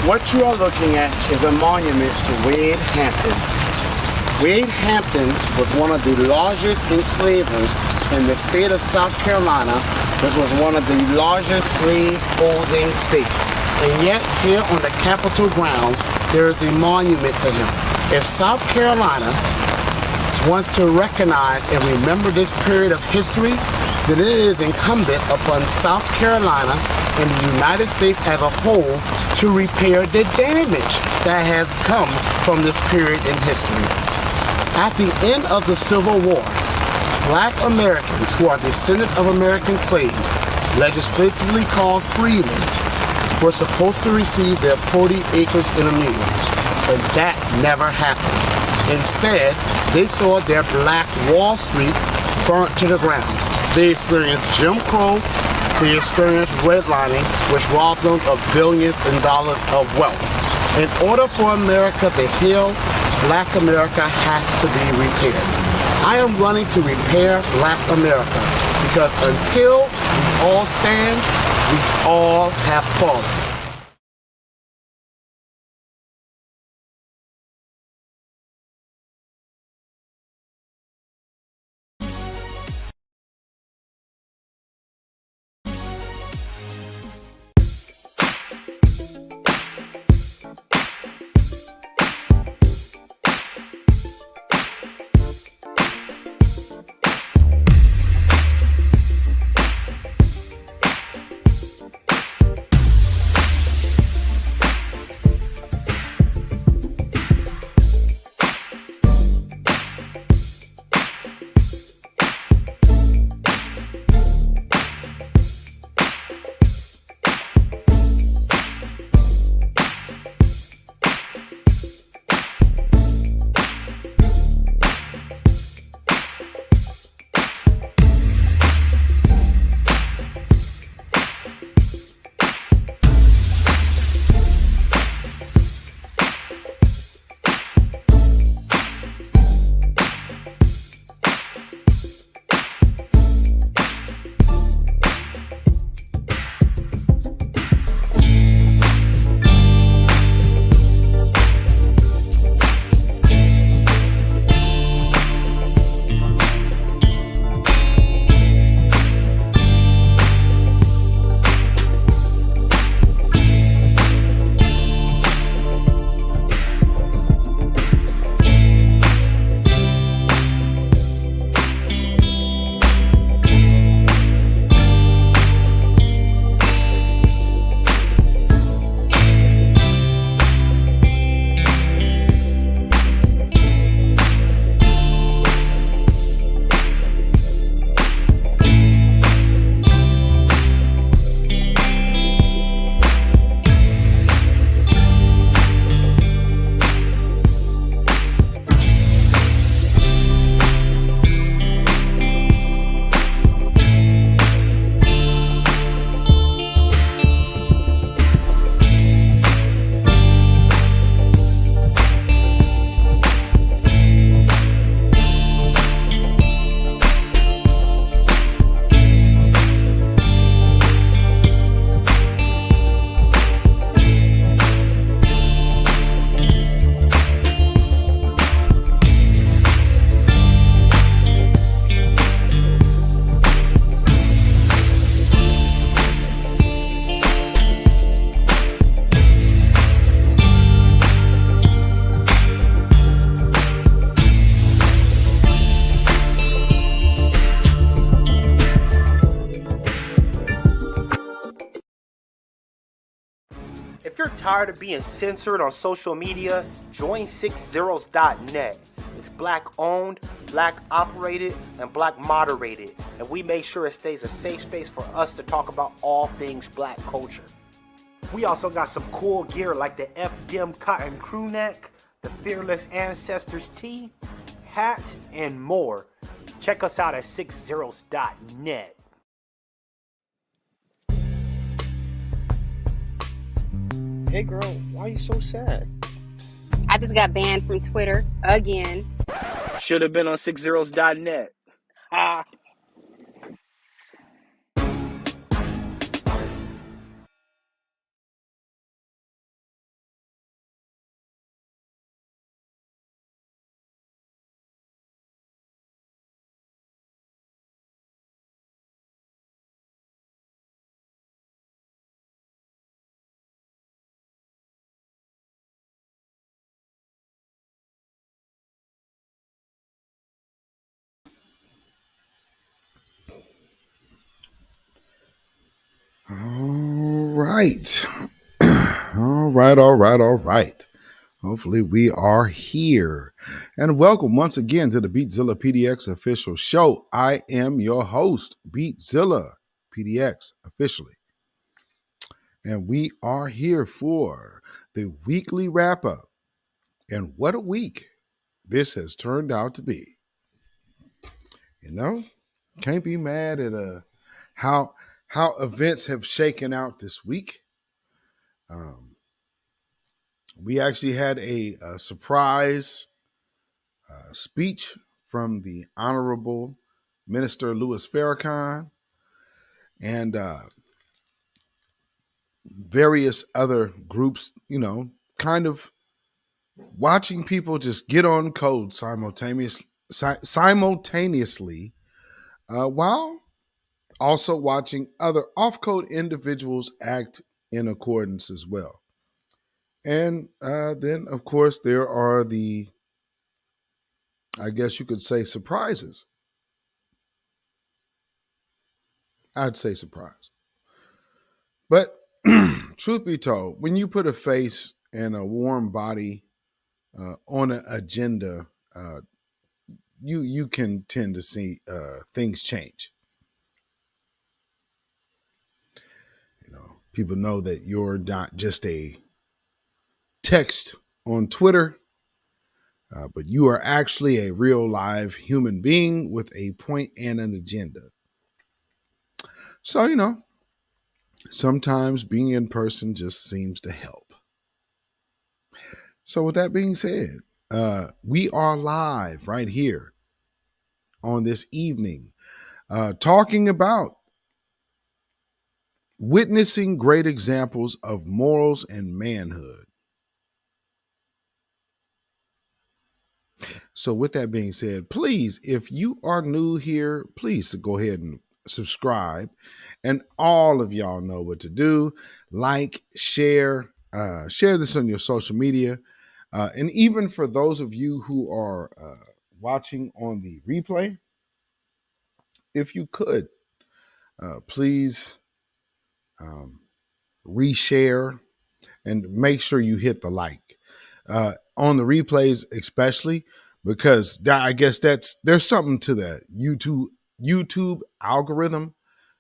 What you are looking at is a monument to Wade Hampton. Wade Hampton was one of the largest enslavers in the state of South Carolina, which was one of the largest slave-holding states. And yet, here on the Capitol grounds, there is a monument to him. If South Carolina wants to recognize and remember this period of history, then it is incumbent upon South Carolina and the United States as a whole to repair the damage that has come from this period in history. At the end of the Civil War, Black Americans who are descendants of American slaves, legislatively called freemen, were supposed to receive their 40 acres in a mule, but that never happened. Instead, they saw their black Wall Streets burnt to the ground. They experienced Jim Crow, they experienced redlining, which robbed them of billions in dollars of wealth. In order for America to heal, Black America has to be repaired. I am running to repair Black America because until we all stand, we all have fallen. If you're tired of being censored on social media, join 60s.net. It's Black owned, Black operated, and Black moderated, and we make sure it stays a safe space for us to talk about all things Black culture. We also got some cool gear like the FDM cotton crew neck, the Fearless Ancestors tee, hats, and more. Check us out at 60s.net. Hey girl, why are you so sad? I just got banned from Twitter again. Should have been on 60s.net. Ah. right. All right. Hopefully we are here. And welcome once again to the beatzillapdx official show. I am your host, beatzillapdx officially. And we are here for the weekly wrap up. And what a week this has turned out to be. You know, can't be mad at how events have shaken out this week. We actually had a surprise speech from the Honorable Minister Louis Farrakhan and various other groups, kind of watching people just get on code simultaneously while also watching other off code individuals act in accordance as well. And then, of course, there are the, I guess you could say, surprises. I'd say surprise. But truth be told, when you put a face and a warm body on an agenda, you can tend to see things change. People know that you're not just a text on Twitter, but you are actually a real live human being with a point and an agenda. So, sometimes being in person just seems to help. So, with that being said, we are live right here on this evening, talking about witnessing great examples of morals and manhood. So, with that being said, please, if you are new here, please go ahead and subscribe. And all of y'all know what to do: like, share this on your social media. And even for those of you who are watching on the replay, if you could, please reshare and make sure you hit the like on the replays, especially because I guess there's something to that YouTube algorithm.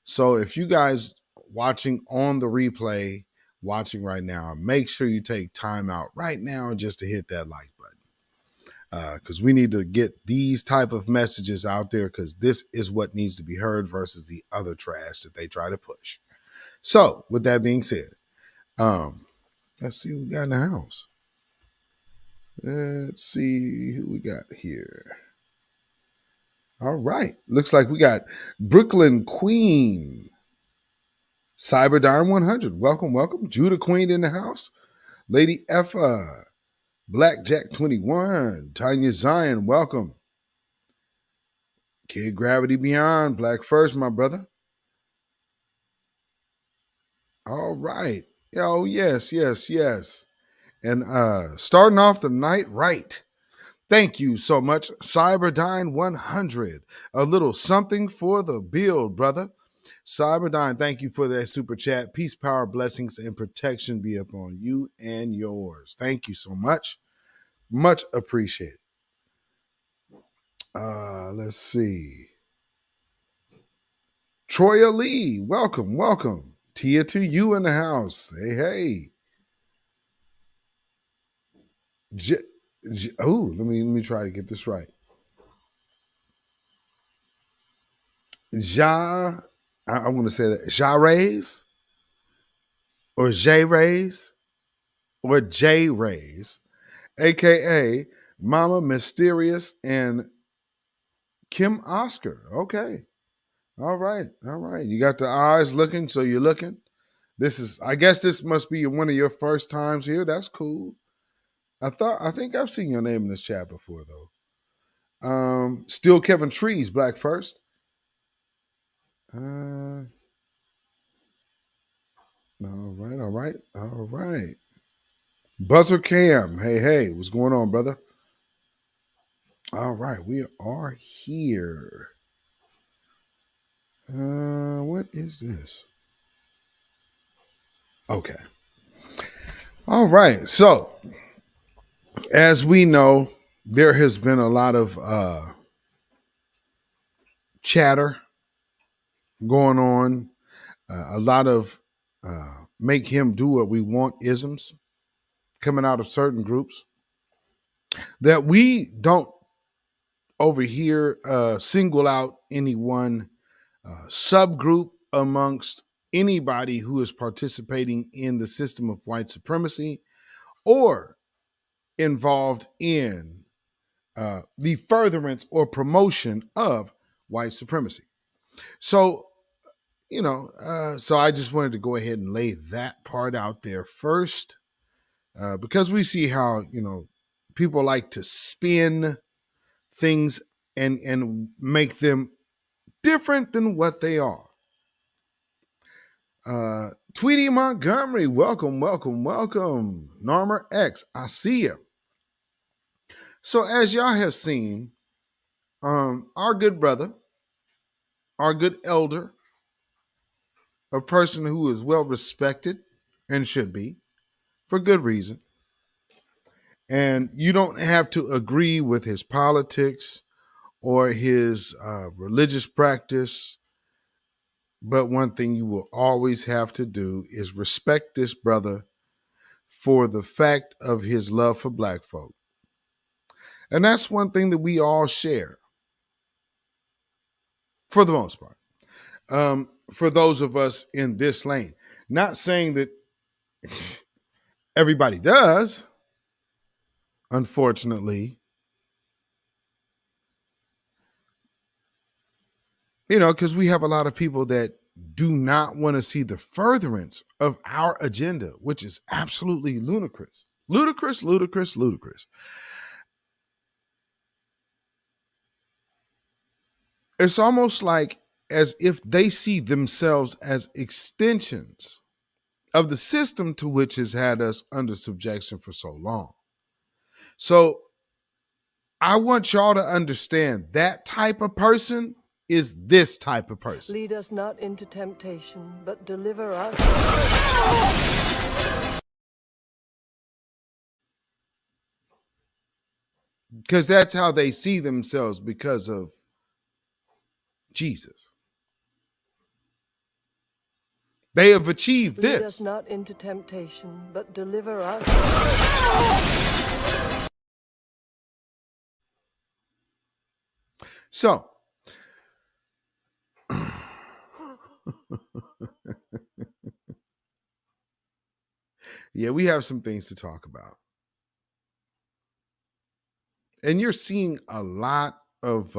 So if you guys watching on the replay, watching right now, make sure you take time out right now just to hit that like button, because we need to get these type of messages out there, because this is what needs to be heard versus the other trash that they try to push. So with that being said, let's see what we got in the house. Let's see who we got here. All right. Looks like we got Brooklyn Queen, Cyberdyne 100. Welcome. Judah Queen in the house. Lady Effa, Blackjack 21, Tanya Zion, welcome. Kid Gravity Beyond, Black First, my brother. All right. Oh, yes. And starting off the night right. Thank you so much, Cyberdyne 100. A little something for the build, brother. Cyberdyne, thank you for that super chat. Peace, power, blessings, and protection be upon you and yours. Thank you so much. Much appreciated. Let's see. Troya Lee, welcome. Tia to you in the house. Hey. Let me try to get this right. I want to say that J-Rays or J-Rays or J-Rays, aka Mama Mysterious and Kim Oscar. Okay. All right. You got the eyes looking, so you're looking. I guess this must be one of your first times here. That's cool. I think I've seen your name in this chat before though. Still Kevin Trees, Black First. All right. Buzzer Cam, hey, what's going on, brother? All right, we are here. What is this? Okay. All right. So, as we know, there has been a lot of chatter going on, a lot of make him do what we want isms coming out of certain groups that we don't over here single out any one subgroup amongst anybody who is participating in the system of white supremacy or involved in the furtherance or promotion of white supremacy. So, so I just wanted to go ahead and lay that part out there first, because we see how, people like to spin things and make them different than what they are. Tweety Montgomery, welcome, welcome, welcome. Norma X, I see you. So as y'all have seen, our good brother, our good elder, a person who is well respected and should be for good reason. And you don't have to agree with his politics or his religious practice. But one thing you will always have to do is respect this brother for the fact of his love for black folk. And that's one thing that we all share for the most part. For those of us in this lane, not saying that everybody does, unfortunately, because we have a lot of people that do not want to see the furtherance of our agenda, which is absolutely ludicrous. Ludicrous, ludicrous, ludicrous. It's almost like as if they see themselves as extensions of the system to which has had us under subjection for so long. So I want y'all to understand that type of person is this type of person. Lead us not into temptation, but deliver us. Because that's how they see themselves because of Jesus. They have achieved this. Lead us not into temptation, but deliver us. So, yeah, we have some things to talk about. And you're seeing a lot of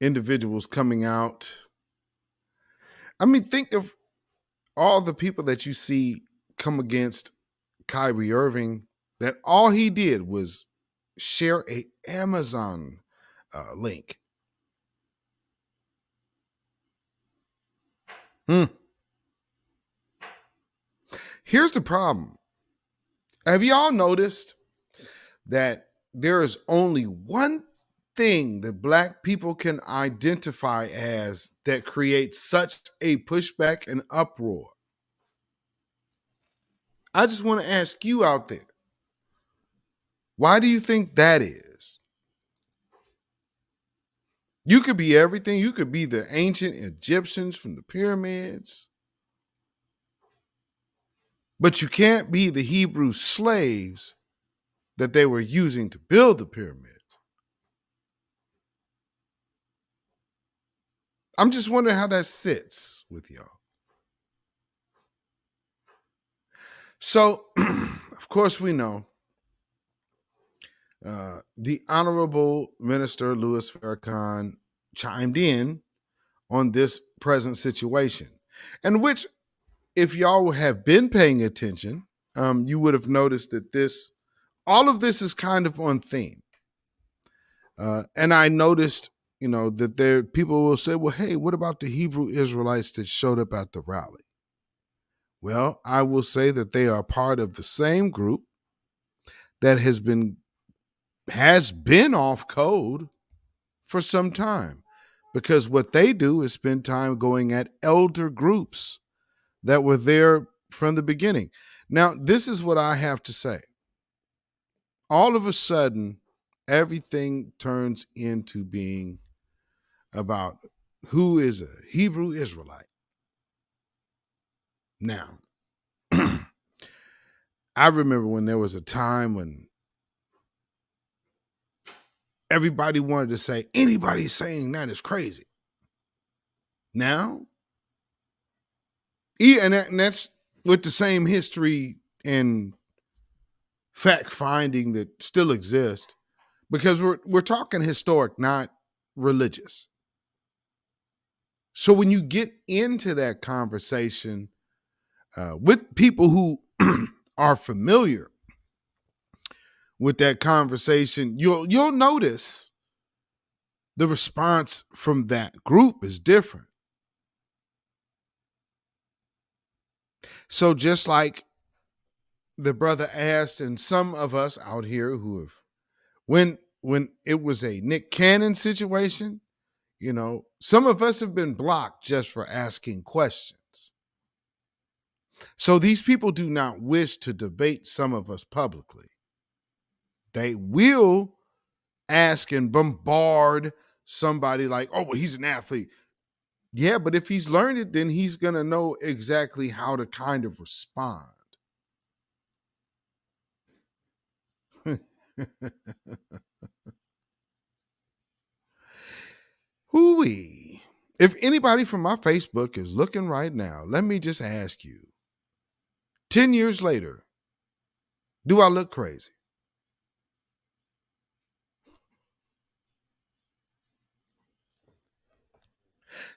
individuals coming out. I mean, think of all the people that you see come against Kyrie Irving, that all he did was share a Amazon link. Here's the problem. Have y'all noticed that there is only one thing that black people can identify as that creates such a pushback and uproar? I just want to ask you out there, why do you think that is? You could be everything. You could be the ancient Egyptians from the pyramids, but you can't be the Hebrew slaves that they were using to build the pyramids. I'm just wondering how that sits with y'all. So, of course, we know the Honorable Minister Louis Farrakhan chimed in on this present situation, and which, if y'all have been paying attention, you would have noticed that all of this is kind of on theme. And I noticed, that people will say, well, hey, what about the Hebrew Israelites that showed up at the rally? Well, I will say that they are part of the same group that has been off code for some time, because what they do is spend time going at elder groups that were there from the beginning. Now, this is what I have to say. All of a sudden, everything turns into being about who is a Hebrew Israelite. Now, I remember when there was a time when everybody wanted to say anybody saying that is crazy. Now, and that's with the same history and fact finding that still exists, because we're talking historic, not religious. So when you get into that conversation with people who are familiar with that conversation, you'll notice the response from that group is different. So just like the brother asked, and some of us out here who have, when it was a Nick Cannon situation, some of us have been blocked just for asking questions. So these people do not wish to debate some of us publicly. They will ask and bombard somebody like, oh, well, he's an athlete. Yeah, but if he's learned it, then he's going to know exactly how to kind of respond. Hooey. If anybody from my Facebook is looking right now, let me just ask you, 10 years later, do I look crazy?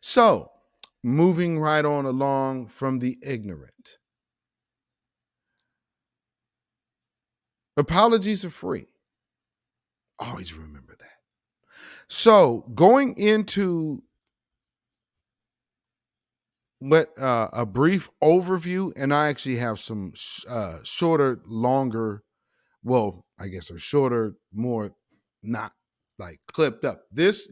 So, moving right on along from the ignorant. Apologies are free. Always remember that. So, going into a brief overview, and I actually have some shorter, longer, well, I guess are shorter, more not like clipped up. This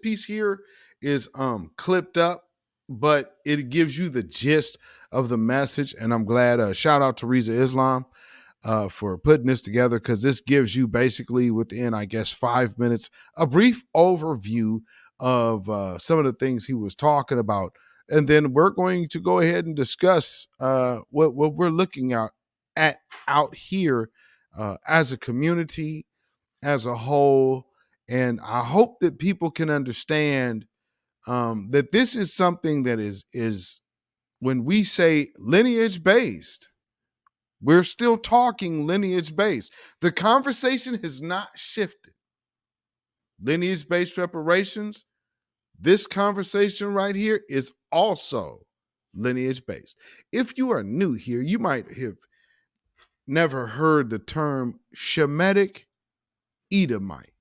piece here is clipped up, but it gives you the gist of the message. And I'm glad, shout out to Reza Islam for putting this together, because this gives you basically within, I guess, 5 minutes, a brief overview of some of the things he was talking about. And then we're going to go ahead and discuss what we're looking at out here as a community, as a whole. And I hope that people can understand that this is something that is when we say lineage based, we're still talking lineage based. The conversation has not shifted. Lineage based reparations, this conversation right here is also lineage based. If you are new here, you might have never heard the term Shemitic Edomite.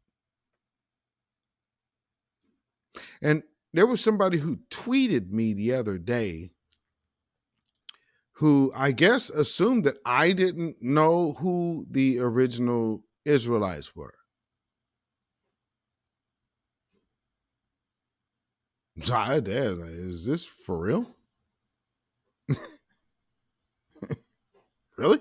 And there was somebody who tweeted me the other day who I guess assumed that I didn't know who the original Israelites were. So I did. Is this for real? Really?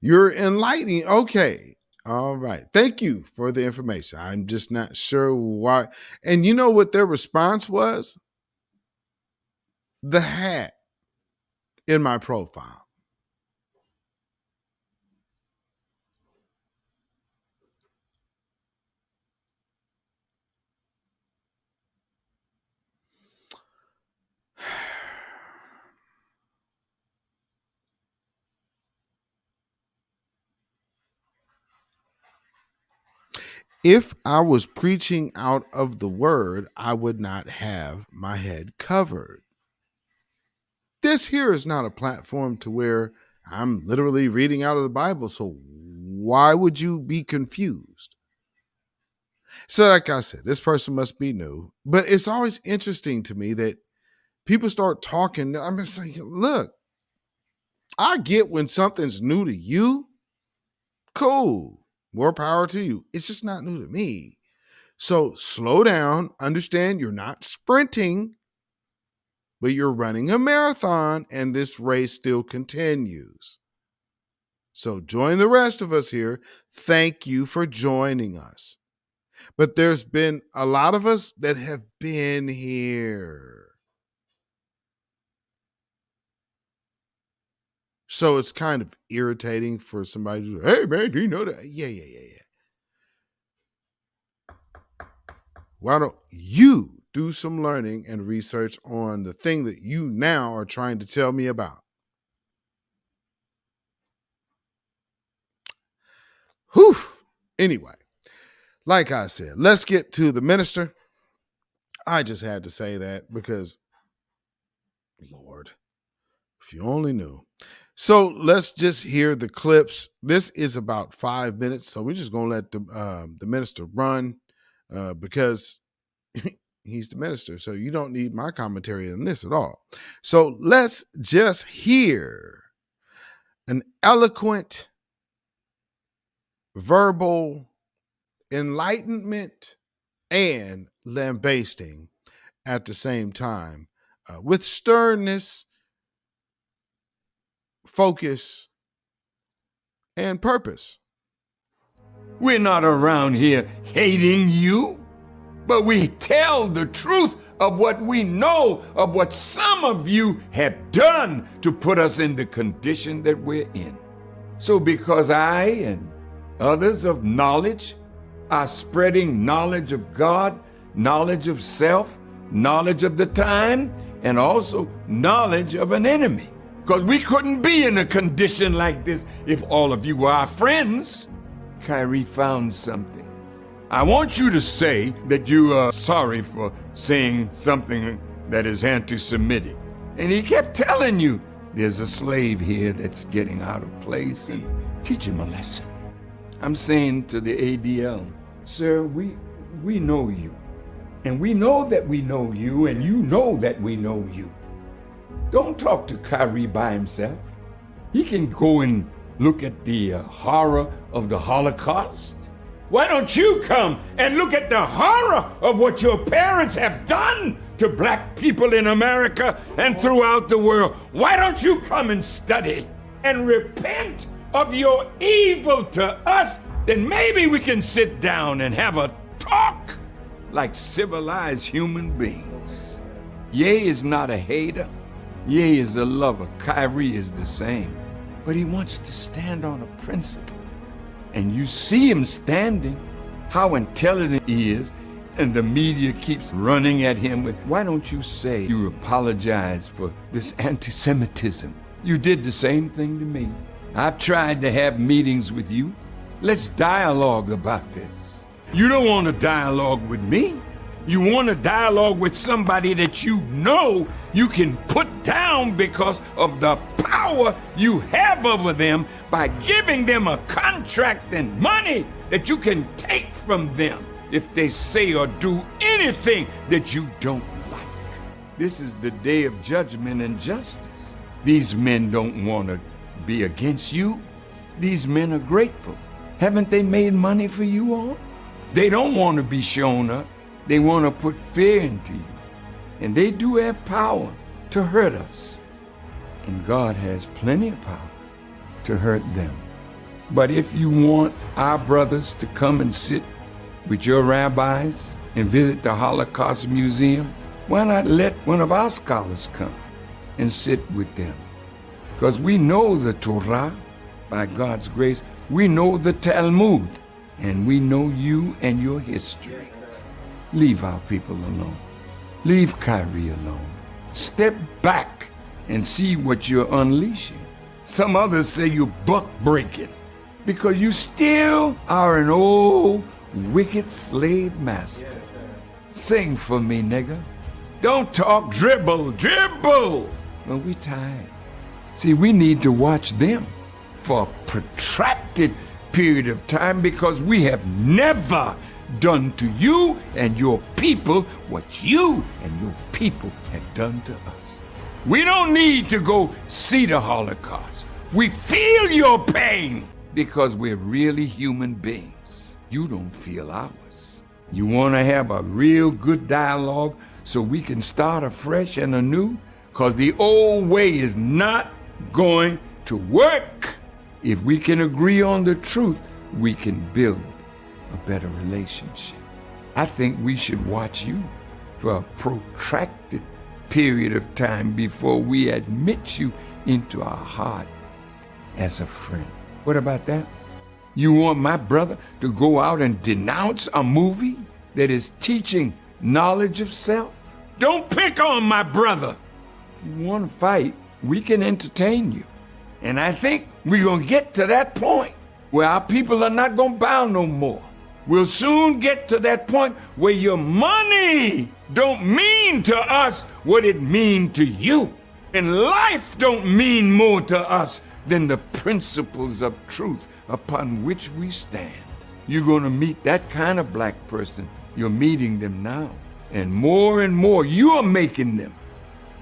You're enlightening. Okay. All right. Thank you for the information. I'm just not sure why. And you know what their response was? The hat in my profile. If I was preaching out of the word, I would not have my head covered. This here is not a platform to where I'm literally reading out of the Bible. So why would you be confused? So like I said, this person must be new, but it's always interesting to me that people start talking. I'm just saying, look, I get when something's new to you. Cool. More power to you. It's just not new to me. So slow down. Understand you're not sprinting. but you're running a marathon and this race still continues. So join the rest of us here. Thank you for joining us. But there's been a lot of us that have been here. So it's kind of irritating for somebody to say, hey, man, do you know that? Yeah. Why don't you do some learning and research on the thing that you now are trying to tell me about? Whew. Anyway, like I said, let's get to the minister. I just had to say that because, Lord, if you only knew. So let's just hear the clips. This is about 5 minutes, so we're just going to let the minister run because he's the minister, so you don't need my commentary on this at all. So let's just hear an eloquent, verbal enlightenment and lambasting at the same time with sternness, focus, and purpose. We're not around here hating you, but we tell the truth of what we know of what some of you have done to put us in the condition that we're in. So because I and others of knowledge are spreading knowledge of God, knowledge of self, knowledge of the time, and also knowledge of an enemy. Because we couldn't be in a condition like this if all of you were our friends. Kyrie found something. I want you to say that you are sorry for saying something that is anti-Semitic. And he kept telling you, there's a slave here that's getting out of place, and teach him a lesson. I'm saying to the ADL, sir, we know you. And we know that we know you, and you know that we know you. Don't talk to Kyrie by himself. He can go and look at the horror of the Holocaust. Why don't you come and look at the horror of what your parents have done to black people in America and throughout the world? Why don't you come and study and repent of your evil to us? Then maybe we can sit down and have a talk like civilized human beings. Ye is not a hater. Ye is a lover. Kyrie is the same. But he wants to stand on a principle. And you see him standing, how intelligent he is, and the media keeps running at him with, why don't you say you apologize for this anti-Semitism? You did the same thing to me. I've tried to have meetings with you. Let's dialogue about this. You don't want to dialogue with me. You want to dialogue with somebody that you know you can put down because of the power you have over them by giving them a contract and money that you can take from them if they say or do anything that you don't like. This is the day of judgment and justice. These men don't want to be against you. These men are grateful. Haven't they made money for you all? They don't want to be shown up. They want to put fear into you. And they do have power to hurt us. And God has plenty of power to hurt them. But if you want our brothers to come and sit with your rabbis and visit the Holocaust Museum, why not let one of our scholars come and sit with them? Because we know the Torah, by God's grace. We know the Talmud. And we know you and your history. Leave our people alone. Leave Kyrie alone. Step back and see what you're unleashing. Some others say you're buck breaking because you still are an old wicked slave master. Sing for me, nigga. Don't talk, dribble, dribble. Well, we tired. See, we need to watch them for a protracted period of time because we have never done to you and your people what you and your people have done to us. We don't need to go see the Holocaust. We feel your pain because we're really human beings. You don't feel ours. You want to have a real good dialogue so we can start afresh and anew? because the old way is not going to work. If we can agree on the truth, we can build a better relationship. I think we should watch you for a protracted period of time before we admit you into our heart as a friend. What about that? You want my brother to go out and denounce a movie that is teaching knowledge of self? Don't pick on my brother. If you want to fight, we can entertain you. And I think we're going to get to that point where our people are not going to bow no more. We'll soon get to that point where your money don't mean to us what it mean to you. And life don't mean more to us than the principles of truth upon which we stand. You're going to meet that kind of black person. You're meeting them now. And more, you are making them.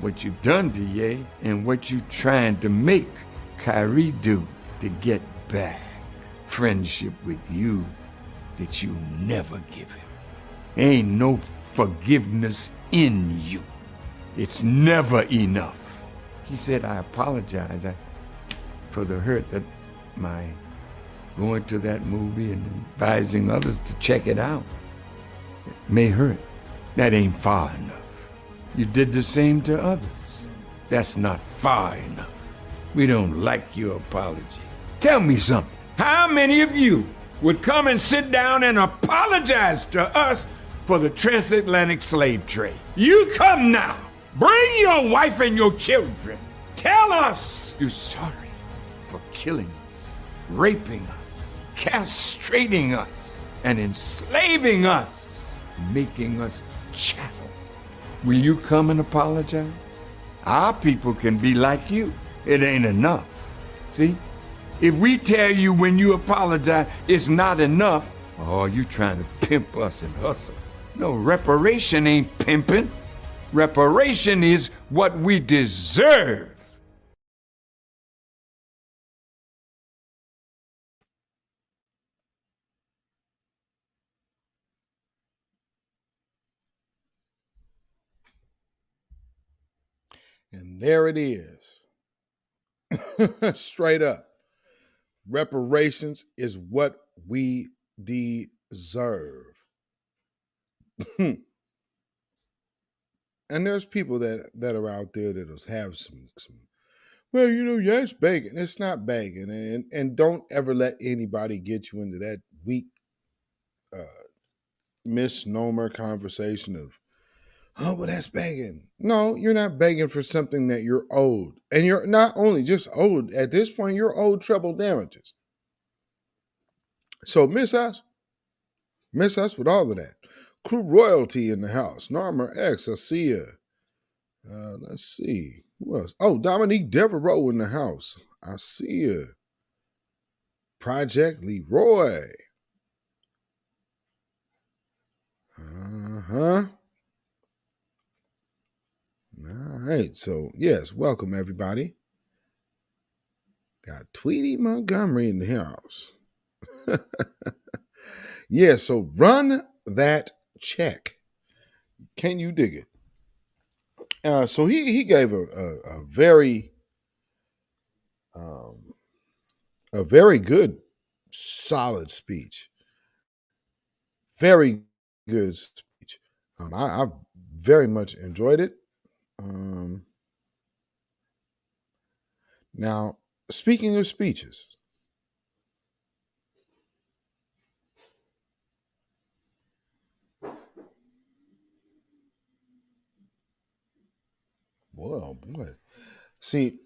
What you've done to Ye and what you're trying to make Kyrie do to get back friendship with you that you never give him. Ain't no forgiveness in you. It's never enough. He said, I apologize for the hurt that my going to that movie and advising others to check it out may hurt. That ain't far enough. You did the same to others. That's not far enough. We don't like your apology. Tell me something. How many of you would come and sit down and apologize to us for the transatlantic slave trade? You come now. Bring your wife and your children. Tell us you're sorry for killing us, raping us, castrating us, and enslaving us, making us chattel. Will you come and apologize? Our people can be like you. It ain't enough. See? If we tell you when you apologize it's not enough, oh, you trying to pimp us and hustle. No, reparation ain't pimping. Reparation is what we deserve. And there it is. Straight up. Reparations is what we deserve. And there's people that are out there that'll have some well, yeah, it's begging. It's not begging. And don't ever let anybody get you into that weak misnomer conversation of, oh, well, that's begging. No, you're not begging for something that you're owed. And you're not only just owed, at this point, you're owed treble damages. So miss us. Miss us with all of that. Crew royalty in the house. Norma X, I see you. Let's see. Who else? Oh, Dominique Devereaux in the house. I see you. Project Leroy. Uh-huh. All right. So, yes, welcome everybody. Got Tweety Montgomery in the house. Yeah, so run that check. Can you dig it? So he gave a very good, solid speech. Very good speech. I very much enjoyed it. Now, speaking of speeches, well, boy, see,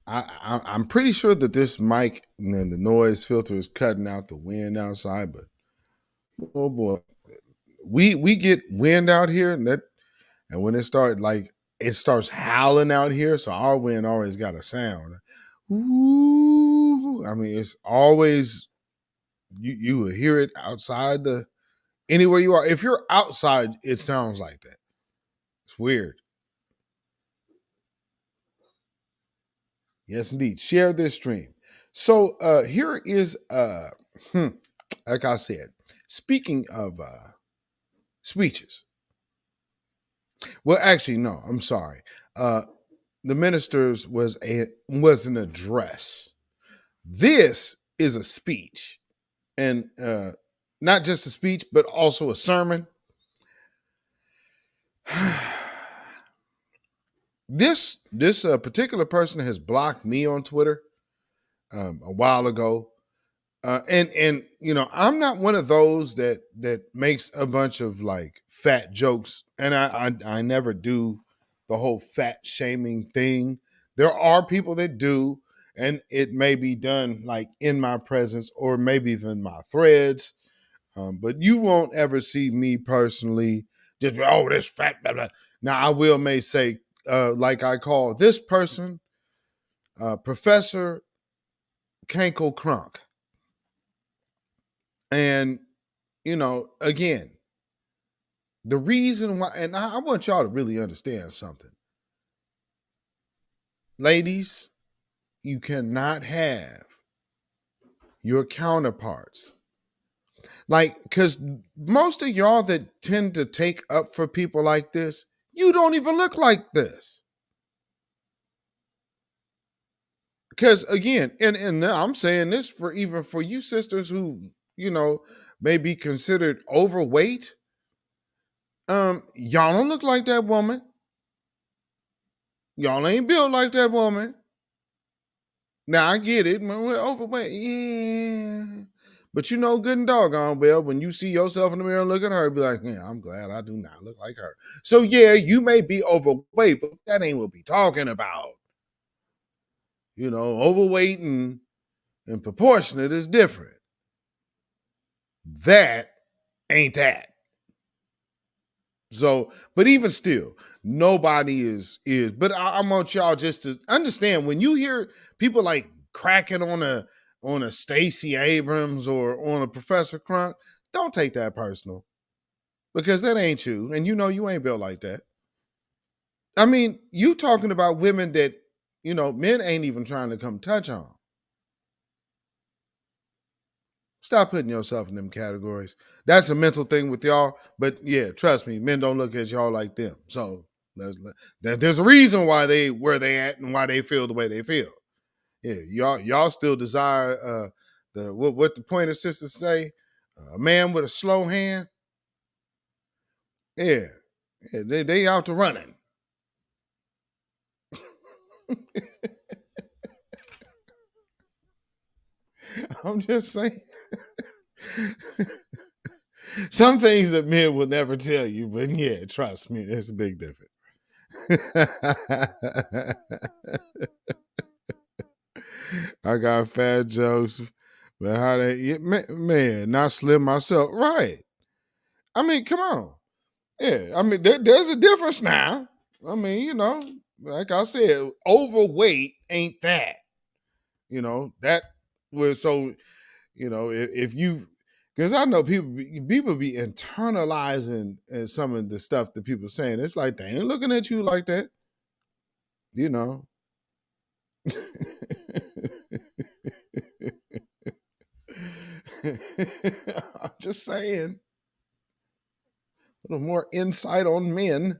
I'm pretty sure that this mic and the noise filter is cutting out the wind outside, but oh boy, we get wind out here, and when it starts howling out here, so our wind always got a sound. Ooh, I mean, it's always you will hear it outside anywhere you are. If you're outside, it sounds like that. It's weird. Yes, indeed. Share this stream. So here is like I said, speaking of speeches, Well, actually, no. I'm sorry. The ministers was an address. This is a speech, and not just a speech, but also a sermon. This particular person has blocked me on Twitter a while ago, and I'm not one of those that makes a bunch of like fat jokes, and I never do the whole fat shaming thing. There are people that do, and it may be done like in my presence or maybe even my threads. But you won't ever see me personally just be, oh, this fat blah, blah. Now I may say, like I call this person Professor Kankle Crunk. And, again, the reason why, and I want y'all to really understand something. Ladies, you cannot have your counterparts. Like, because most of y'all that tend to take up for people like this, you don't even look like this. Because again, and I'm saying this for even for you sisters who, may be considered overweight. Y'all don't look like that woman. Y'all ain't built like that woman. Now I get it, man. We're overweight, yeah. But good and doggone well, when you see yourself in the mirror and look at her, be like, yeah, I'm glad I do not look like her. So yeah, you may be overweight, but that ain't what we talking about. Overweight and proportionate is different. That ain't that. So, but even still, nobody is. But I want y'all just to understand when you hear people like cracking on a Stacey Abrams or on a Professor Crunk, don't take that personal, because that ain't you, and you ain't built like that. I mean, you talking about women that men ain't even trying to come touch on. Stop putting yourself in them categories. That's a mental thing with y'all. But yeah, trust me, men don't look at y'all like them. So there's a reason why where they at and why they feel the way they feel. Yeah, y'all still desire what the Pointer Sisters say, a man with a slow hand. Yeah, they out to running. I'm just saying. Some things that men will never tell you, but yeah, trust me, there's a big difference. I got fat jokes, but how they man, not slim myself, right? I mean, come on, yeah. I mean, there's a difference now. I mean, like I said, overweight ain't that. That was so. If you, because I know people be internalizing some of the stuff that people saying. It's like they ain't looking at you like that. I'm just saying. A little more insight on men.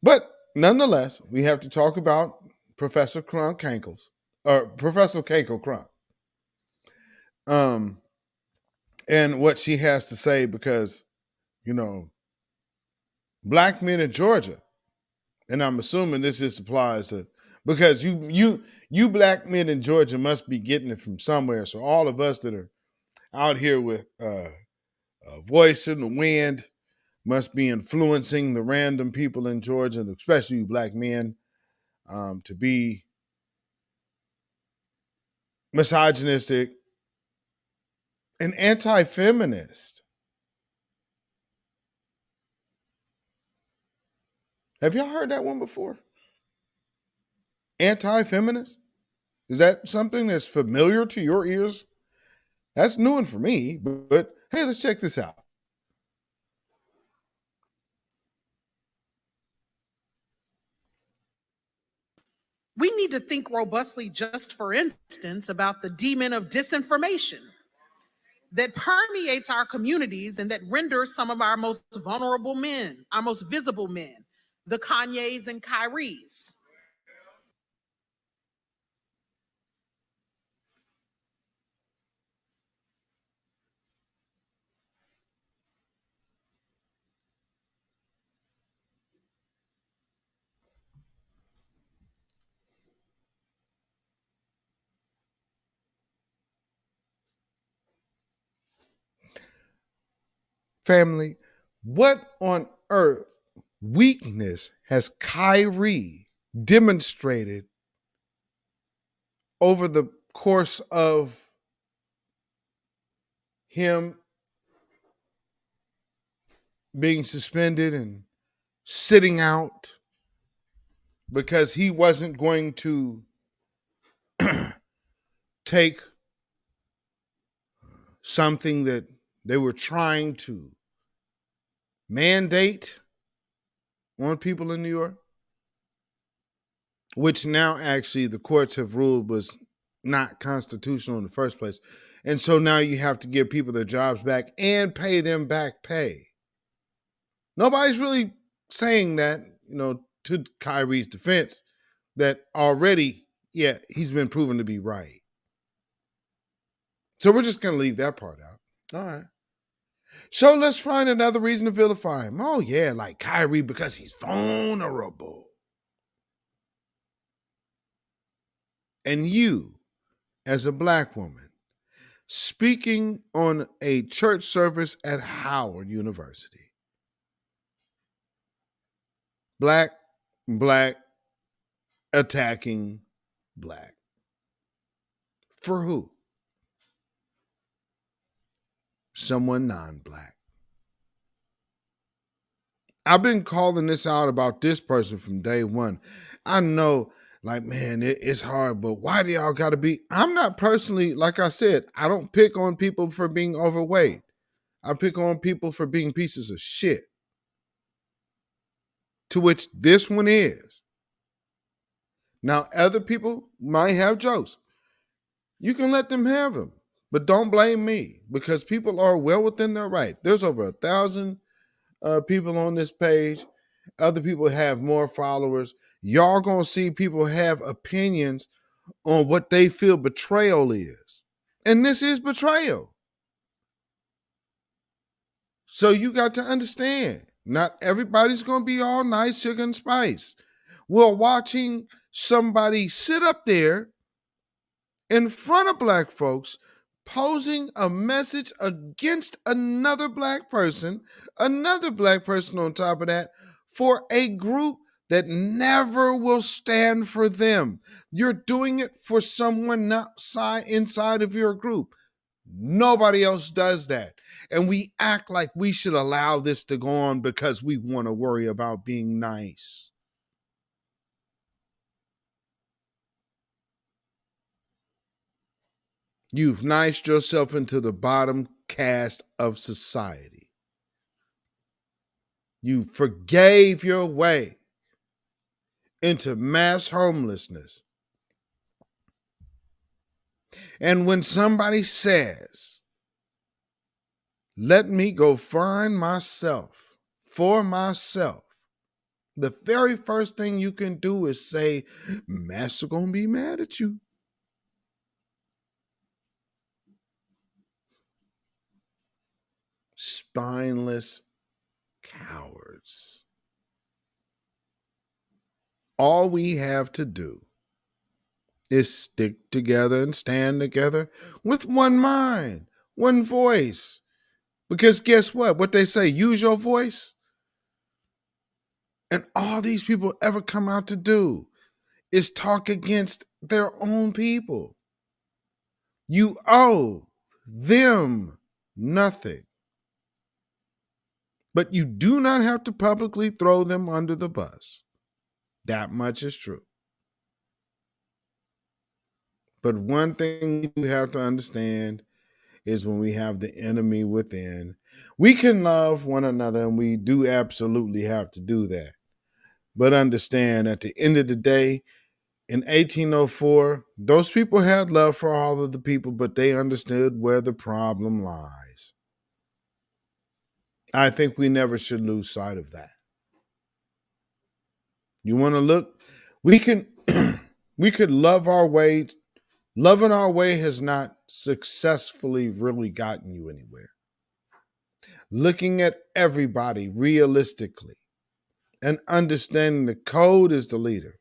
But nonetheless, we have to talk about Professor Crunk Cankles, or Professor Kankle Crunk. And what she has to say, because, black men in Georgia, and I'm assuming this just applies to, because you black men in Georgia must be getting it from somewhere. So all of us that are out here with a voice in the wind must be influencing the random people in Georgia, especially you black men, to be misogynistic and anti-feminist. Have y'all heard that one before? Anti-feminist? Is that something that's familiar to your ears? That's new one for me, but hey, let's check this out. We need to think robustly, just for instance, about the demon of disinformation. that permeates our communities and that renders some of our most vulnerable men, our most visible men, the Kanyes and Kyries. Family, what on earth weakness has Kyrie demonstrated over the course of him being suspended and sitting out because he wasn't going to take something that they were trying to mandate on people in New York, which now actually the courts have ruled was not constitutional in the first place. And so now you have to give people their jobs back and pay them back pay. Nobody's really saying that, to Kyrie's defense, that already, yeah, he's been proven to be right. So we're just going to leave that part out. All right. So let's find another reason to vilify him. Oh, yeah, like Kyrie because he's vulnerable. And you, as a Black woman, speaking on a church service at Howard University. Black attacking Black. For who? Someone non-Black. I've been calling this out about this person from day one. I know, like, man, it's hard, but why do y'all got to be? I'm not personally, like I said, I don't pick on people for being overweight. I pick on people for being pieces of shit. To which this one is. Now, other people might have jokes. You can let them have them, but don't blame me because people are well within their right. There's over 1,000 people on this page. Other people have more followers. Y'all gonna see people have opinions on what they feel betrayal is. And this is betrayal. So you got to understand, not everybody's gonna be all nice, sugar and spice. We're watching somebody sit up there in front of Black folks posing a message against another Black person on top of that, for a group that never will stand for them. You're doing it for someone not inside of your group. Nobody else does that. And we act like we should allow this to go on because we want to worry about being nice. You've niced yourself into the bottom caste of society. You forgave your way into mass homelessness. And when somebody says, let me go find myself for myself, the very first thing you can do is say, Master gonna be mad at you. Spineless cowards. All we have to do is stick together and stand together with one mind, one voice. Because guess what? What they say, use your voice. And all these people ever come out to do is talk against their own people. You owe them nothing. But you do not have to publicly throw them under the bus. That much is true. But one thing you have to understand is when we have the enemy within, we can love one another, and we do absolutely have to do that. But understand, at the end of the day, In 1804, those people had love for all of the people, but they understood where the problem lies. I think we never should lose sight of that. You want to look? We can we could love our way. Loving our way has not successfully really gotten you anywhere. Looking at everybody realistically and understanding the code is the leader.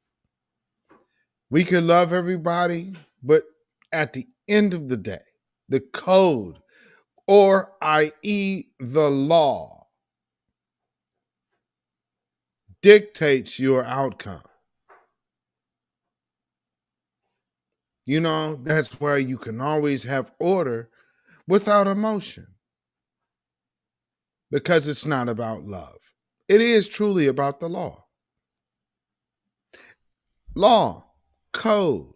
We can love everybody, but at the end of the day, the code, or i.e., the law, dictates your outcome. You know, that's where you can always have order without emotion, because it's not about love. It is truly about the law. Law, code,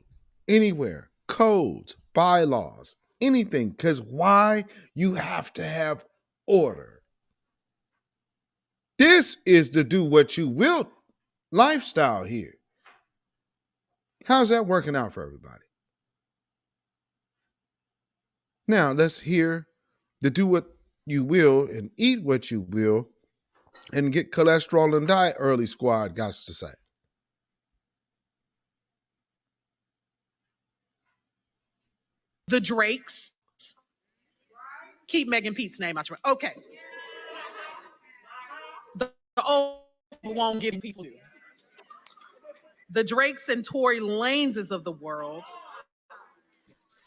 anywhere, codes, bylaws, anything. Because why? You have to have order. This is the do what you will lifestyle here. How's that working out for everybody? Now, let's hear the do what you will and eat what you will and get cholesterol and die early squad got to say. The Drakes. Keep Megan Pete's name out your mouth. Okay. The old people won't get people do. The Drakes and Tory Laneses of the world,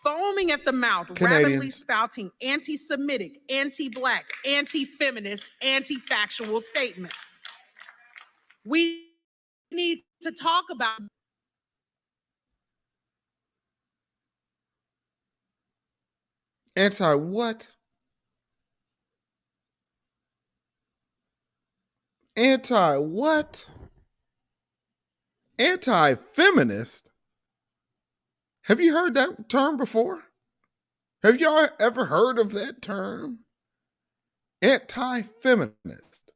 foaming at the mouth, rapidly spouting anti-Semitic, anti-Black, anti-feminist, anti-factual statements. We need to talk about anti what? Anti what? Anti-feminist? Have you heard that term before? Have y'all ever heard of that term? Anti-feminist.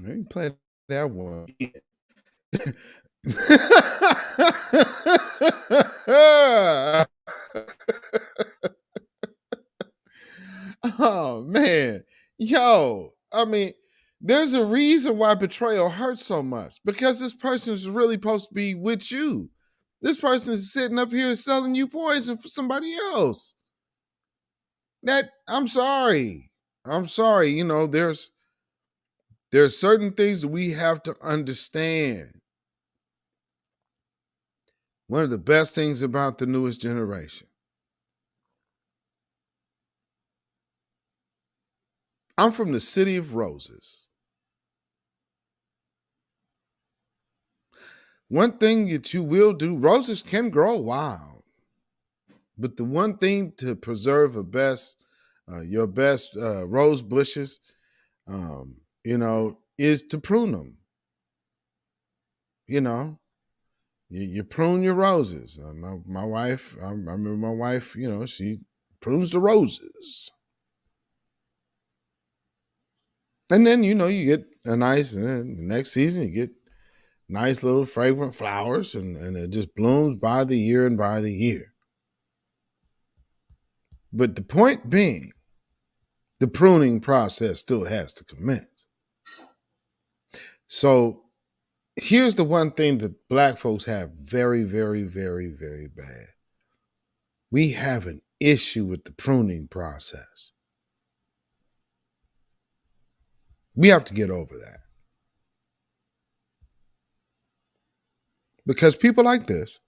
Let me play that one. Oh man. Yo, I mean, there's a reason why betrayal hurts so much, because this person is really supposed to be with you. This person is sitting up here selling you poison for somebody else. I'm sorry. You know, there's certain things that we have to understand. One of the best things about the newest generation, I'm from the city of roses. One thing that you will do, roses can grow wild, but the one thing to preserve your best rose bushes, you know, is to prune them. You know, you prune your roses. My wife, I remember my wife, you know, she prunes the roses. And then, you know, you get a nice, and then the next season you get nice little fragrant flowers, and it just blooms by the year and by the year. But the point being, the pruning process still has to commence. So here's the one thing that Black folks have very, very, very, very bad. We have an issue with the pruning process. We have to get over that. Because people like this,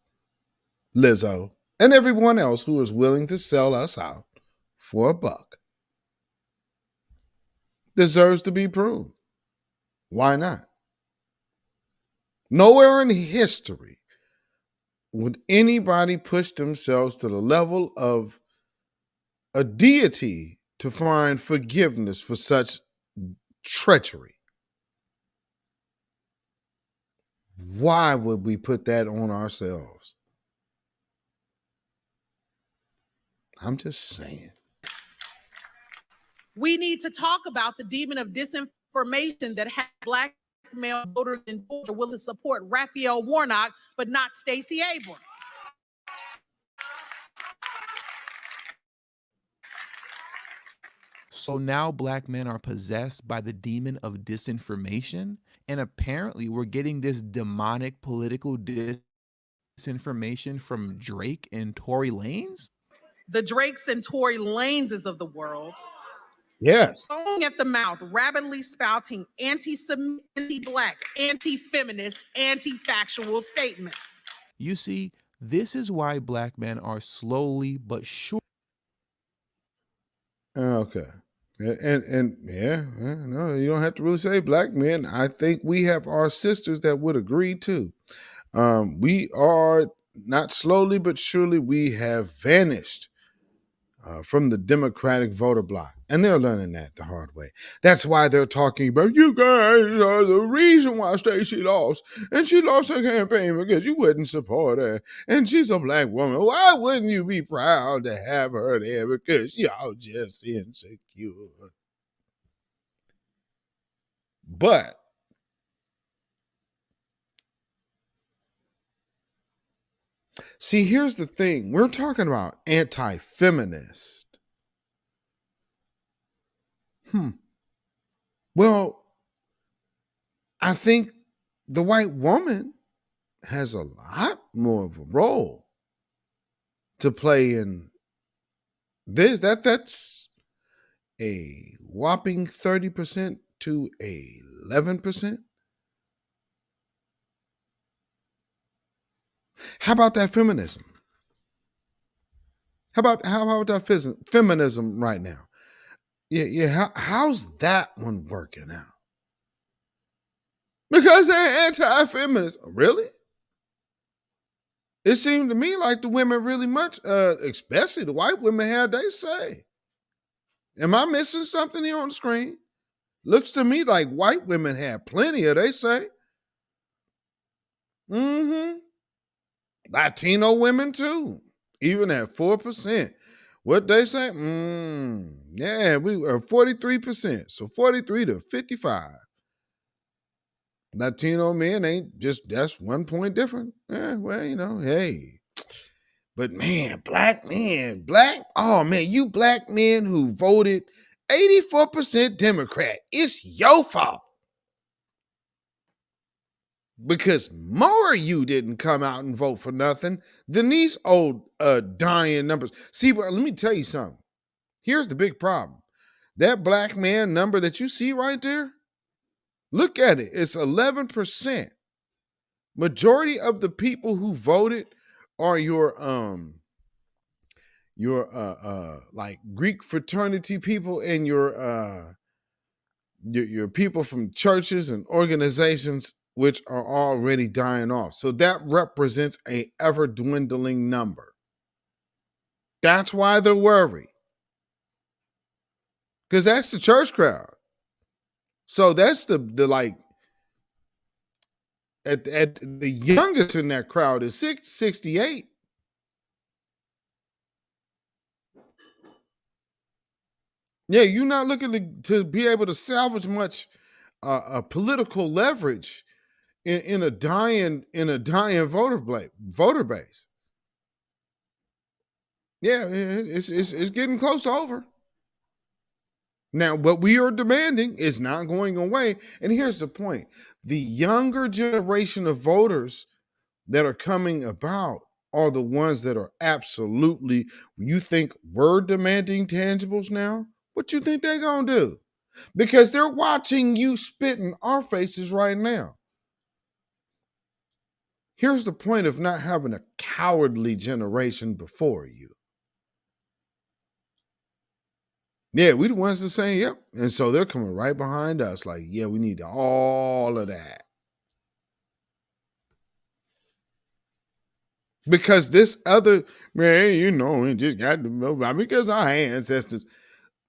Lizzo, and everyone else who is willing to sell us out for $1 deserves to be pruned. Why not? Nowhere in history would anybody push themselves to the level of a deity to find forgiveness for such treachery. Why would we put that on ourselves? I'm just saying. We need to talk about the demon of disinformation that has Black male voters in Georgia will support Raphael Warnock, but not Stacey Abrams. So now black men are possessed by the demon of disinformation. And apparently we're getting this demonic political disinformation from Drake and Tory Lanez. The Drakes and Tory Laneses of the world. Yes. Foaming at the mouth, rapidly spouting anti-Semitic, anti-black, anti-feminist, anti-factual statements. You see, this is why black men are slowly but surely. Okay. And yeah, no, you don't have to really say black men. I think we have our sisters that would agree too. We are not slowly but surely we have vanished from the Democratic voter bloc, and they're learning that the hard way. That's why they're talking about you guys are the reason why Stacey lost, and she lost her campaign because you wouldn't support her, and she's a black woman. Why wouldn't you be proud to have her there? Because y'all just insecure. But see, here's the thing. We're talking about anti-feminist. Well, I think the white woman has a lot more of a role to play in this. That's a whopping 30% to 11%. How about that feminism? How about that feminism right now? Yeah. How's that one working out? Because they're anti-feminist. Really? It seemed to me like the women really much, especially the white women, had they say. Am I missing something here on the screen? Looks to me like white women had plenty of they say. Latino women too, even at 4%. What they say? Yeah, we are 43%. So 43 to 55. Latino men ain't just, that's 1 point different. Yeah, well, hey. But man, oh man, you black men who voted 84% Democrat, it's your fault. Because more of you didn't come out and vote for nothing than these old dying numbers. See, but let me tell you something. Here's the big problem. That black man number that you see right there, look at it. It's 11%. Majority of the people who voted are your like Greek fraternity people and your people from churches and organizations which are already dying off. So that represents a ever dwindling number. That's why they're worried. Because that's the church crowd. So that's the like at the youngest in that crowd is 68. Yeah, you're not looking to be able to salvage much political leverage in a dying voter base. Yeah, it's getting close to over. Now, what we are demanding is not going away. And here's the point. The younger generation of voters that are coming about are the ones that are absolutely, you think we're demanding tangibles now? What you think they're going to do? Because they're watching you spit in our faces right now. Here's the point of not having a cowardly generation before you. Yeah, we the ones that saying, yep. And so they're coming right behind us like, yeah, we need all of that. Because this other, man, it just got to move out because our ancestors,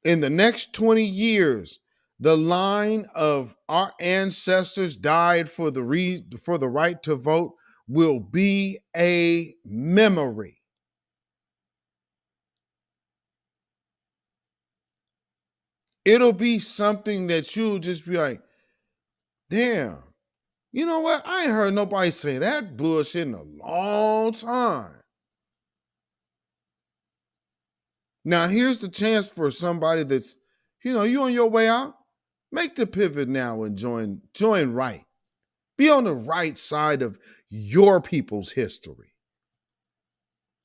in the next 20 years, the line of our ancestors died for the right to vote will be a memory. It'll be something that you'll just be like, damn, You know what? I ain't heard nobody say that bullshit in a long time. Now, here's the chance for somebody that's, you on your way out. Make the pivot now and join right. Be on the right side of your people's history.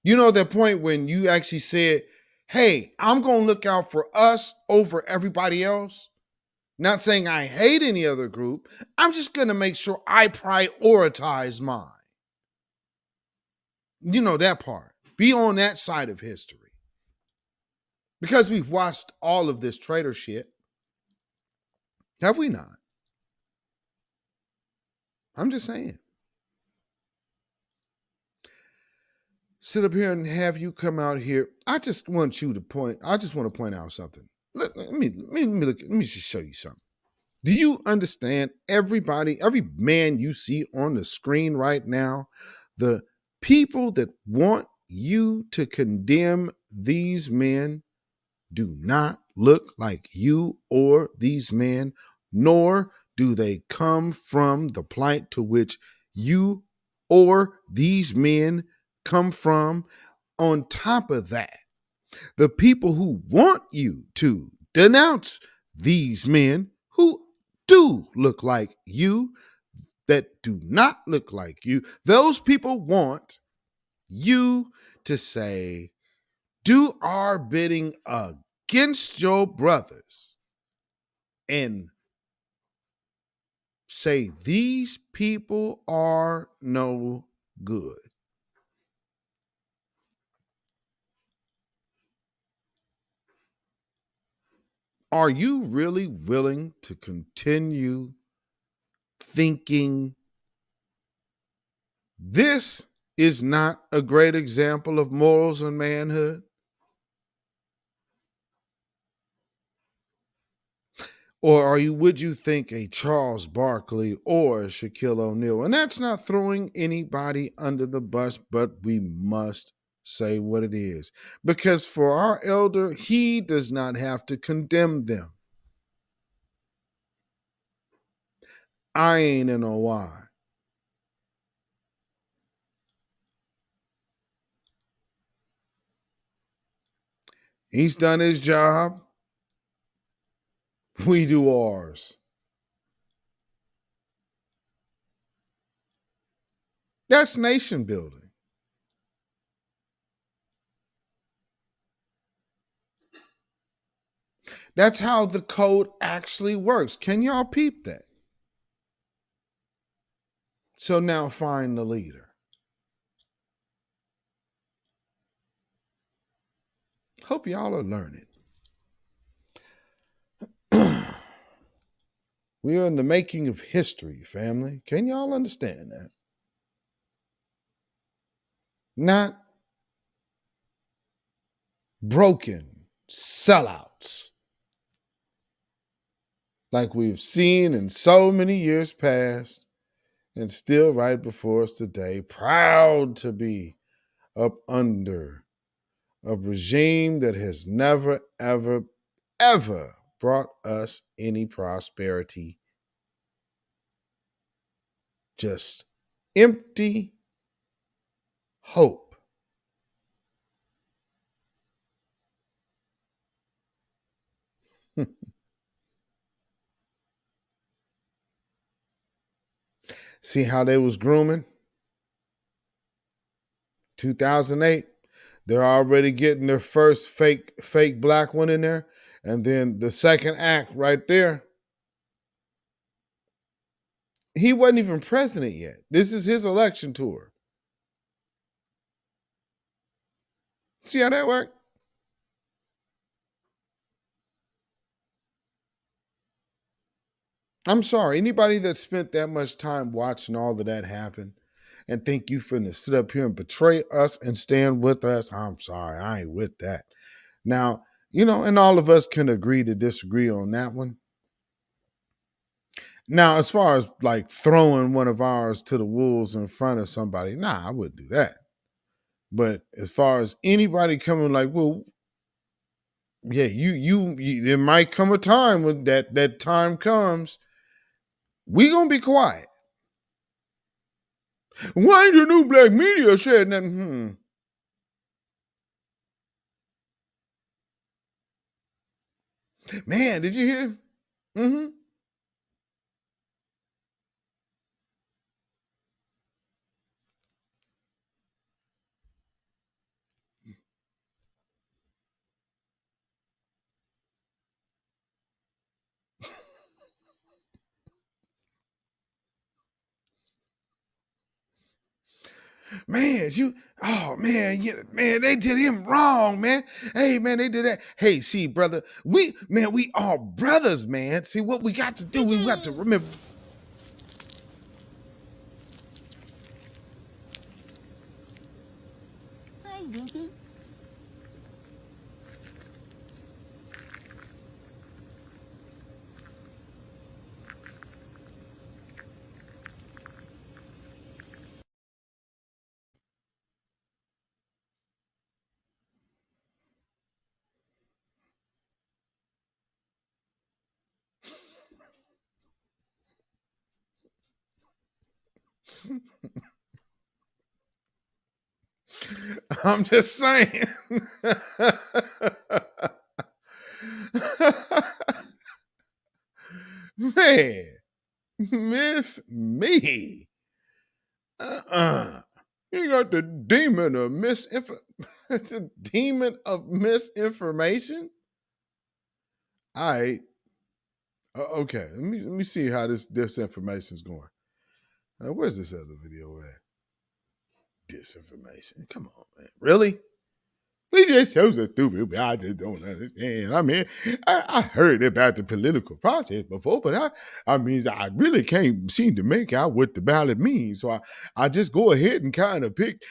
You know that point when you actually said, hey, I'm going to look out for us over everybody else? Not saying I hate any other group. I'm just going to make sure I prioritize mine. You know that part. Be on that side of history. Because we've watched all of this traitor shit. Have we not? I'm just saying. Sit up here and have you come out here. I just want to point out something. Let me just show you something. Do you understand every man you see on the screen right now, the people that want you to condemn these men do not look like you or these men, nor do they come from the plight to which you or these men come from. On top of that, the people who want you to denounce these men who do look like you, that do not look like you, those people want you to say, do our bidding against your brothers and say these people are no good. Are you really willing to continue thinking this is not a great example of morals and manhood? Or would you think a Charles Barkley or a Shaquille O'Neal? And that's not throwing anybody under the bus, but we must say what it is. Because for our elder, he does not have to condemn them. I ain't in a why. He's done his job. We do ours. That's nation building. That's how the code actually works. Can y'all peep that? So now find the leader. Hope y'all are learning. We are in the making of history, family. Can y'all understand that? Not broken sellouts like we've seen in so many years past and still right before us today, proud to be up under a regime that has never, ever, ever brought us any prosperity. Just empty hope. See how they was grooming? 2008, they're already getting their first fake black one in there. And then the second act right there, he wasn't even president yet. This is his election tour. See how that worked? I'm sorry, anybody that spent that much time watching all of that happen and think you finna sit up here and betray us and stand with us, I'm sorry, I ain't with that. Now, and all of us can agree to disagree on that one. Now, as far as like throwing one of ours to the wolves in front of somebody, nah, I wouldn't do that. But as far as anybody coming like, well, yeah, you there might come a time when that time comes, we gonna be quiet. Why ain't the new black media said nothing? Man, did you hear? Mm-hmm. Man, man, they did him wrong, man. Hey, man, they did that. Hey, see, brother, we are brothers, man. See, what we got to do, we got to remember. I'm just saying. Man, miss me. You got the demon of the demon of misinformation. All right. Okay. Let me see how this information is going. Where's this other video at? Disinformation. Come on, man. Really? We just so stupid. I just don't understand. I mean, I heard about the political process before, but I mean, I really can't seem to make out what the ballot means. So I just go ahead and kind of pick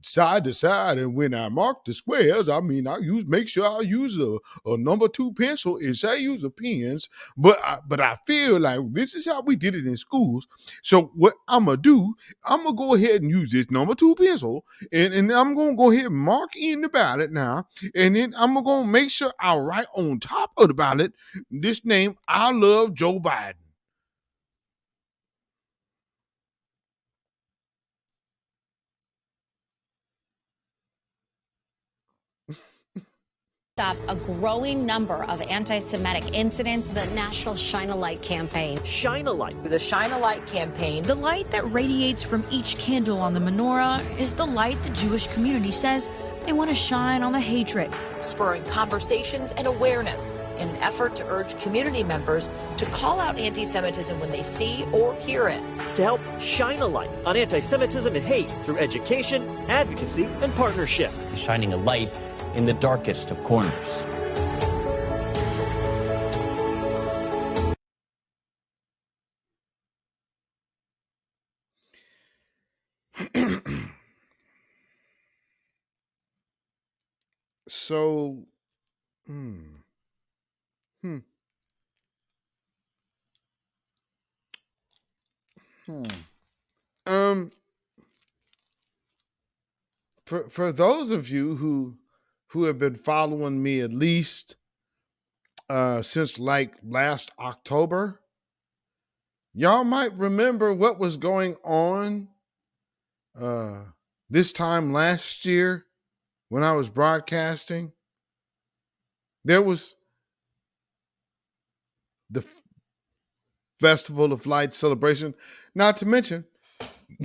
side to side. And when I mark the squares, I mean, make sure I use a number 2 pencil instead I use a pens. But I feel like this is how we did it in schools. So what I'm gonna do, I'm gonna go ahead and use this number 2 pencil, and I'm gonna go ahead and mark in the ballot now, and then I'm gonna make sure I write on top of the ballot this name: I love Joe Biden. Stop a growing number of anti-Semitic incidents. The National Shine a Light campaign. Shine a Light. The Shine a Light campaign. The light that radiates from each candle on the menorah is the light the Jewish community says they want to shine on the hatred. Spurring conversations and awareness in an effort to urge community members to call out anti-Semitism when they see or hear it. To help shine a light on anti-Semitism and hate through education, advocacy, and partnership. Shining a light in the darkest of corners. So, for those of you who have been following me at least since like last October, y'all might remember what was going on this time last year when I was broadcasting. There was the Festival of Lights celebration. Not to mention,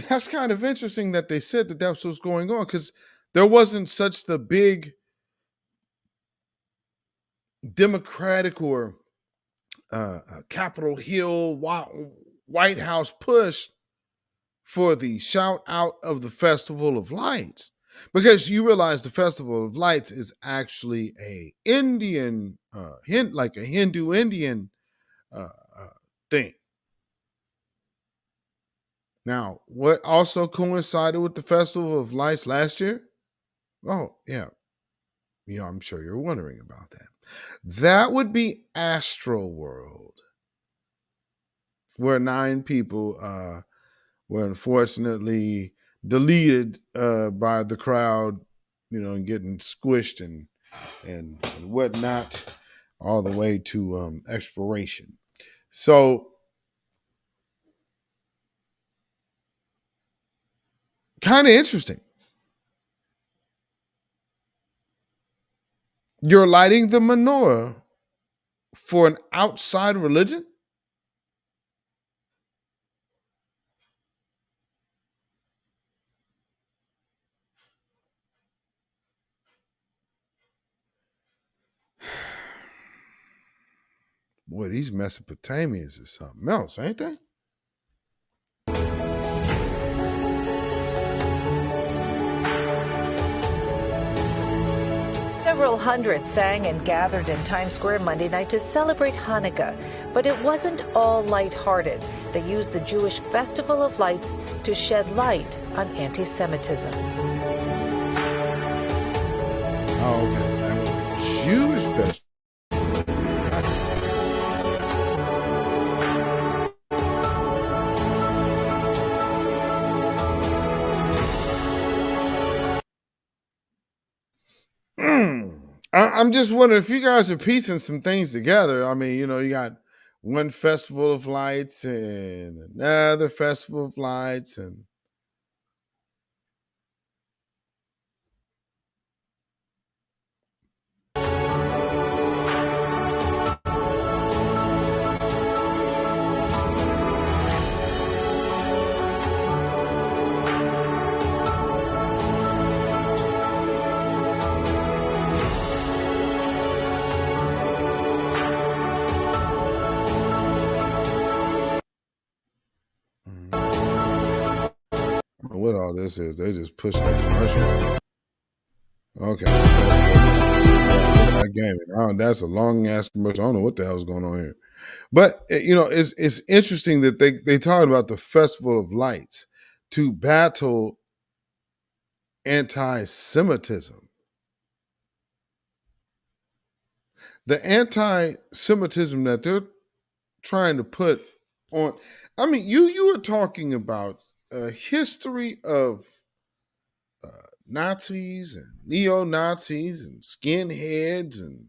that's kind of interesting that they said that that's what's going on, because there wasn't such the big Democratic or Capitol Hill White House push for the shout out of the Festival of Lights, because you realize the Festival of Lights is actually a Indian like a Hindu Indian thing. Now, what also coincided with the Festival of Lights last year? Oh, yeah. I'm sure you're wondering about that. That would be Astroworld, where 9 people were unfortunately deleted by the crowd, and getting squished and whatnot, all the way to expiration. So Kind of interesting. You're lighting the menorah for an outside religion? Boy, these Mesopotamians is something else, ain't they? Several hundred sang and gathered in Times Square Monday night to celebrate Hanukkah, but it wasn't all lighthearted. They used the Jewish Festival of Lights to shed light on anti-Semitism. Oh, okay. That was the Jewish festival. I'm just wondering if you guys are piecing some things together. I mean, you got one festival of lights and another festival of lights, and what all this is, they just pushing a commercial. Okay. I game it. Oh, that's a long ass commercial. I don't know what the hell's going on here. But it's interesting that they talk about the Festival of Lights to battle anti-Semitism. The anti-Semitism that they're trying to put on. I mean, you were talking about a history of Nazis and neo-Nazis and skinheads and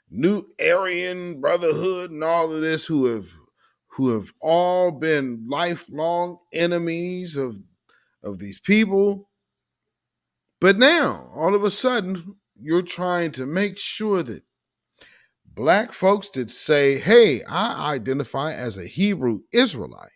New Aryan Brotherhood and all of this who have all been lifelong enemies of these people. But now, all of a sudden, you're trying to make sure that black folks that say, hey, I identify as a Hebrew Israelite.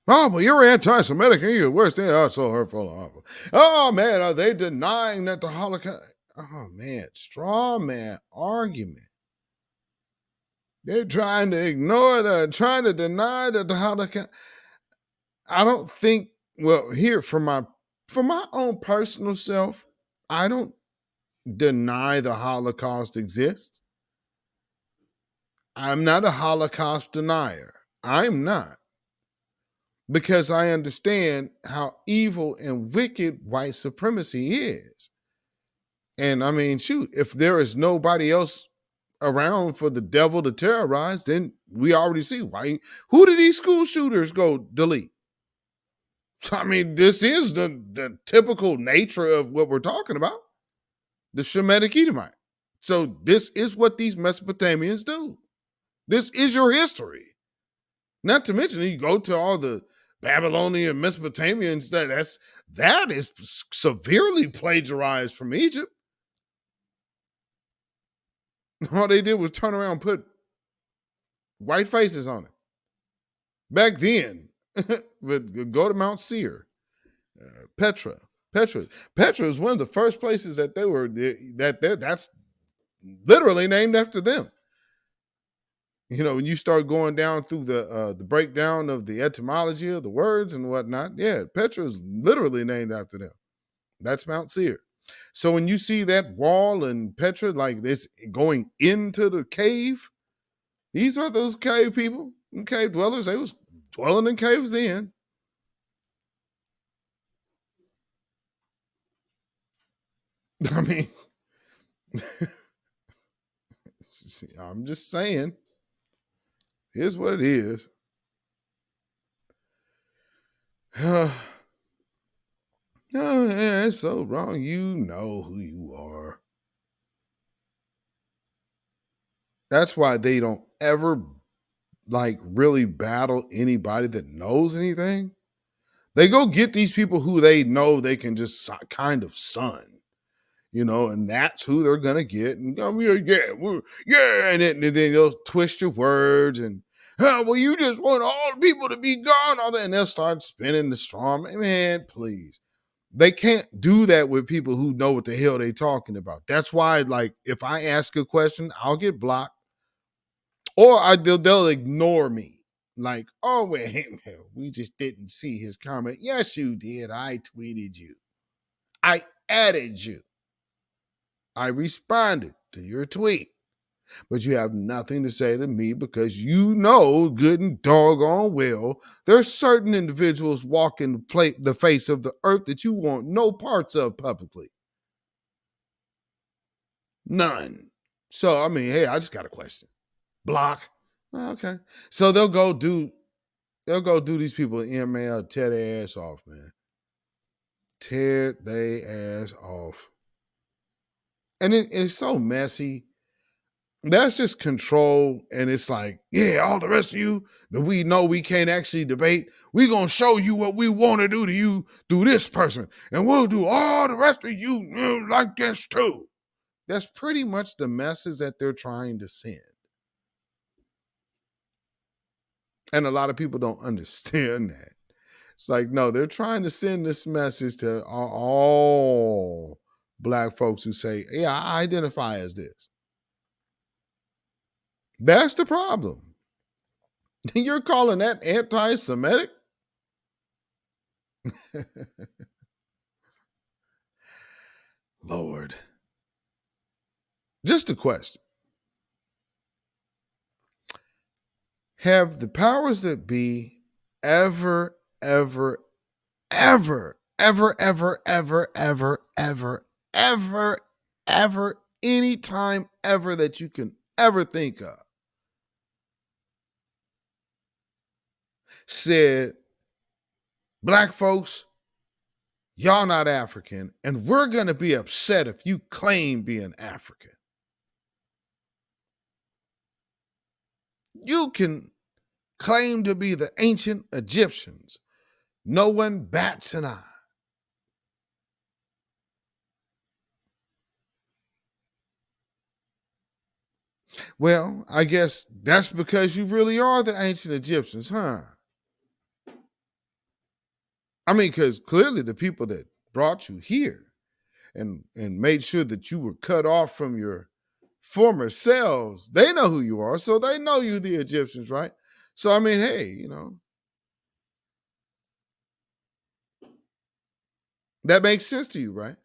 Oh, but you're anti-Semitic and you're worse. They are so hurtful. Oh, man, are they denying that the Holocaust? Oh, man, straw man argument. They're trying to trying to deny that the Holocaust. I don't think, well, here, for my own personal self, I don't deny the Holocaust exists. I'm not a Holocaust denier. I'm not. Because I understand how evil and wicked white supremacy is. And I mean, shoot, if there is nobody else around for the devil to terrorize, then we already see why. Who did these school shooters go delete? So, I mean, this is the typical nature of what we're talking about. The Shemitic Edomite. So this is what these Mesopotamians do. This is your history. Not to mention, you go to all the Babylonian Mesopotamians, that is severely plagiarized from Egypt. All they did was turn around and put white faces on it. Back then, but go to Mount Seir, Petra. Petra is one of the first places that that's literally named after them. When you start going down through the breakdown of the etymology of the words and whatnot, yeah, Petra is literally named after them. That's Mount Seir. So when you see that wall in Petra, like this going into the cave, these are those cave people and cave dwellers. They was dwelling in caves then. I mean, I'm just saying. Here's what it is. Oh, yeah, it's so wrong. You know who you are. That's why they don't ever like really battle anybody that knows anything. They go get these people who they know they can just kind of sun, and that's who they're gonna get. And and then they'll twist your words and well, you just want all the people to be gone, all that, and they'll start spinning the straw. Man, please. They can't do that with people who know what the hell they're talking about. That's why, like, if I ask a question, I'll get blocked, or they'll ignore me. Like, oh, well, we just didn't see his comment. Yes, you did. I tweeted you. I added you. I responded to your tweet. But you have nothing to say to me because you know good and doggone well there's certain individuals walking the face of the earth that you want no parts of publicly. None. So, I mean, hey, I just got a question. Block. Okay. So they'll go do these people in email, tear their ass off, man. Tear their ass off. And it's so messy. That's just control. And it's like, yeah, all the rest of you that we know we can't actually debate, we're going to show you what we want to do to you through this person. And we'll do all the rest of you like this too. That's pretty much the message that they're trying to send. And a lot of people don't understand that. It's like, no, they're trying to send this message to all Black folks who say, yeah, I identify as this. That's the problem. You're calling that anti-Semitic? Lord. Just a question. Have the powers that be ever, any time ever that you can ever think of, said, Black folks, y'all not African, and we're going to be upset if you claim being African. You can claim to be the ancient Egyptians. No one bats an eye. Well, I guess that's because you really are the ancient Egyptians, huh? I mean, because clearly the people that brought you here and made sure that you were cut off from your former selves, they know who you are, so they know you the Egyptians, right? So, I mean, hey, that makes sense to you, right?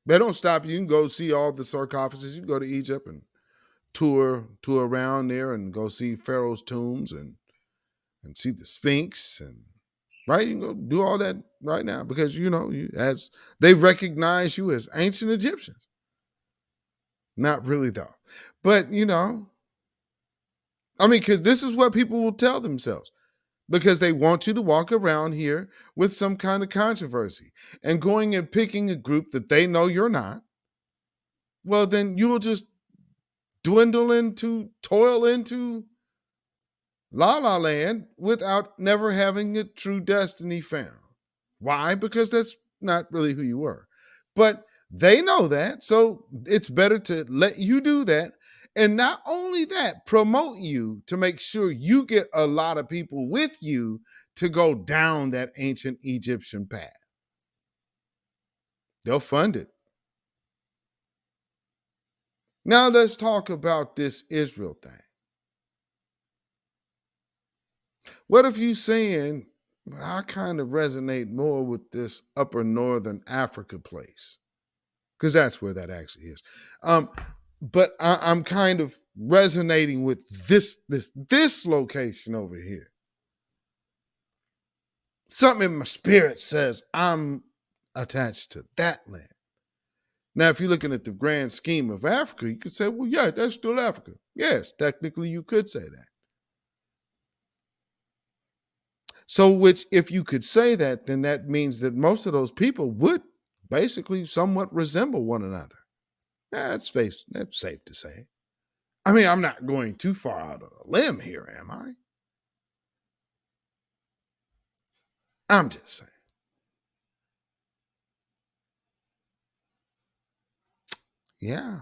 They don't stop you. You can go see all the sarcophagus. You can go to Egypt and tour around there and go see Pharaoh's tombs and see the Sphinx, and right, you can go do all that right now because as they recognize you as ancient Egyptians. Not really though, but I mean, because this is what people will tell themselves because they want you to walk around here with some kind of controversy and going and picking a group that they know you're not. Well, then you will just toil into La La Land without never having a true destiny found. Why? Because that's not really who you were. But they know that, so it's better to let you do that. And not only that, promote you to make sure you get a lot of people with you to go down that ancient Egyptian path. They'll fund it. Now let's talk about this Israel thing. What if you saying, I kind of resonate more with this upper northern Africa place? Because that's where that actually is. But I'm kind of resonating with this location over here. Something in my spirit says I'm attached to that land. Now, if you're looking at the grand scheme of Africa, you could say, well, yeah, that's still Africa. Yes, technically you could say that. So if you could say that, then that means that most of those people would basically somewhat resemble one another. That's safe to say. I mean, I'm not going too far out on a limb here, am I? I'm just saying. Yeah.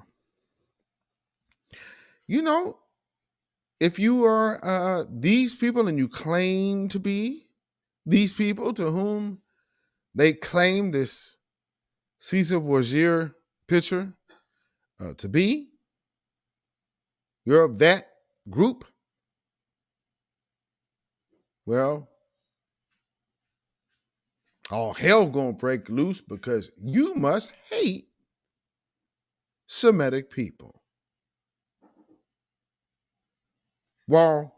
You know, if you are these people and you claim to be these people to whom they claim this Caesar Borgia picture to be, you're of that group, well, all hell gonna break loose because you must hate Semitic people. While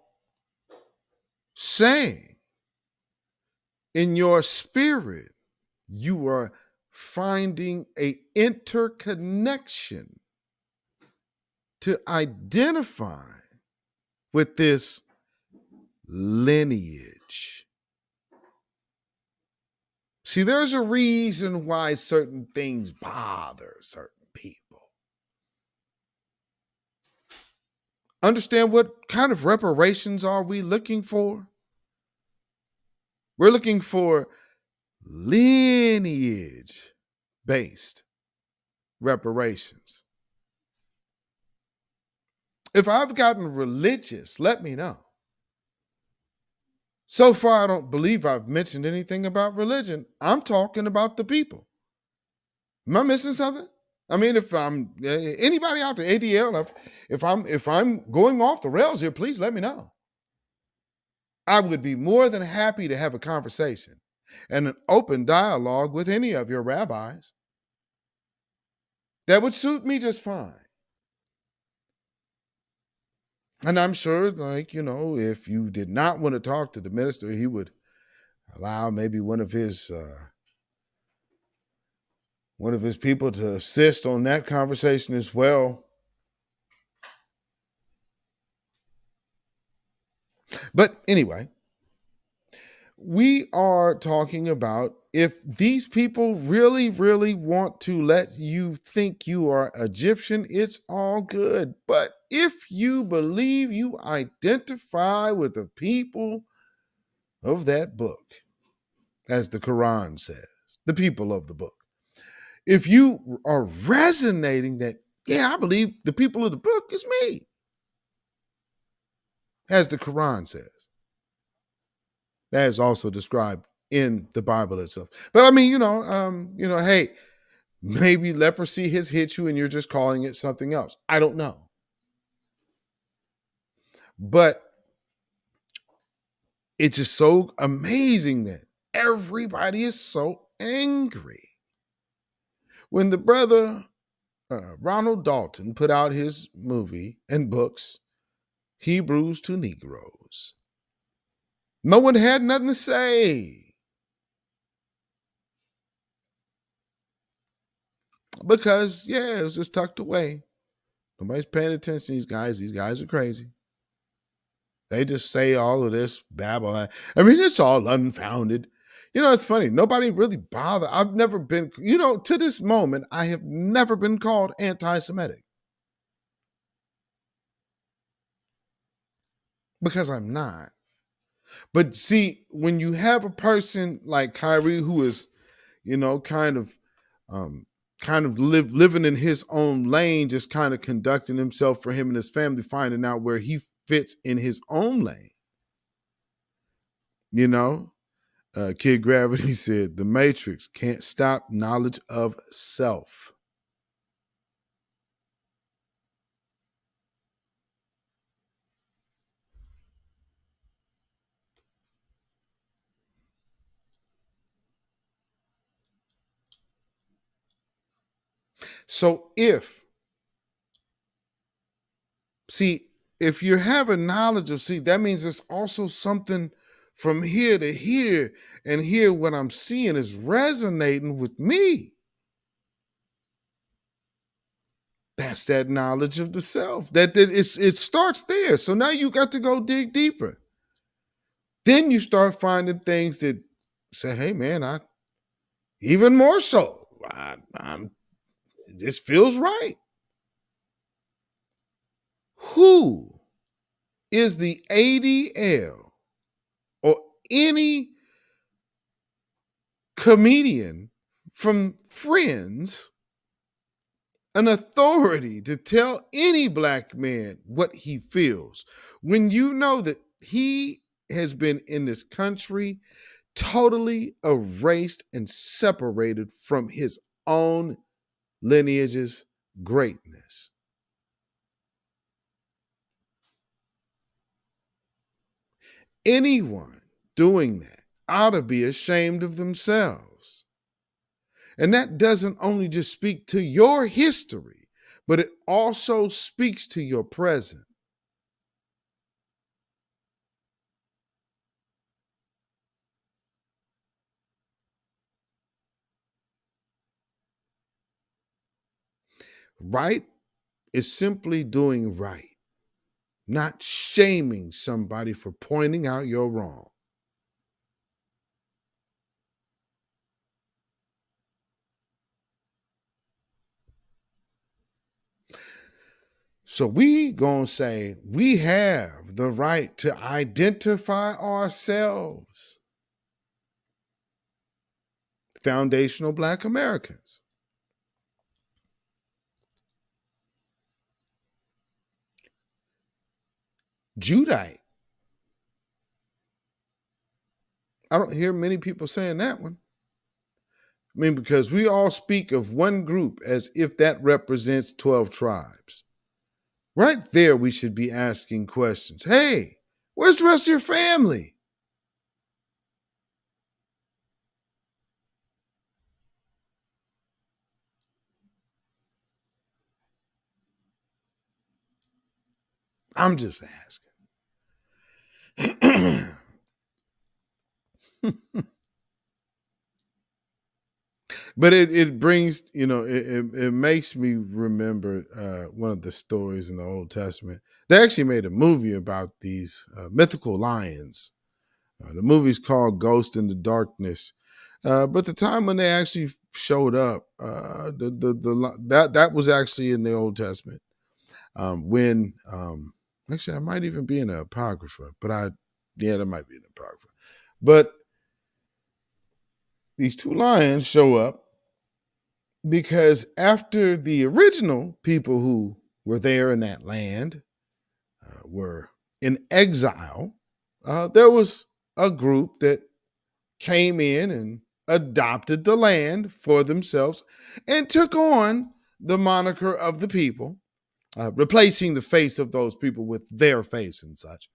saying in your spirit, you are finding a interconnection to identify with this lineage. See, there's a reason why certain things bother certain people. Understand what kind of reparations are we looking for? We're looking for lineage-based reparations. If I've gotten religious, let me know. So far, I don't believe I've mentioned anything about religion. I'm talking about the people. Am I missing something? I mean, if I'm anybody out there, ADL, if I'm going off the rails here, please let me know. I would be more than happy to have a conversation and an open dialogue with any of your rabbis. That would suit me just fine. And I'm sure, if you did not want to talk to the minister, he would allow maybe one of his people to assist on that conversation as well. But anyway, we are talking about if these people really, really want to let you think you are Egyptian, it's all good. But if you believe you identify with the people of that book, as the Quran says, the people of the book, if you are resonating that, yeah, I believe the people of the book is me, as the Quran says. That is also described in the Bible itself. But I mean, hey, maybe leprosy has hit you and you're just calling it something else. I don't know. But it's just so amazing that everybody is so angry. When the brother Ronald Dalton put out his movie and books, Hebrews to Negroes, no one had nothing to say. Because, yeah, it was just tucked away. Nobody's paying attention to these guys. These guys are crazy. They just say all of this babble. I mean, it's all unfounded. It's funny. Nobody really bothered. I've never been, to this moment, I have never been called anti-Semitic. Because I'm not. But see, when you have a person like Kyrie who is, kind of living in his own lane, just kind of conducting himself for him and his family, finding out where he fits in his own lane. Kid Gravity said, the Matrix can't stop knowledge of self. So if you have a knowledge of that means there's also something from here to here, and here what I'm seeing is resonating with me. That's that knowledge of the self. It starts there. So now you got to go dig deeper. Then you start finding things that say, hey man, even more so. This feels right. Who is the ADL or any comedian from Friends an authority to tell any black man what he feels when you know that he has been in this country totally erased and separated from his own lineage's greatness? Anyone doing that ought to be ashamed of themselves. And that doesn't only just speak to your history, but it also speaks to your present. Right is simply doing right, not shaming somebody for pointing out your wrong. So we gonna say we have the right to identify ourselves. Foundational Black Americans. Judite. I don't hear many people saying that one. I mean, because we all speak of one group as if that represents 12 tribes. Right there, we should be asking questions. Hey, where's the rest of your family? I'm just asking. But it brings, it makes me remember one of the stories in the Old Testament. They actually made a movie about these mythical lions. The movie's called Ghost in the Darkness. But the time when they actually showed up, that was actually in the Old Testament. When actually, I might even be in the Apocrypha, but that might be in the Apocrypha. But these two lions show up because after the original people who were there in that land were in exile, there was a group that came in and adopted the land for themselves and took on the moniker of the people, replacing the face of those people with their face and such.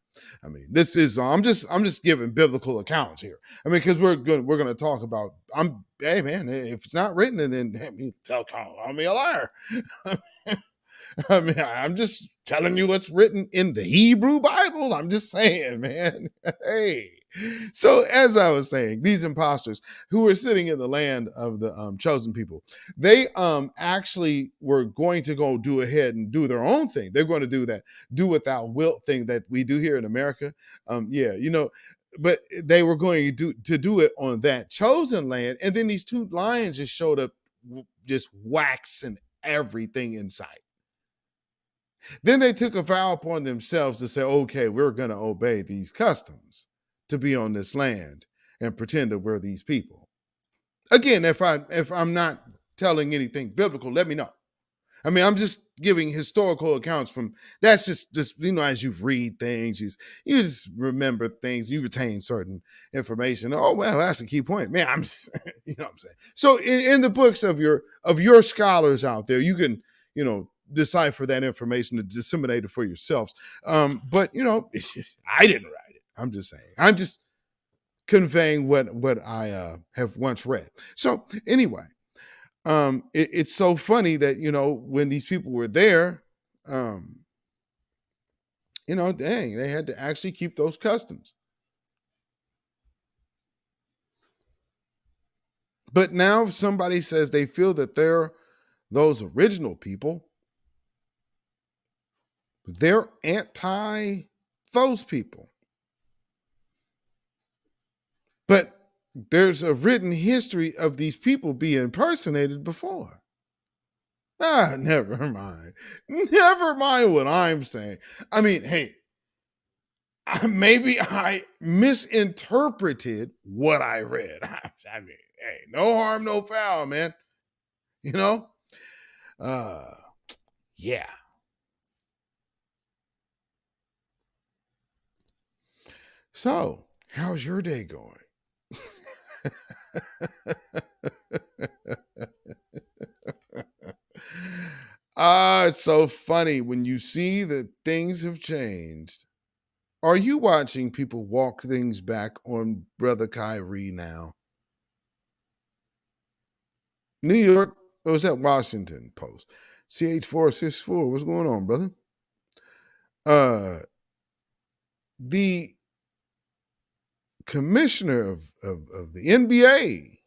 I mean, this is I'm just giving biblical accounts here. I mean, because we're gonna talk about. Hey man, if it's not written, then call me a liar. I mean, I'm just telling you what's written in the Hebrew Bible. I'm just saying, man. Hey. So as I was saying, these imposters who were sitting in the land of the chosen people, they actually were going to go do ahead and do their own thing. They're going to do that do without wilt thing that we do here in America. But they were going to do it on that chosen land. And then these two lions just showed up, just waxing everything in sight. Then they took a vow upon themselves to say, okay, we're going to obey these customs to be on this land and pretend that we're these people. Again, if I'm not telling anything biblical, let me know. I mean, I'm just giving historical accounts from, that's just as you read things, you just remember things, you retain certain information. Oh, well, that's the key point. Man, I'm just, you know what I'm saying? So in the books of your scholars out there, you can, decipher that information to disseminate it for yourselves. But, I didn't write it. I'm just saying. I'm just conveying what I have once read. So anyway, it's so funny that, when these people were there, dang, they had to actually keep those customs. But now somebody says they feel that they're those original people, they're anti those people. But there's a written history of these people being impersonated before. Never mind. Never mind what I'm saying. I mean, hey, maybe I misinterpreted what I read. I mean, hey, no harm, no foul, man. You know? Yeah. So, how's your day going? It's so funny when you see that things have changed. Are you watching people walk things back on Brother Kyrie now? New York, or was that Washington Post? CH464, what's going on, brother? The commissioner of the NBA,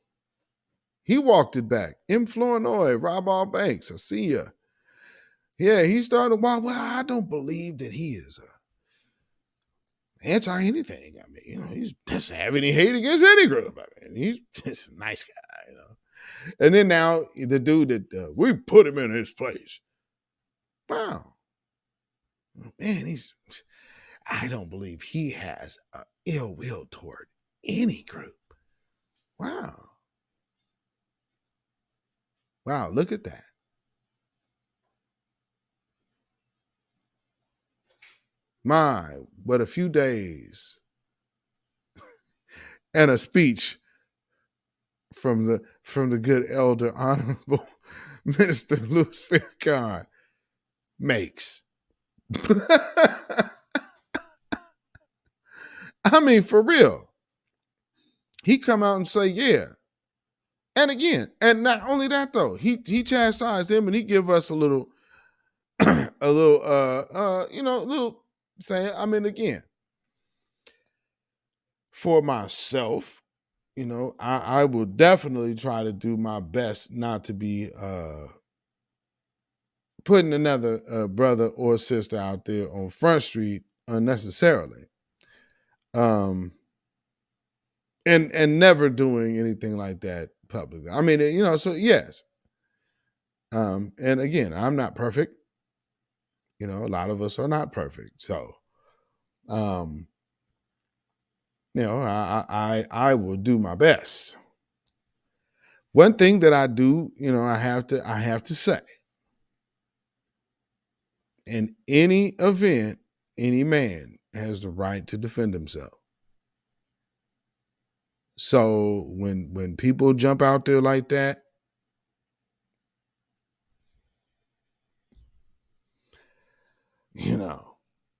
he walked it back. M. Flournoy, Rob All Banks, I see ya. Yeah, he started, well, I don't believe that he is anti anything. I mean, he doesn't have any hate against any group. I mean, he's just a nice guy, And then now the dude that we put him in his place. Wow. Man, I don't believe he has ill will toward any group. Wow. Wow, look at that. My, but a few days and a speech from the good elder honorable Minister Louis Farrakhan makes. I mean, for real. He come out and say, yeah. And again, and not only that though, he chastised him and he give us a little little saying, I mean, again, for myself, I will definitely try to do my best not to be putting another brother or sister out there on Front Street unnecessarily. And never doing anything like that publicly. I mean, so yes. And again, I'm not perfect. A lot of us are not perfect. So, I will do my best. One thing that I do, I have to say, in any event, any man has the right to defend himself. So when people jump out there like that,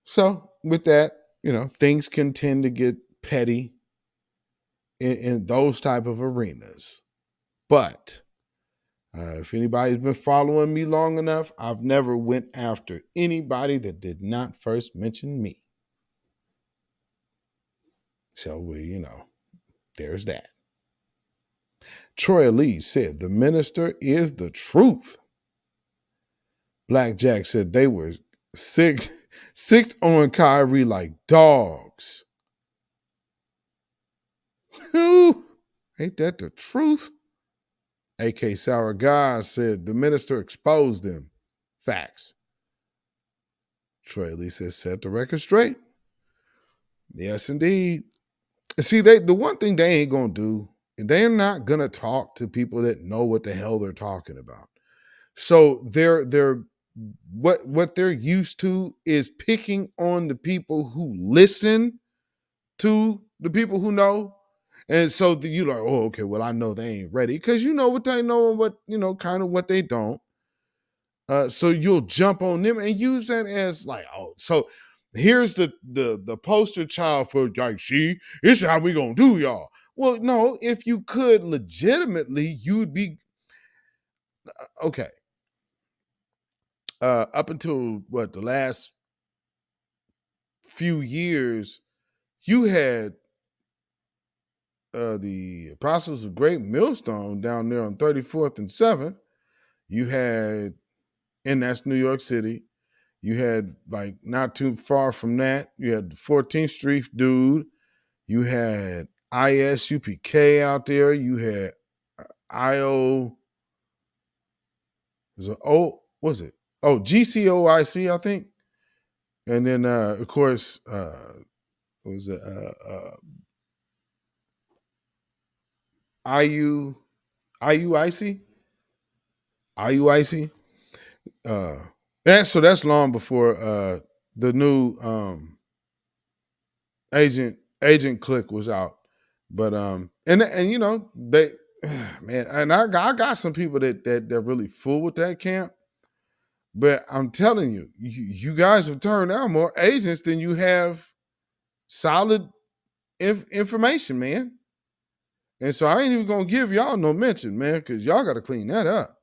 so with that, things can tend to get petty in those type of arenas. But if anybody's been following me long enough, I've never went after anybody that did not first mention me. So there's that. Troy Lee said, the minister is the truth. Black Jack said they were six on Kyrie like dogs. Ain't that the truth? AK Sour Guy said the minister exposed them. Facts. Troy Lee says, set the record straight. Yes, indeed. See, the one thing they ain't gonna do, they're not gonna talk to people that know what the hell they're talking about. So they're what they're used to is picking on the people who listen to the people who know. And so you're like, oh, okay, well, I know they ain't ready because you know what they know and what, kind of what they don't. So you'll jump on them and use that as like, oh, so here's the poster child for like, see, this is how we gonna do, y'all. Well, no, if you could legitimately, you'd be okay. Up until the last few years, you had the Apostles of Great Millstone down there on 34th and 7th. You had, and that's New York City. You had, like, not too far from that, you had the 14th Street dude. You had ISUPK out there. You had IO, There's a what's it? Oh, GCOIC, I think. And then of course, what was it? IU IUIC? IUIC? That's long before the new agent click was out. But and you know, they man, and I got some people that really fool with that camp. But I'm telling you, you guys have turned out more agents than you have solid information, man. And so I ain't even gonna give y'all no mention, man, because y'all got to clean that up.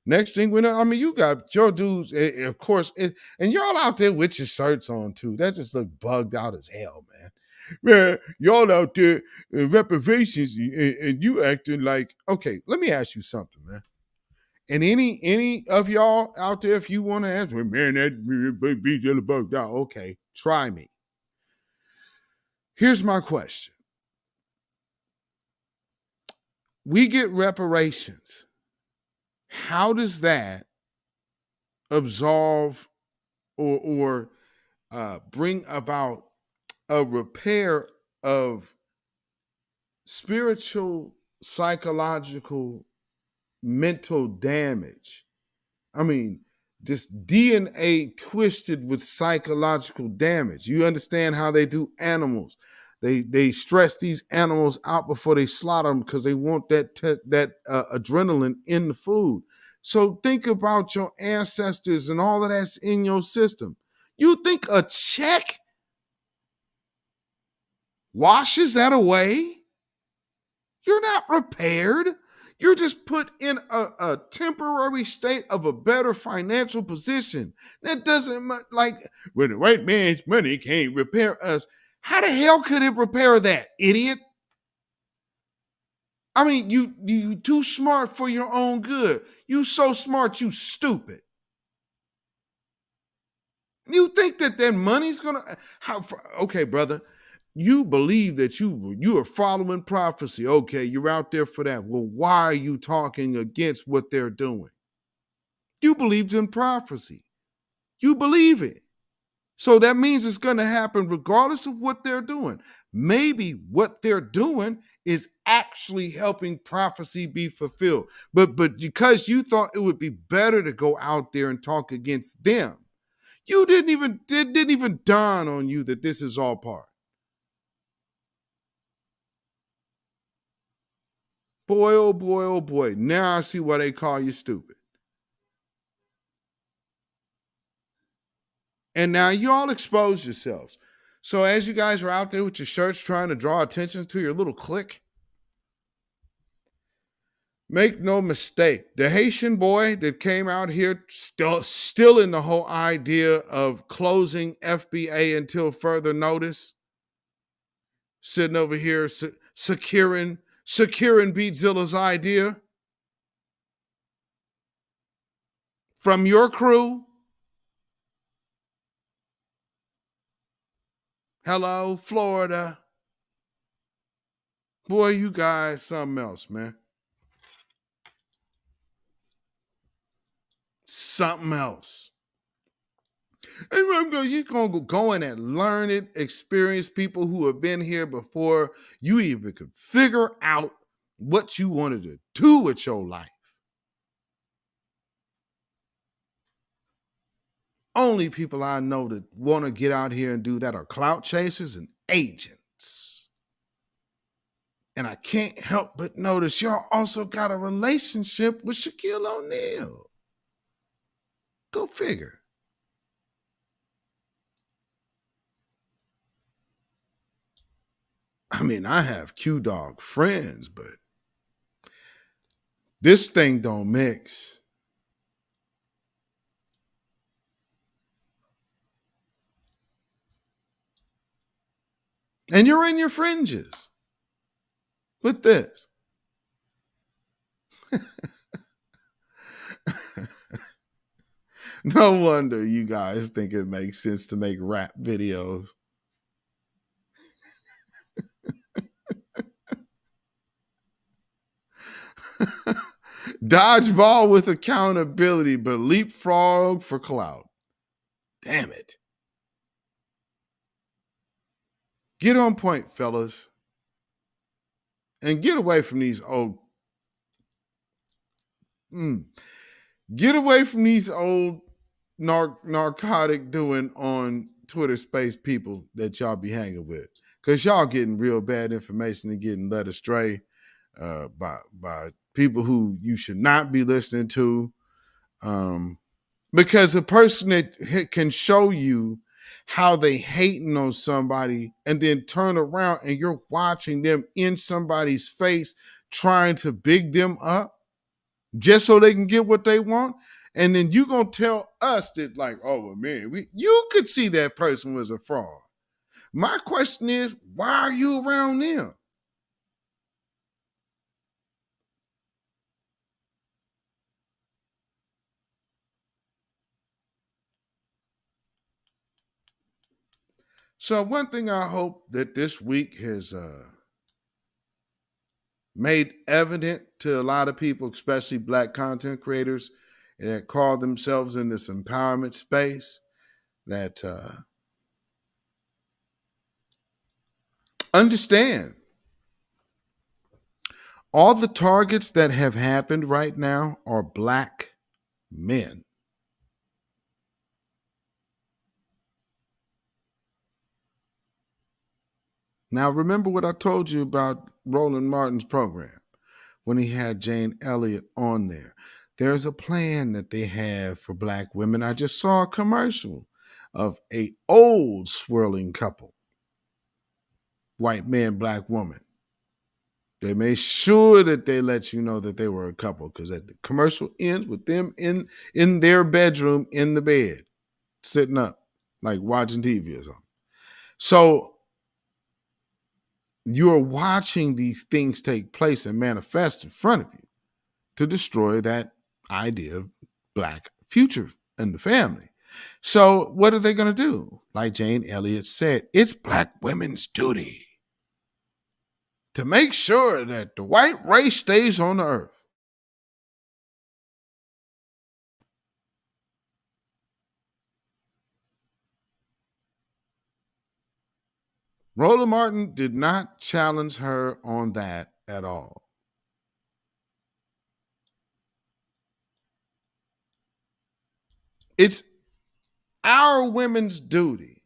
Next thing we know, I mean, you got your dudes, of course, and y'all out there with your shirts on too. That just look bugged out as hell, man. Man, y'all out there in reparations, and you acting like, okay, let me ask you something, man. And any of y'all out there, if you want to ask, well, man, that beats yellow bugged out. Okay, try me. Here's my question. We get reparations. How does that absolve or bring about a repair of spiritual, psychological, mental damage? I mean, just DNA twisted with psychological damage. You understand how they do animals. They stress these animals out before they slaughter them because they want that adrenaline in the food. So think about your ancestors and all of that's in your system. You think a check washes that away? You're not repaired. You're just put in a temporary state of a better financial position. That doesn't like when the right man's money can't repair us. How the hell could it repair that, idiot? I mean, you too smart for your own good. You so smart, you stupid. You think that money's gonna okay, brother. You believe that you are following prophecy. Okay, you're out there for that. Well, why are you talking against what they're doing? You believed in prophecy. You believe it. So that means it's going to happen regardless of what they're doing. Maybe what they're doing is actually helping prophecy be fulfilled. But because you thought it would be better to go out there and talk against them, you didn't even dawn on you that this is all part. Boy, oh boy, oh boy. Now I see why they call you stupid. And now you all expose yourselves. So as you guys are out there with your shirts trying to draw attention to your little clique, make no mistake, the Haitian boy that came out here still in the whole idea of closing FBA until further notice, sitting over here securing Beatzilla's idea from your crew. Hello, Florida. Boy, you guys, something else, man. Something else. And you're going to go in and learn it, experience people who have been here before you even could figure out what you wanted to do with your life. Only people I know that want to get out here and do that are clout chasers and agents. And I can't help but notice y'all also got a relationship with Shaquille O'Neal. Go figure. I mean, I have Q-Dog friends, but this thing don't mix. And you're in your fringes with this. No wonder you guys think it makes sense to make rap videos. Dodgeball with accountability, but leapfrog for clout. Damn it. Get on point, fellas. And get away from these old. Get away from these old narcotic doing on Twitter space people that y'all be hanging with. Because y'all getting real bad information and getting led astray by people who you should not be listening to. Because a person that can show you how they hating on somebody and then turn around and you're watching them in somebody's face trying to big them up just so they can get what they want. And then you going to tell us that like, oh, well, man, you could see that person was a fraud. My question is, why are you around them? So one thing I hope that this week has made evident to a lot of people, especially Black content creators that call themselves in this empowerment space, that understand all the targets that have happened right now are Black men. Now, remember what I told you about Roland Martin's program when he had Jane Elliott on there. There's a plan that they have for Black women. I just saw a commercial of a old swirling couple, white man, Black woman. They made sure that they let you know that they were a couple because the commercial ends with them in their bedroom in the bed, sitting up, like watching TV or something. So you're watching these things take place and manifest in front of you to destroy that idea of Black future in the family. So what are they going to do? Like Jane Elliott said, it's Black women's duty to make sure that the white race stays on the earth. Roland Martin did not challenge her on that at all. It's our women's duty.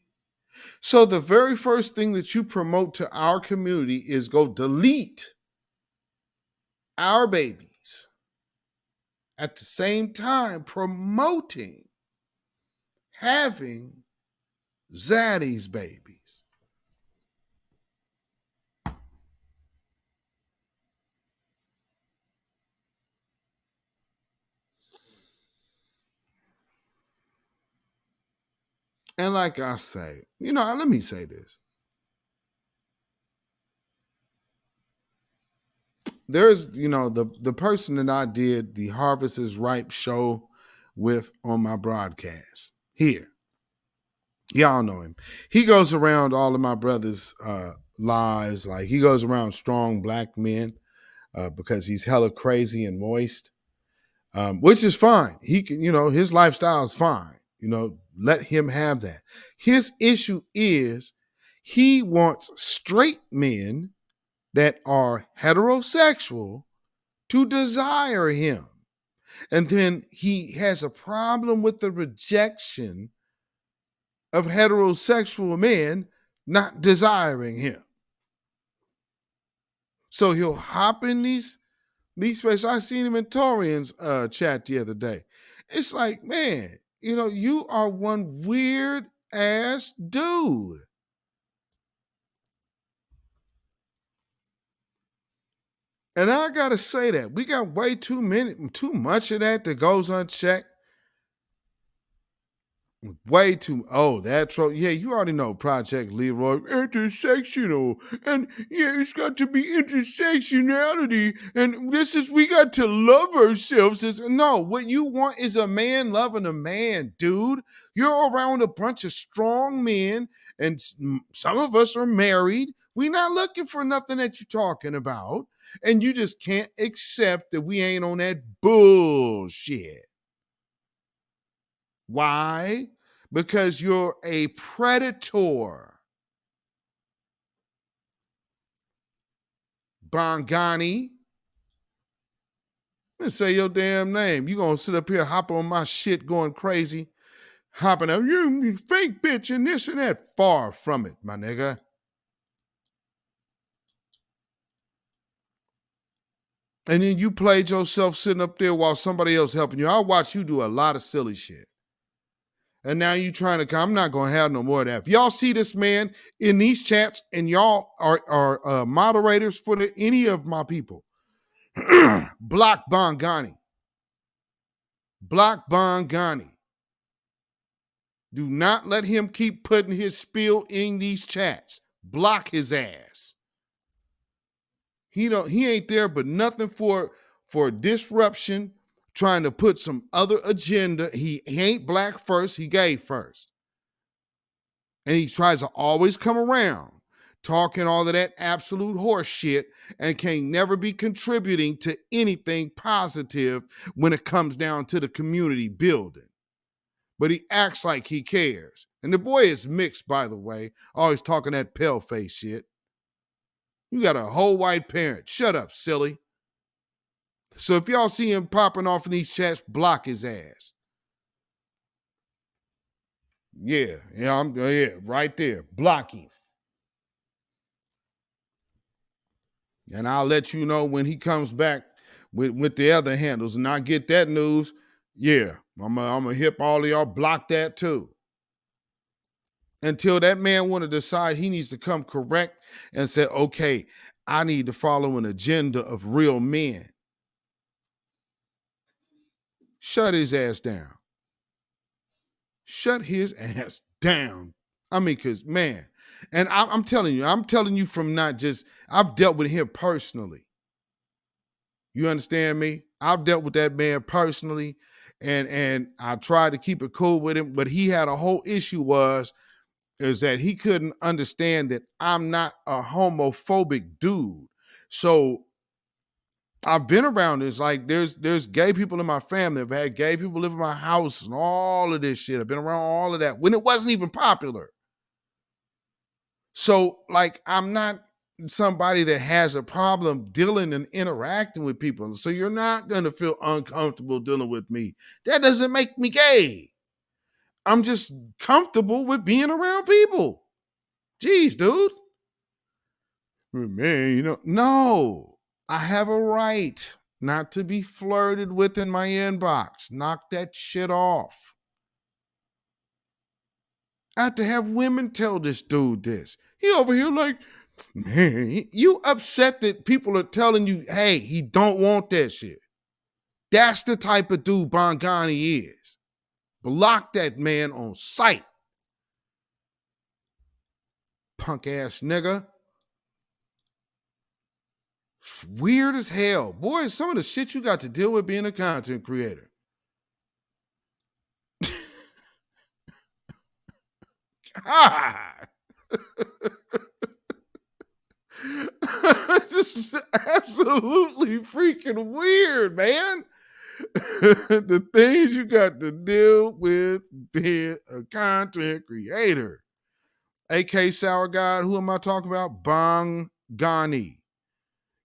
So the very first thing that you promote to our community is go delete our babies. At the same time, promoting having Zaddy's babies. And like I say, let me say this. There's, the person that I did the Harvest is Ripe show with on my broadcast here. Y'all know him. He goes around all of my brothers' lives. Like he goes around strong Black men because he's hella crazy and moist, which is fine. He can, his lifestyle is fine. Let him have that. His issue is he wants straight men that are heterosexual to desire him. And then he has a problem with the rejection of heterosexual men not desiring him. So he'll hop in these spaces. I seen him in Torian's chat the other day. It's like, man, you are one weird ass dude. And I gotta say that we got way too much of that goes unchecked. Way too. Oh, that's right. Yeah, you already know Project Leroy, intersectional, and yeah, it's got to be intersectionality, and we got to love ourselves. No, what you want is a man loving a man, dude. You're around a bunch of strong men, and some of us are married. We not looking for nothing that you're talking about. And you just can't accept that we ain't on that bullshit. Why? Because you're a predator. Bongani. Let's say your damn name. You gonna sit up here, hop on my shit going crazy, hopping up, you fake bitch and this and that. Far from it, my nigga. And then you played yourself sitting up there while somebody else helping you. I watch you do a lot of silly shit. And now you trying to come, I'm not going to have no more of that. If y'all see this man in these chats and y'all are moderators for any of my people, block Bongani. Block Bongani. Do not let him keep putting his spill in these chats. Block his ass. He ain't there but nothing for disruption, trying to put some other agenda. He ain't black first, he gay first. And he tries to always come around talking all of that absolute horse shit and can never be contributing to anything positive when it comes down to the community building. But he acts like he cares. And the boy is mixed, by the way, always talking that pale face shit. You got a whole white parent. Shut up, silly. So if y'all see him popping off in these chats, block his ass. Yeah, right there. Block him. And I'll let you know when he comes back with the other handles. And I get that news, yeah, I'm gonna hip all of y'all, block that too. Until that man want to decide he needs to come correct and say, okay, I need to follow an agenda of real men. Shut his ass down. Shut his ass down. I mean, because, man, and I'm telling you from not just, I've dealt with him personally. You understand me? I've dealt with that man personally, and I tried to keep it cool with him, but he had a whole issue is that he couldn't understand that I'm not a homophobic dude. So I've been around this, like there's gay people in my family. I've had gay people live in my house and all of this shit. I've been around all of that when it wasn't even popular. So like, I'm not somebody that has a problem dealing and interacting with people. So you're not going to feel uncomfortable dealing with me. That doesn't make me gay. I'm just comfortable with being around people. Jeez, dude. Man, no, I have a right not to be flirted with in my inbox. Knock that shit off. I have to have women tell this dude this. He over here like, man, you upset that people are telling you, hey, he don't want that shit. That's the type of dude Bongani is. Block that man on sight. Punk ass nigga. Weird as hell. Boy, some of the shit you got to deal with being a content creator. God. Just absolutely freaking weird, man. The things you got to deal with being a content creator. AK Sour God, who am I talking about? Bongani.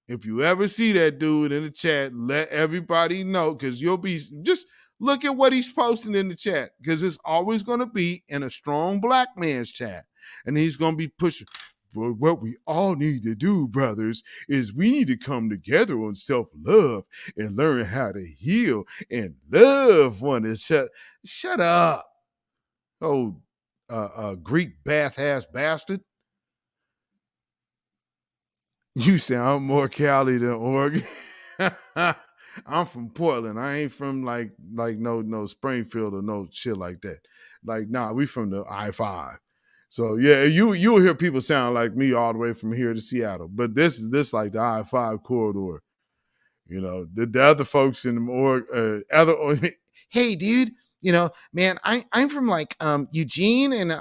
If you ever see that dude in the chat, let everybody know, because you'll be, just look at what he's posting in the chat, because it's always going to be in a strong black man's chat. And he's going to be pushing. But what we all need to do, brothers, is we need to come together on self-love and learn how to heal and love one another. Shut up. Oh, Greek bath-ass bastard. You sound more Cali than Oregon. I'm from Portland. I ain't from like no Springfield or no shit like that. Like, nah, we from the I-5. So yeah, you'll hear people sound like me all the way from here to Seattle. But this like the I-5 corridor. The other folks in the hey dude, man, I'm from like Eugene and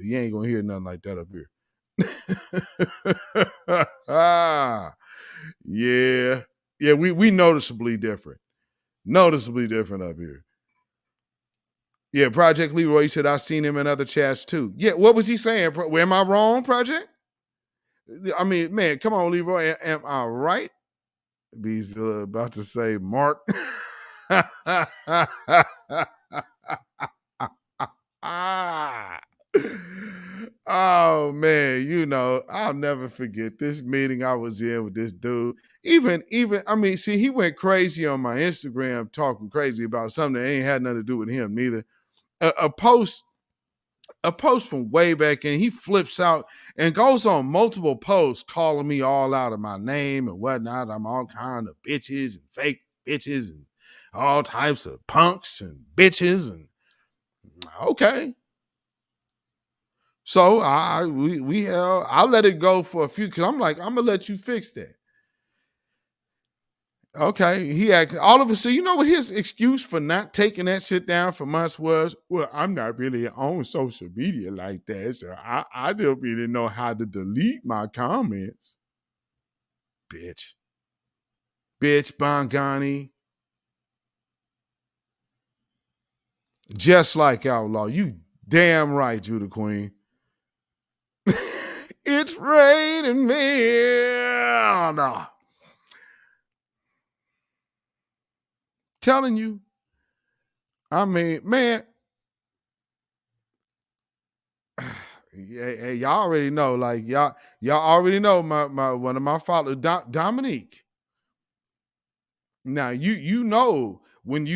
you ain't gonna hear nothing like that up here. Yeah. Yeah, we noticeably different. Noticeably different up here. Yeah, Project Leroy said I seen him in other chats too. Yeah, what was he saying? Am I wrong, Project? I mean, man, come on, Leroy. Am I right? He's about to say Mark. Oh man, I'll never forget this meeting I was in with this dude. Even, I mean, see, he went crazy on my Instagram talking crazy about something that ain't had nothing to do with him neither. A post from way back in, he flips out and goes on multiple posts calling me all out of my name and whatnot. I'm all kind of bitches and fake bitches and all types of punks and bitches. And okay. So I let it go for a few because I'm like, I'm gonna let you fix that. Okay, he acted all of a sudden. You know what his excuse for not taking that shit down for months was? Well, I'm not really on social media like that, so I don't really know how to delete my comments. Bitch, Bongani, just like Outlaw. You damn right, Judah Queen. It's raining men. No. Telling you. I mean, man. Yeah, y'all already know. Like y'all already know my one of my followers, Dominique. Now you know when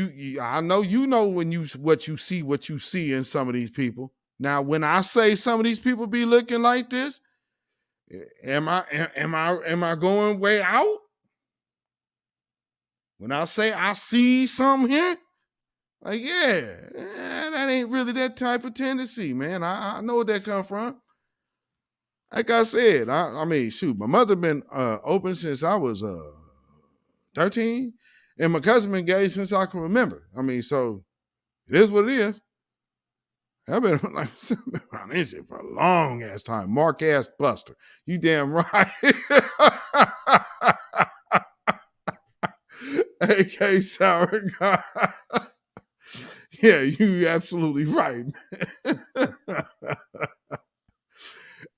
I know when what you see in some of these people. Now when I say some of these people be looking like this, am I going way out? When I say I see some here, like that ain't really that type of tendency, man. I know where that come from. Like I said, I mean, shoot, my mother been open since I was 13, and my cousin been gay since I can remember. I mean, so it is what it is. I've been like around this shit for a long ass time. Mark ass Buster. You damn right. AK Sour God. Yeah, you absolutely right.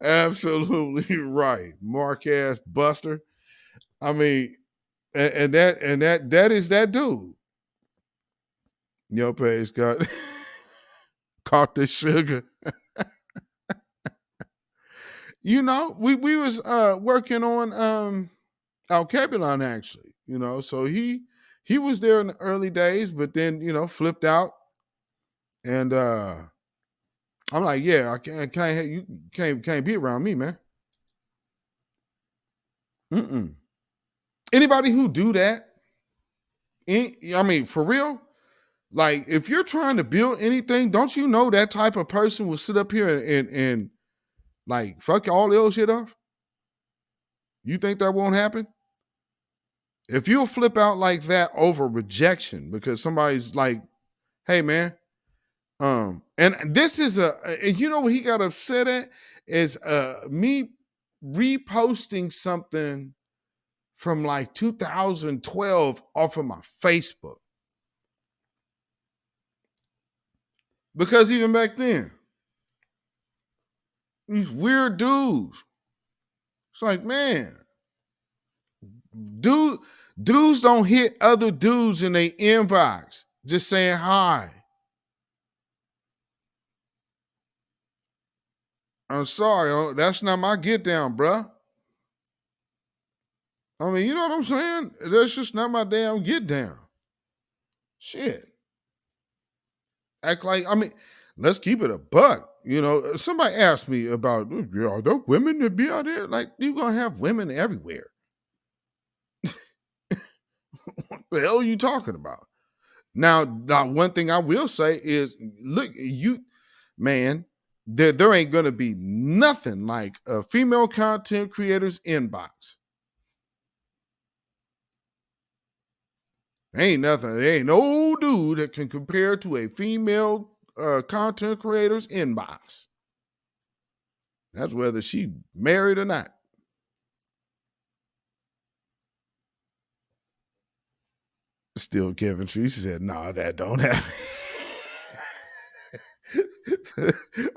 Absolutely right. Mark ass Buster. I mean, and that is that dude. Your page got caught the sugar. We was working on Alkebulan actually, so he was there in the early days, but then flipped out, and I'm like, yeah, I can't you can't be around me, man. Anybody who do that, I mean, for real, like if you're trying to build anything, don't you know that type of person will sit up here and like fuck all the old shit off? You think that won't happen? If you'll flip out like that over rejection because somebody's like, hey man, and this is and you know what he got upset at is me reposting something from like 2012 off of my Facebook. Because even back then, these weird dudes. It's like, man, dudes don't hit other dudes in their inbox just saying hi. I'm sorry, that's not my get down, bruh. I mean, you know what I'm saying? That's just not my damn get down. Shit. Act like, I mean, let's keep it a buck. Somebody asked me about, are there women that be out there? Like, you're going to have women everywhere. What the hell are you talking about? Now, one thing I will say is, look, man, there ain't going to be nothing like a female content creator's inbox. Ain't nothing. There ain't no dude that can compare to a female content creator's inbox. That's whether she married or not. Still Kevin Tree. She said, "Nah, that don't happen."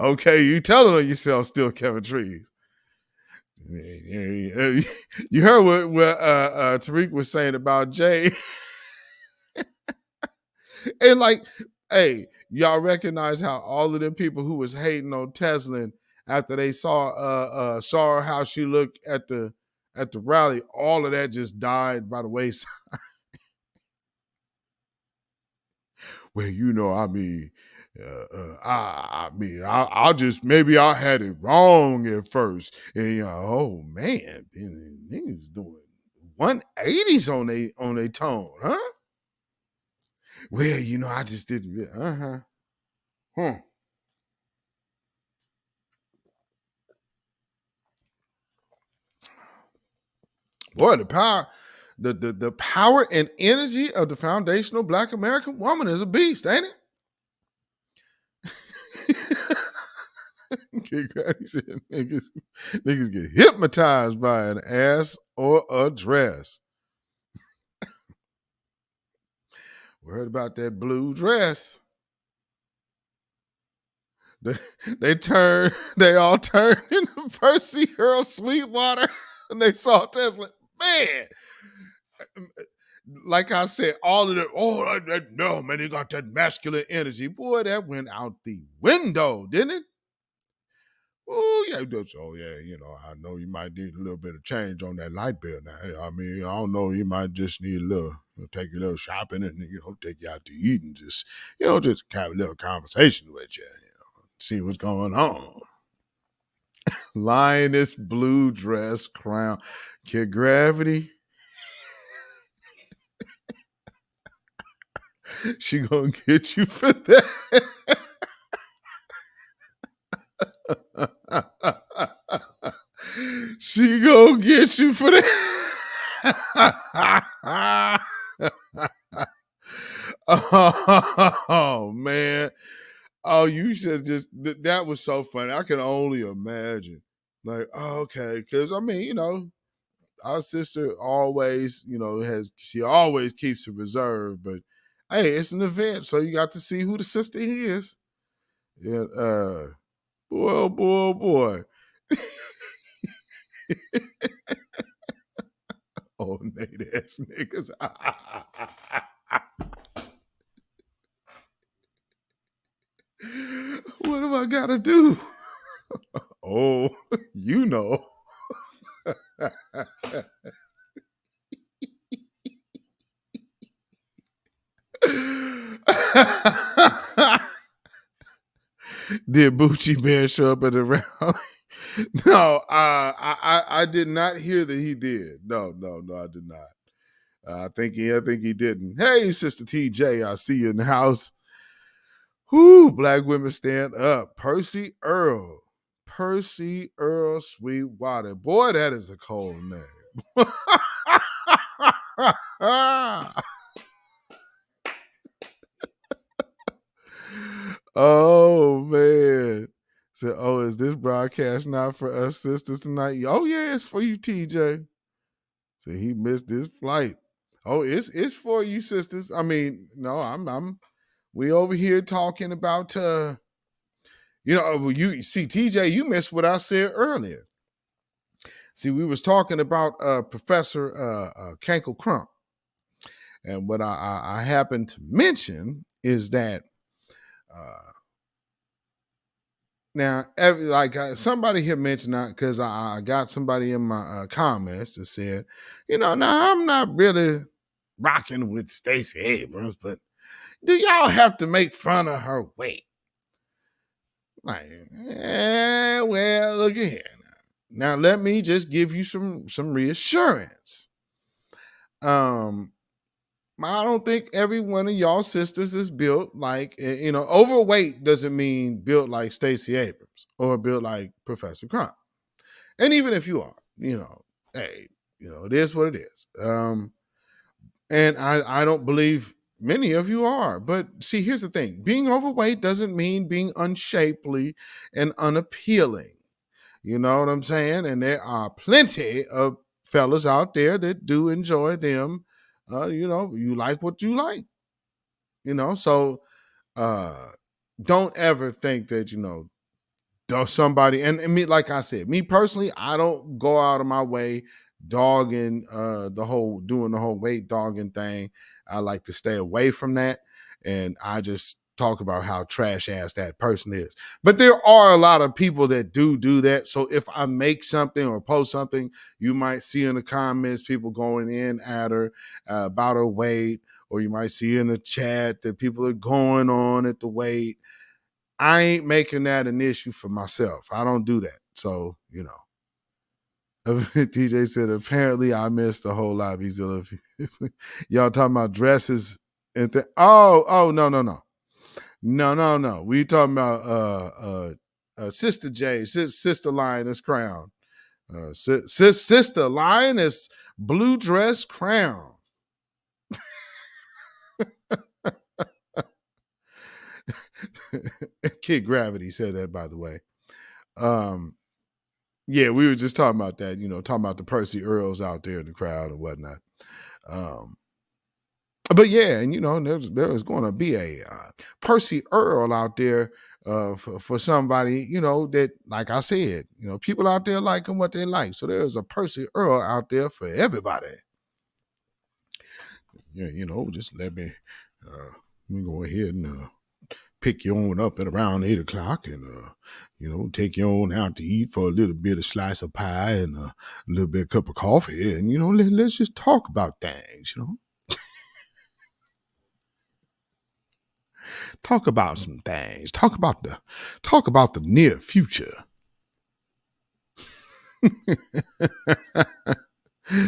Okay, you telling on yourself, still Kevin Trees. You heard what Tariq was saying about Jay. And like, hey, y'all recognize how all of them people who was hating on Tesla after they saw how she looked at the rally, all of that just died by the wayside. Well, I'll just, maybe I had it wrong at first. And oh man, niggas doing 180s on they tone, huh? Well, I just didn't. Boy, the power and energy of the foundational Black American woman is a beast, ain't it? He said, niggas get hypnotized by an ass or a dress. Worried about that blue dress. They all turned into Percy Earl Sweetwater and they saw Tesla. Man, like I said, all of them, no, man, they got that masculine energy. Boy, that went out the window, didn't it? Oh, yeah, I know you might need a little bit of change on that light bill now. I mean, I don't know, you might just need take a little shopping and, take you out to eat and just have a little conversation with you, see what's going on. Lioness blue dress crown. Kid Gravity. She gonna get you for that. She gonna get you for that. Oh man. Oh, you should just, that was so funny. I can only imagine. Like, okay, because I mean, our sister always, she always keeps it reserved, but hey, it's an event, so you got to see who the sister is. Yeah, boy. Oh, Nate ass niggas. What have I got to do? Oh, Did Bucci Bear show up at the rally? No, I did not hear that he did. No, I did not. I think he didn't. Hey, Sister TJ, I see you in the house. Whoo, Black women stand up. Percy Earl Sweetwater. Boy, that is a cold name. Oh man. So, is this broadcast not for us sisters tonight? Oh yeah, it's for you, TJ. So he missed his flight. Oh, it's for you, sisters. I mean, no, we over here talking about you see, TJ, you missed what I said earlier. See, we was talking about Professor Cankle Crump. And what I happened to mention is that now, somebody here mentioned that because I got somebody in my comments that said, now I'm not really rocking with Stacey Abrams, but do y'all have to make fun of her weight? Like, well, look at here. Now, let me just give you some reassurance. I don't think every one of y'all sisters is built like, overweight doesn't mean built like Stacey Abrams or built like Professor Crump. And even if you are, hey, it is what it is. And I don't believe many of you are. But see, here's the thing. Being overweight doesn't mean being unshapely and unappealing. You know what I'm saying? And there are plenty of fellas out there that do enjoy them. You like what you like. So don't ever think that, somebody, and me, like I said, me personally, I don't go out of my way dogging doing the whole weight dogging thing. I like to stay away from that, and I just talk about how trash ass that person is. But there are a lot of people that do that. So if I make something or post something, you might see in the comments people going in at her about her weight, or you might see in the chat that people are going on at the weight. I ain't making that an issue for myself. I don't do that. So, TJ said, apparently I missed a whole lot. Y'all talking about dresses and no. No. We talking about Sister J, Sister Lioness Crown. Sister Lioness Blue Dress Crown. Kid Gravity said that, by the way. Yeah, we were just talking about that, talking about the Percy Earls out there in the crowd and whatnot. But yeah, and there is going to be a Percy Earl out there for somebody, that, like I said, people out there liking what they like. So there's a Percy Earl out there for everybody. Yeah, just let me go ahead and pick you on up at around 8 o'clock and, take you on out to eat for a little bit of slice of pie and a little bit of cup of coffee. And, let's just talk about things, Talk about some things. Talk about the near future.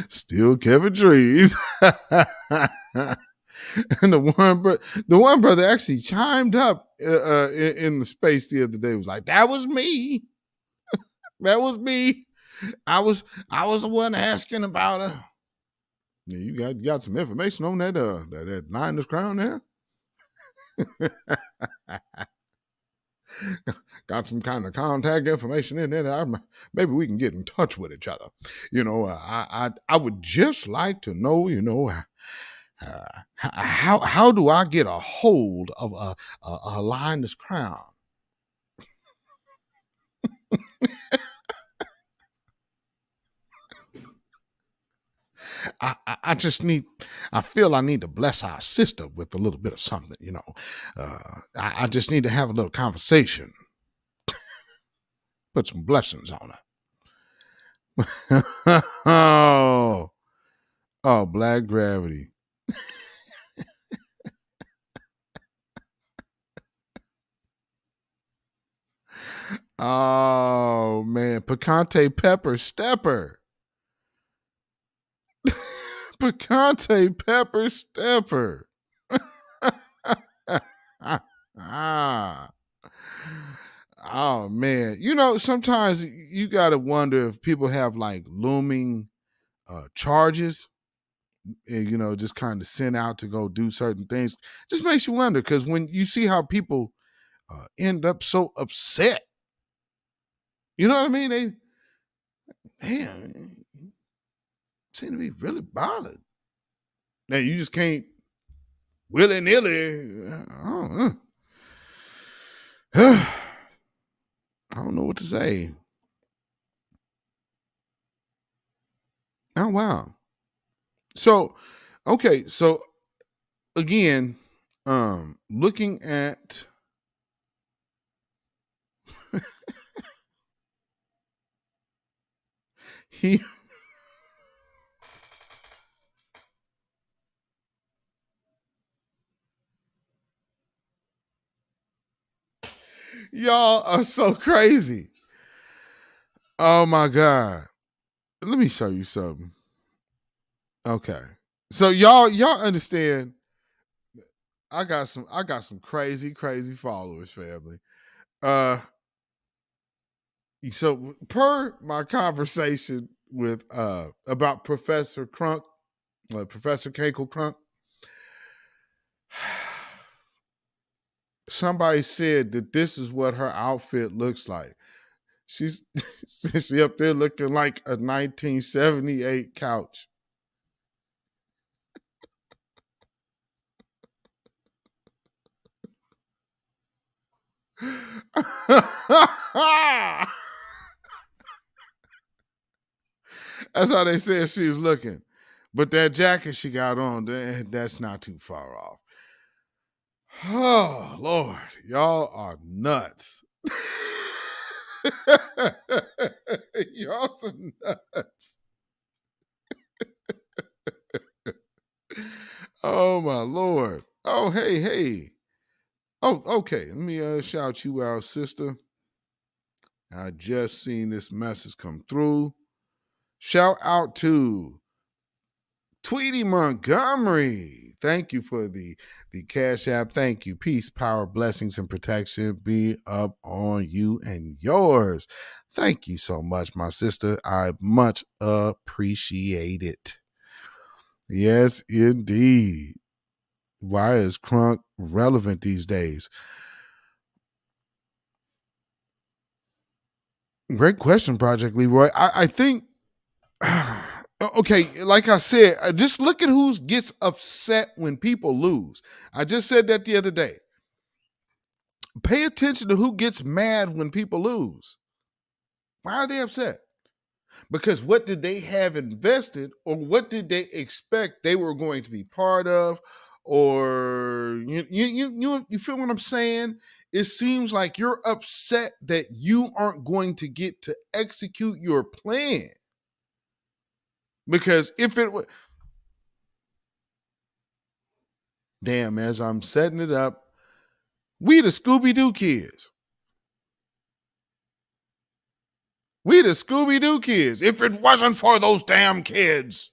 Still Kevin Trees. And the one brother actually chimed up in the space the other day. Was like, that was me. That was me. I was the one asking about her. Yeah, you got some information on that Lioness Crown there? Got some kind of contact information in there. Maybe we can get in touch with each other. I would just like to know, how do I get a hold of a Lioness Crown? I feel I need to bless our sister with a little bit of something, I just need to have a little conversation. Put some blessings on her. Oh, Black Gravity. Oh, man. Picante Pepper Stepper. Picante Pepper Stepper. Oh, man. Sometimes you got to wonder if people have like looming charges, and, just kind of sent out to go do certain things. Just makes you wonder, because when you see how people end up so upset, you know what I mean? They seem to be really bothered. Now, you just can't willy-nilly. I don't know what to say. Oh, wow. So, okay. So, again, looking at y'all are so crazy. Oh my God. Let me show you something. Okay. So y'all understand, I got some crazy followers, family. So per my conversation with about Professor Crunk, Professor Keiko Crunk, somebody said that this is what her outfit looks like. She's she up there looking like a 1978 couch. That's how they said she was looking. But that jacket she got on, that's not too far off. Oh, Lord. Y'all are nuts. Y'all some nuts. Oh, my Lord. Oh, hey. Oh, okay. Let me shout you out, sister. I just seen this message come through. Shout out to Tweety Montgomery. Thank you for the Cash App. Thank you. Peace, power, blessings, and protection be up on you and yours. Thank you so much, my sister. I much appreciate it. Yes, indeed. Why is crunk relevant these days? Great question, Project Leroy. I think, okay, like I said, just look at who gets upset when people lose. I just said that the other day. Pay attention to who gets mad when people lose. Why are they upset? Because what did they have invested, or what did they expect they were going to be part of? Or you feel what I'm saying? It seems like you're upset that you aren't going to get to execute your plan. Because if it was, damn, as I'm setting it up, we the Scooby-Doo kids. We the Scooby-Doo kids. If it wasn't for those damn kids.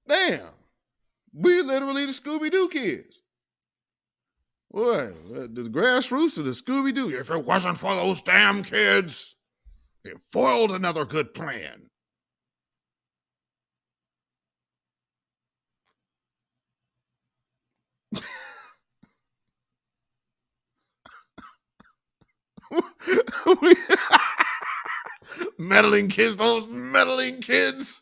Damn. We literally the Scooby-Doo kids. Boy, the grassroots of the Scooby-Doo. If it wasn't for those damn kids, it foiled another good plan. Meddling kids, those meddling kids.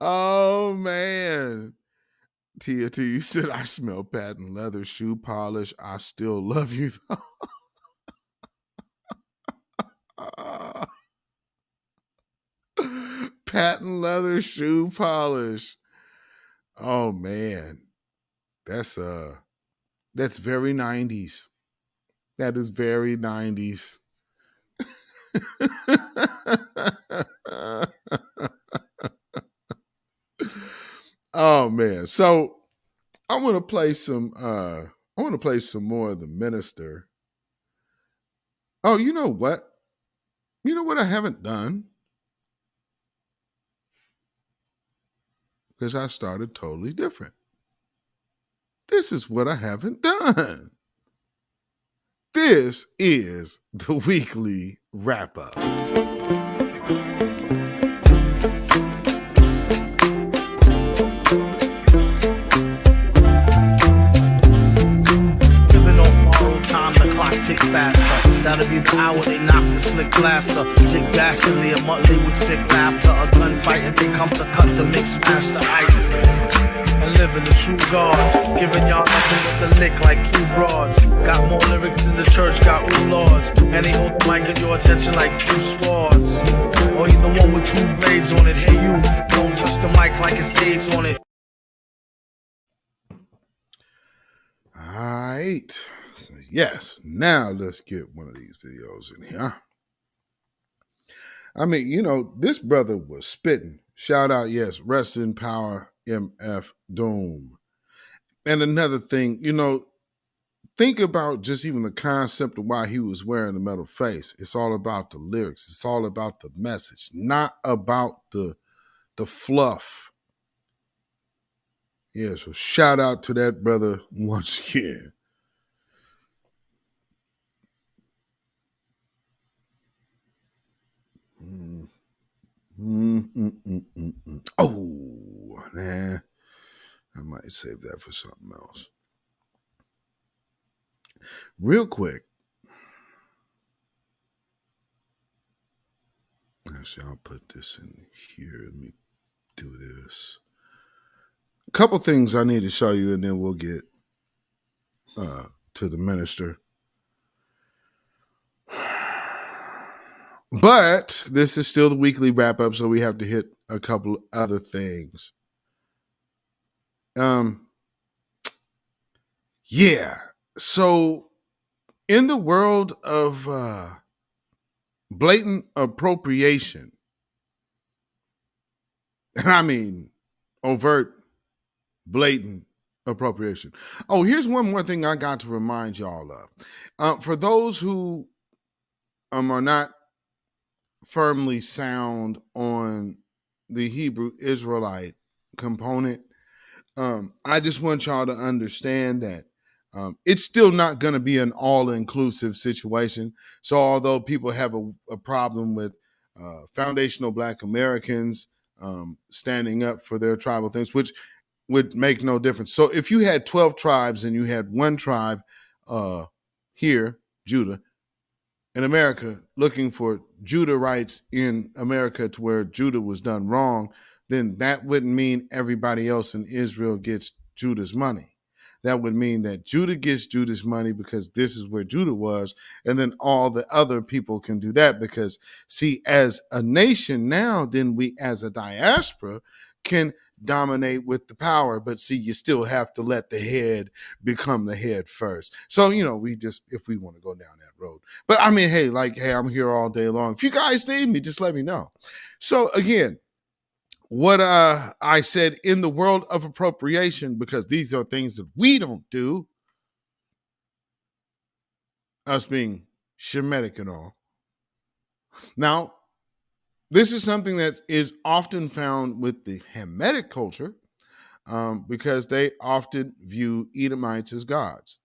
Oh, man. Tia T, you said, I smell patent leather shoe polish. I still love you, though. Patent leather shoe polish. Oh, man. That's very 90s. That is very 90s. Oh man. So I want to play some more of the minister. Oh, you know what? You know what I haven't done? Because I started totally different. This is what I haven't done. This is the weekly wrap-up. Tick faster. That'll be the hour they knock the slick blaster. Dick dastardly, a Muttley with sick laughter. A gunfight and they come to cut the mix master. And living the true gods. Giving y'all nothing but the lick like two broads. Got more lyrics than the church got ooh lords. And they hold the mic at your attention like two swords. Or you the one with two blades on it. Hey you, don't touch the mic like it's AIDS on it. All right. So yes, now let's get one of these videos in here. I mean, you know, this brother was spitting. Shout out, yes, rest in power, MF Doom. And another thing, you know, think about just even the concept of why he was wearing the metal face. It's all about the lyrics. It's all about the message, not about the fluff. Yeah, so shout out to that brother once again. Oh, nah. I might save that for something else. Real quick. Actually, I'll put this in here. Let me do this. A couple things I need to show you, and then we'll get to the minister. But this is still the weekly wrap up, so we have to hit a couple other things. Yeah. So in the world of blatant appropriation, and I mean overt, blatant appropriation. Oh, here's one more thing I got to remind y'all of. For those who are not firmly sound on the Hebrew Israelite component, I just want y'all to understand that it's still not going to be an all-inclusive situation. So although people have a problem with foundational Black Americans standing up for their tribal things, which would make no difference. So if you had 12 tribes and you had one tribe here, Judah, in America, looking for Judah rights in America to where Judah was done wrong, then that wouldn't mean everybody else in Israel gets Judah's money. That would mean that Judah gets Judah's money because this is where Judah was, and then all the other people can do that because, see, as a nation now, then we as a diaspora can dominate with the power, but see, you still have to let the head become the head first. So, we just, if we want to go down that road. But I mean, hey, I'm here all day long. If you guys need me, just let me know. So again, what I said in the world of appropriation, because these are things that we don't do, us being Shemitic and all. Now, this is something that is often found with the Hamitic culture because they often view Edomites as gods.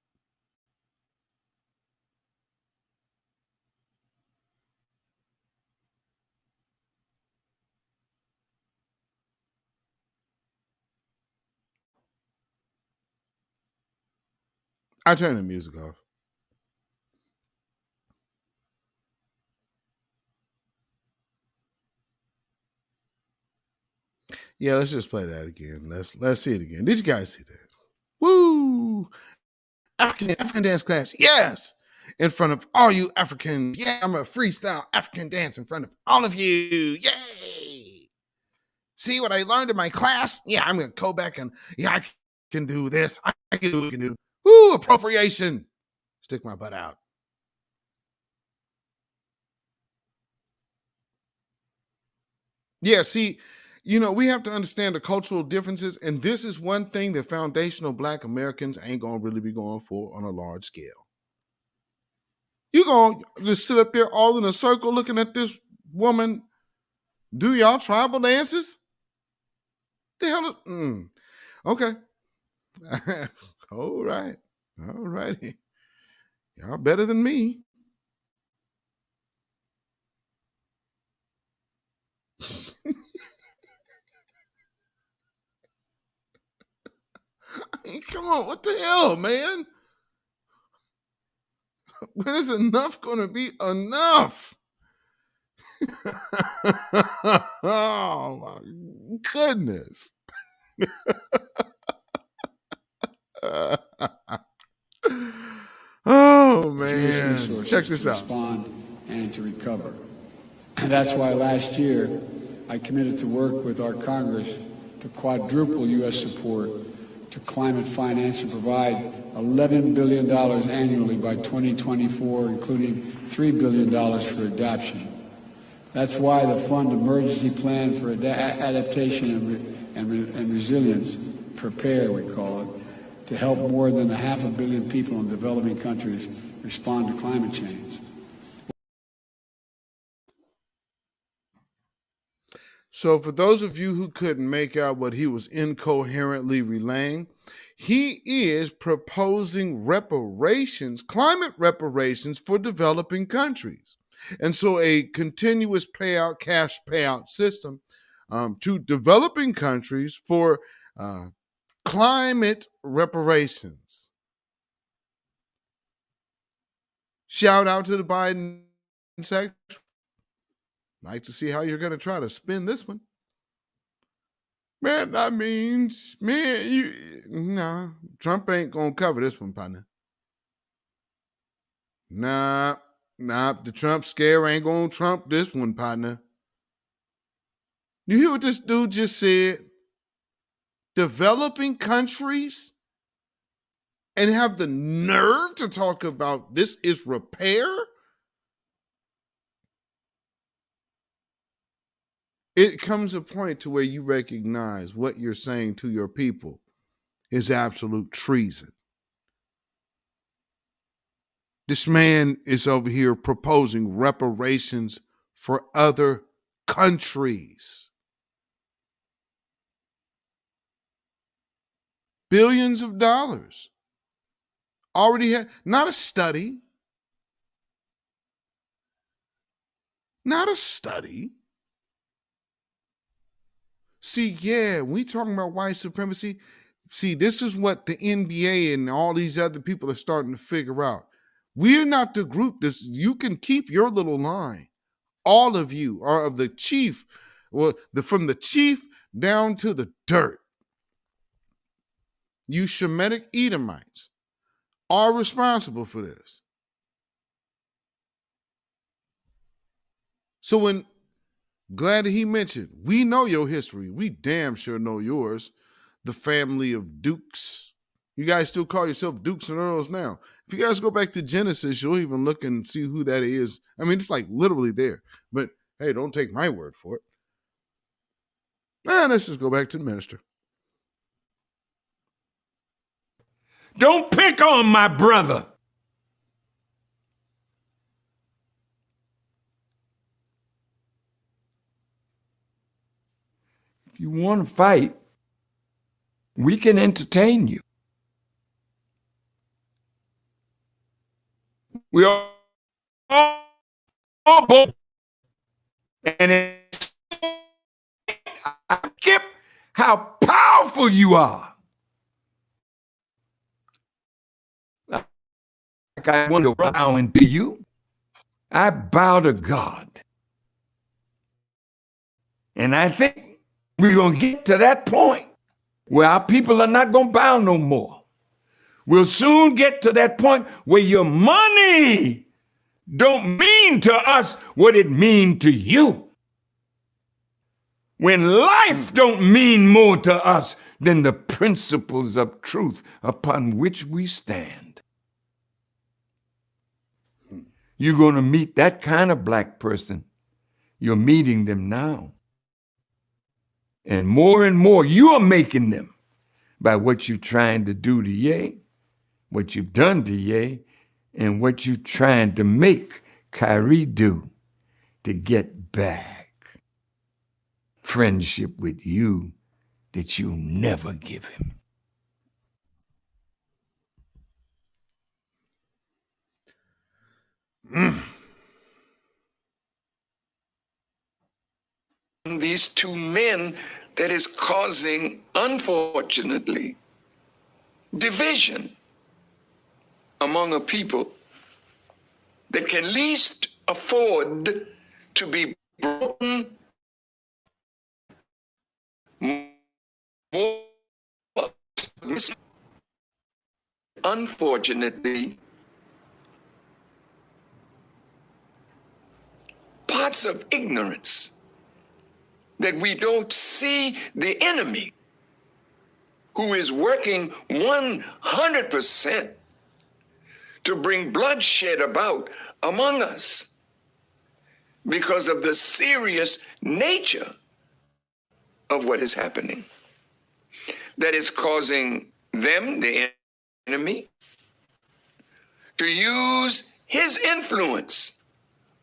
I turn the music off. Yeah, let's just play that again. Let's see it again. Did you guys see that? Woo! African dance class, yes! In front of all you Africans. Yeah, I'm a freestyle African dance in front of all of you. Yay! See what I learned in my class? Yeah, I'm going to go back and, I can do this. I can do. Woo, appropriation. Stick my butt out. Yeah, see, we have to understand the cultural differences, and this is one thing that foundational Black Americans ain't going to really be going for on a large scale. You going to just sit up there all in a circle looking at this woman do y'all tribal dances? The hell? Okay. All right. All righty. Y'all better than me. Come on, what the hell, man? When is enough going to be enough? Oh, my goodness. Oh, man. Check this out. Respond and to recover. And that's why last year I committed to work with our Congress to quadruple U.S. support to climate finance and provide $11 billion annually by 2024, including $3 billion for adoption. That's why the Fund Emergency Plan for Adaptation and Resilience, PREPARE we call it, to help more than 500 million people in developing countries respond to climate change. So for those of you who couldn't make out what he was incoherently relaying, he is proposing reparations, climate reparations for developing countries. And so a continuous payout, cash payout system to developing countries for climate reparations. Shout out to the Biden section. Like to see how you're going to try to spin this one. Man, that means, nah, Trump ain't going to cover this one, partner. Nah, the Trump scare ain't going to trump this one, partner. You hear what this dude just said? Developing countries and have the nerve to talk about this is repair? It comes a point to where you recognize what you're saying to your people is absolute treason. This man is over here proposing reparations for other countries. Billions of dollars. Already had, not a study. Not a study. See, yeah, we talking about white supremacy. See, this is what the NBA and all these other people are starting to figure out. We're not the group. You can keep your little line. All of you are of the chief, from the chief down to the dirt. You Shemitic Edomites are responsible for this. So glad that he mentioned, we know your history. We damn sure know yours. The family of dukes. You guys still call yourself dukes and earls now. If you guys go back to Genesis, you'll even look and see who that is. I mean, it's like literally there. But hey, don't take my word for it. Let's just go back to the minister. Don't pick on my brother. If you want to fight, we can entertain you. We are all both. And I get how powerful you are. Like I want to bow into you. I bow to God. And I think we're going to get to that point where our people are not going to bow no more. We'll soon get to that point where your money don't mean to us what it means to you. When life don't mean more to us than the principles of truth upon which we stand. You're going to meet that kind of black person. You're meeting them now. And more, you are making them by what you're trying to do to Ye, what you've done to Ye, and what you're trying to make Kyrie do to get back friendship with you that you'll never give him. These two men that is causing, unfortunately, division among a people that can least afford to be broken more. Unfortunately, parts of ignorance that we don't see the enemy who is working 100% to bring bloodshed about among us because of the serious nature of what is happening that is causing them, the enemy, to use his influence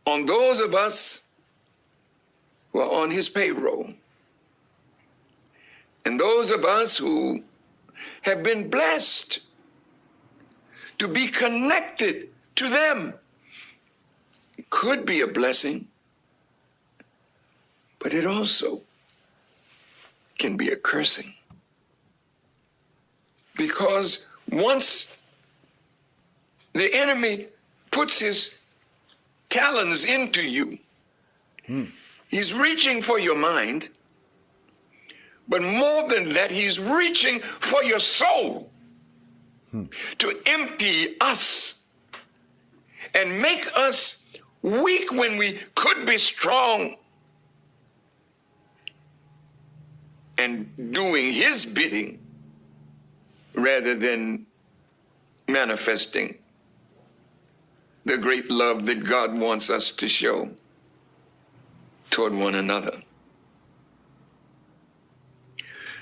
on those of us who are on his payroll. And those of us who have been blessed to be connected to them. It could be a blessing, but it also can be a cursing. Because once the enemy puts his talons into you. He's reaching for your mind, but more than that, he's reaching for your soul to empty us and make us weak when we could be strong, and doing his bidding rather than manifesting the great love that God wants us to show toward one another.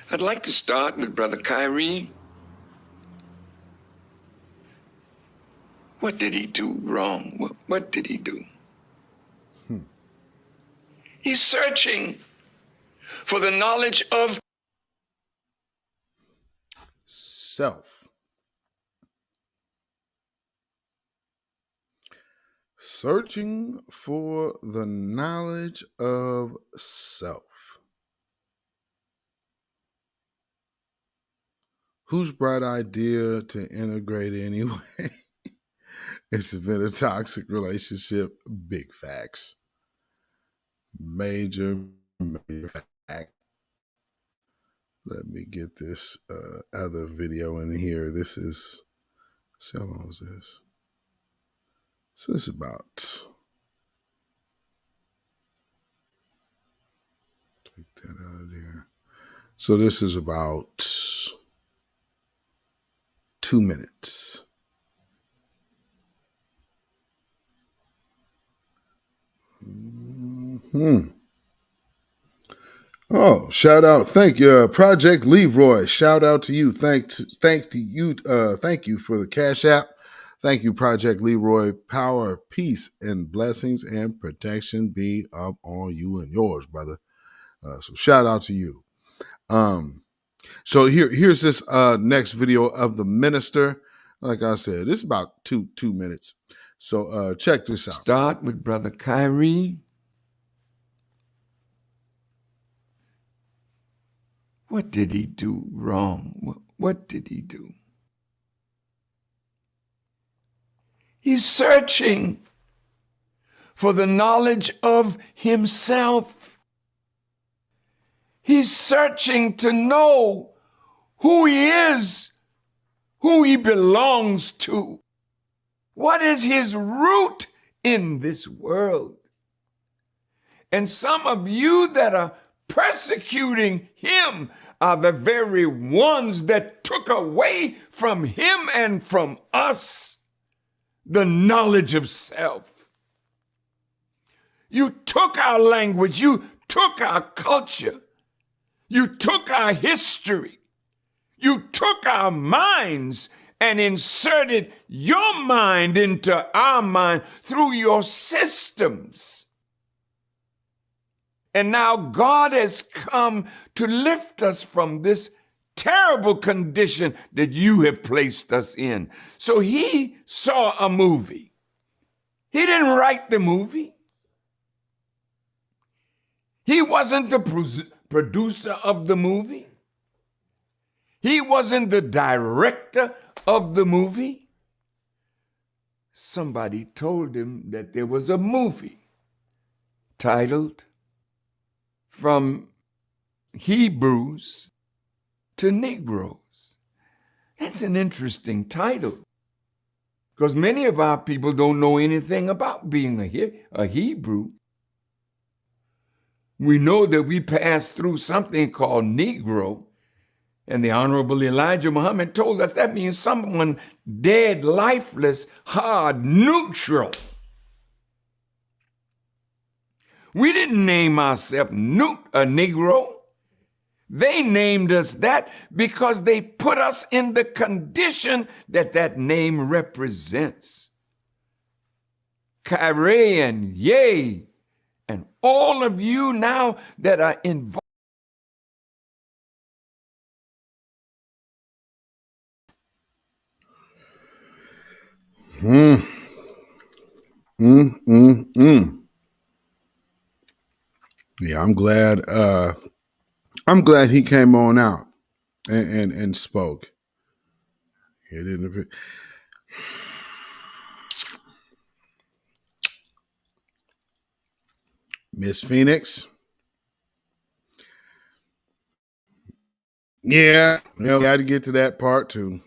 I'd like to start with Brother Kyrie. What did he do wrong? What did he do? He's searching for the knowledge of self. Searching for the knowledge of self. Whose bright idea to integrate anyway? It's been a toxic relationship. Big facts. Major fact. Let me get this other video in here. This is, see how long is this? So this is about, take that out of there. So this is about 2 minutes. Oh, shout out. Thank you, Project Leroy. Shout out to you. Thank you for the Cash App. Thank you, Project Leroy. Power, peace, and blessings and protection be up on you and yours, brother. So shout out to you. So here's this next video of the minister. Like I said, it's about two minutes. So check this out. Start with Brother Kyrie. What did he do wrong? What did he do? He's searching for the knowledge of himself. He's searching to know who he is, who he belongs to. What is his root in this world? And some of you that are persecuting him are the very ones that took away from him and from us the knowledge of self. You took our language, you took our culture, you took our history, you took our minds and inserted your mind into our mind through your systems. And now God has come to lift us from this terrible condition that you have placed us in. So he saw a movie. He didn't write the movie. He wasn't the producer of the movie. He wasn't the director of the movie. Somebody told him that there was a movie titled From Hebrews to Negroes. That's an interesting title, because many of our people don't know anything about being a Hebrew. We know that we passed through something called Negro, and the Honorable Elijah Muhammad told us that means someone dead, lifeless, hard, neutral. We didn't name ourselves a Negro. They named us that because they put us in the condition that that name represents. Kyrie and Ye and all of you now that are involved. Yeah, I'm glad. I'm glad he came on out and spoke. He didn't. Miss Phoenix. Yeah, we got to get to that part too.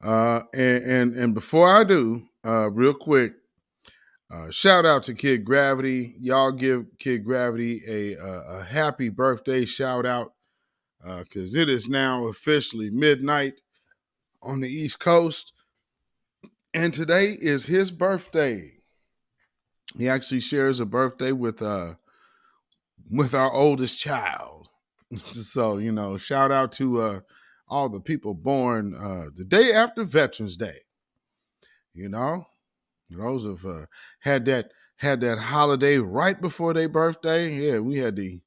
And before I do, real quick, shout out to Kid Gravity. Y'all give Kid Gravity a happy birthday shout out because it is now officially midnight on the East Coast, and today is his birthday. He actually shares a birthday with our oldest child. So, shout out to all the people born the day after Veterans Day. Those have had that holiday right before their birthday. Yeah, we had the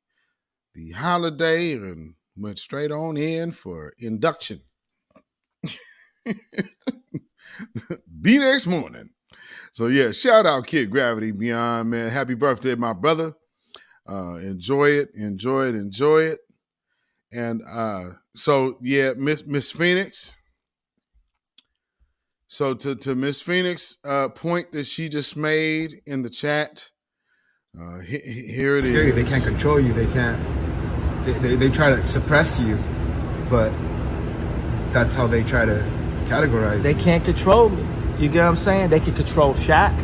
holiday and went straight on in for induction the next morning. So yeah, shout out Kid Gravity Beyond, man. Happy birthday, my brother. Enjoy it. And so yeah, Miss Phoenix. So to Miss Phoenix point that she just made in the chat, here it is. Scary. They can't control you. They can't. They try to suppress you, but that's how they try to categorize. They can't control me. You get what I'm saying? They can control Shaq.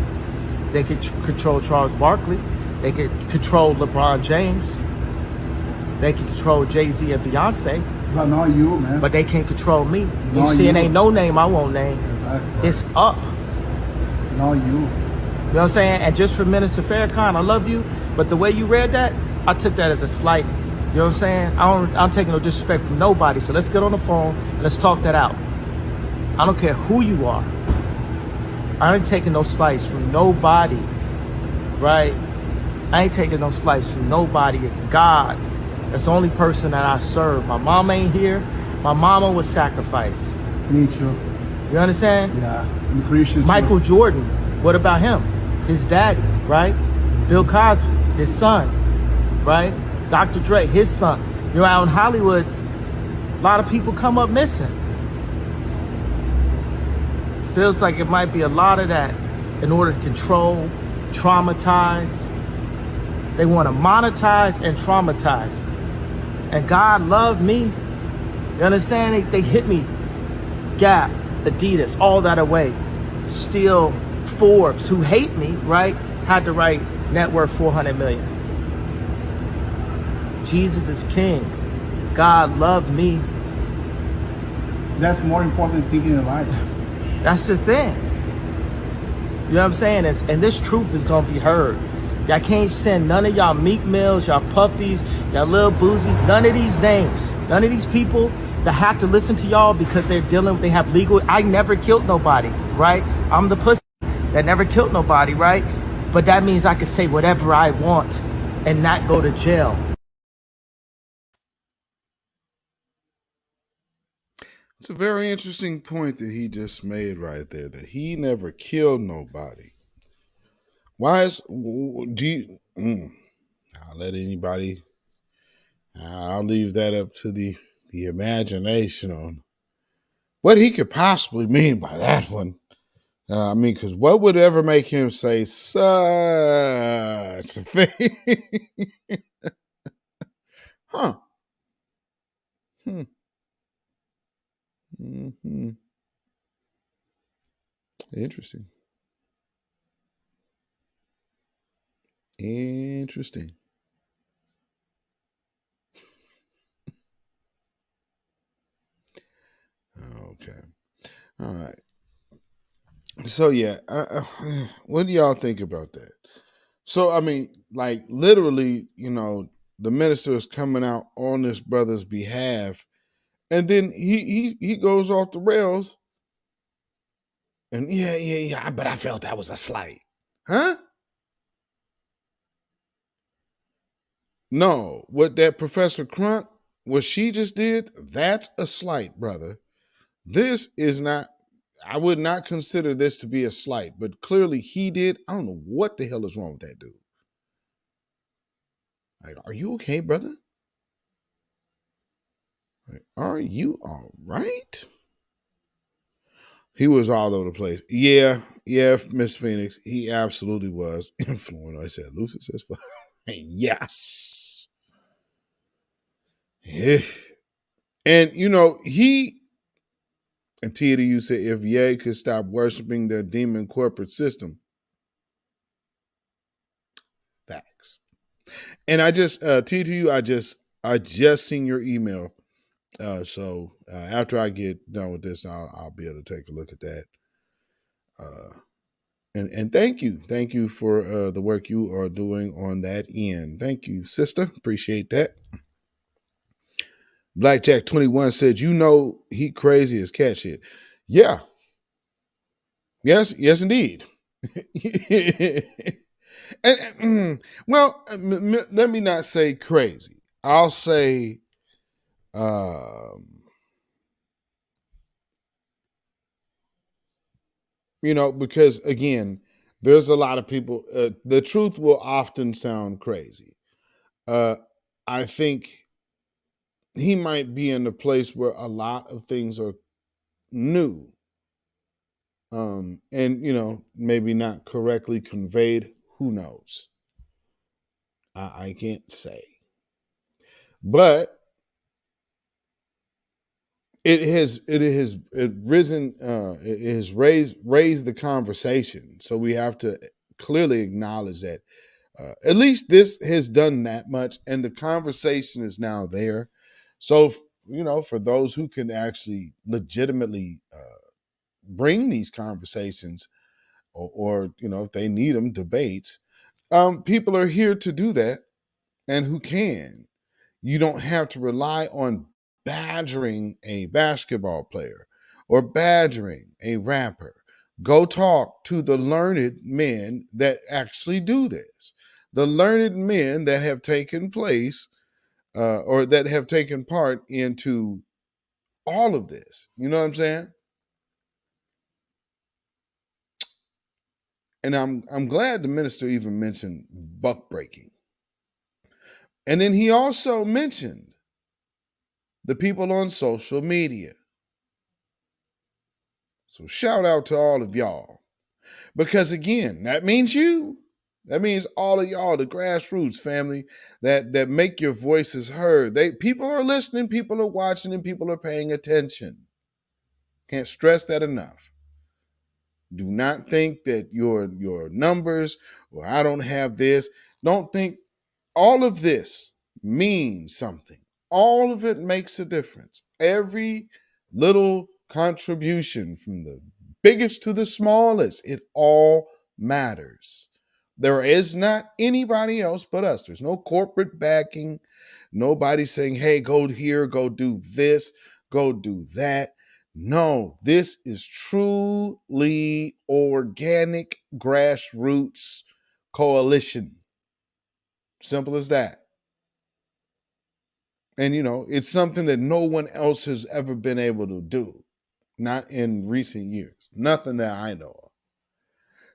They can control Charles Barkley. They can control LeBron James. They can control Jay-Z and Beyonce. But not you, man. But they can't control me. Not You see, it you. ain't no name I won't name. Exactly. It's up. Not you. You know what I'm saying? And just for Minister Farrakhan, I love you, but the way you read that, I took that as a slight. You know what I'm saying? I'm taking no disrespect from nobody. So let's get on the phone and let's talk that out. I don't care who you are. I ain't taking no slice from nobody, right? I ain't taking no slice from nobody. It's God. That's the only person that I serve. My mom ain't here. My mama was sacrificed. Me too. You understand? Yeah, I'm Christian. Michael Jordan, what about him? His daddy, right? Bill Cosby, his son, right? Dr. Dre, his son. Out in Hollywood, a lot of people come up missing. Feels like it might be a lot of that in order to control, traumatize. They want to monetize and traumatize. And God loved me. You understand? They hit me. Gap, Adidas, all that away. Still, Forbes, who hate me, right, had to write net worth 400 million. Jesus is king. God loved me. That's more important thing in life. That's the thing. You know what I'm saying? And this truth is going to be heard. Y'all can't send none of y'all Meek Mills, y'all Puffies, y'all Lil Boozy, none of these names, none of these people that have to listen to y'all because they have legal. I never killed nobody, right? I'm the pussy that never killed nobody, right? But that means I can say whatever I want and not go to jail. It's a very interesting point that he just made right there, that he never killed nobody. Why I'll let anybody, I'll leave that up to the imagination on what he could possibly mean by that one. Because what would ever make him say such a thing? Huh. Mm-hmm. Interesting. Okay. All right. So yeah, what do y'all think about that? So literally, the minister is coming out on this brother's behalf, and then he goes off the rails, and yeah, but I felt that was a slight, huh? No, what that Professor Crunk, what she just did, that's a slight, brother. This is not. I would not consider this to be a slight, but clearly he did. I don't know what the hell is wrong with that dude. Like, are you okay, brother? Like, are you all right? He was all over the place. Yeah, Yeah, Miss Phoenix, he absolutely was influential. I said, Lucy says, yes. Yeah. And, he, and TDU said, if Ye could stop worshiping their demon corporate system, facts. And I just, TTU, I just seen your email. So after I get done with this, I'll be able to take a look at that. And thank you for the work you are doing on that end. Thank you, sister. Appreciate that. Blackjack 21 said, he crazy as cat shit. Yeah. Yes, indeed. Let me not say crazy. I'll say, because again, there's a lot of people. The truth will often sound crazy. I think he might be in a place where a lot of things are new, and maybe not correctly conveyed. Who knows? I can't say, but it has raised the conversation. So we have to clearly acknowledge that at least this has done that much, and the conversation is now there. So for those who can actually legitimately bring these conversations, or if they need them, debates, people are here to do that, and who can. You don't have to rely on badgering a basketball player or badgering a rapper. Go talk to the learned men that actually do this. The learned men that have taken place or that have taken part into all of this. You know what I'm saying? And I'm glad the minister even mentioned buck breaking. And then he also mentioned the people on social media. So shout out to all of y'all. Because again, that means you. That means all of y'all, the grassroots family that make your voices heard. People are listening, people are watching, and people are paying attention. Can't stress that enough. Do not think that your numbers, or I don't have this. Don't think all of this means something. All of it makes a difference. Every little contribution, from the biggest to the smallest, it all matters. There is not anybody else but us. There's no corporate backing. Nobody saying, hey, go here, go do this, go do that. No, this is truly organic grassroots coalition. Simple as that. And, it's something that no one else has ever been able to do. Not in recent years. Nothing that I know of.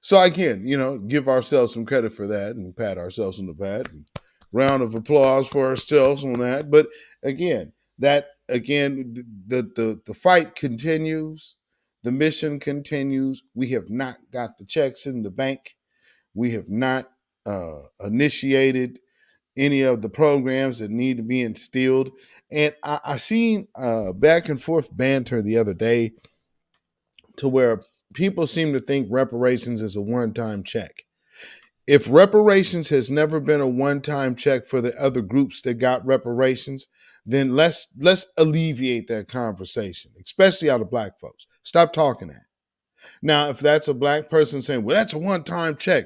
So again, give ourselves some credit for that and pat ourselves on the back. And round of applause for ourselves on that. But again, the fight continues. The mission continues. We have not got the checks in the bank. We have not initiated any of the programs that need to be instilled. And I seen back and forth banter the other day to where people seem to think reparations is a one-time check. If reparations has never been a one-time check for the other groups that got reparations, then let's alleviate that conversation, especially out of Black folks. Stop talking that. Now, if that's a Black person saying, well, that's a one-time check,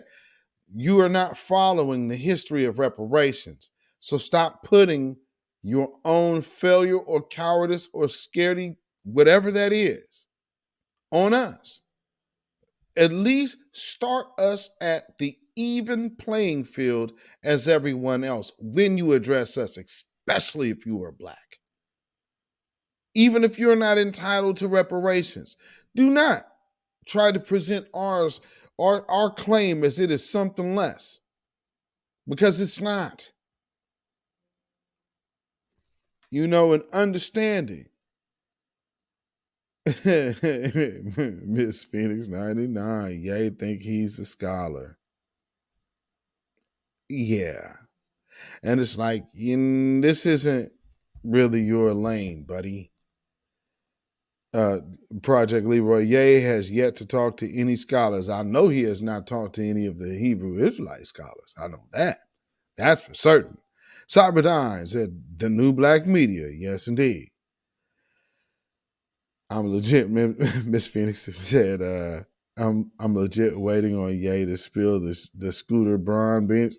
you are not following the history of reparations. So stop putting your own failure or cowardice or scaredy, whatever that is, on us. At least start us at the even playing field as everyone else when you address us, especially if you are Black. Even if you're not entitled to reparations, do not try to present our claim as it is something less, because it's not. And understanding Miss Phoenix 99. Yay, think he's a scholar. Yeah. And it's like, this isn't really your lane, buddy. Project Leroy Ye has yet to talk to any scholars. I know he has not talked to any of the Hebrew Israelite scholars. I know that. That's for certain. Cyberdyne said, the new black media. Yes, indeed. I'm legit, Miss Phoenix said, I'm legit waiting on Ye to spill the Scooter Braun beans.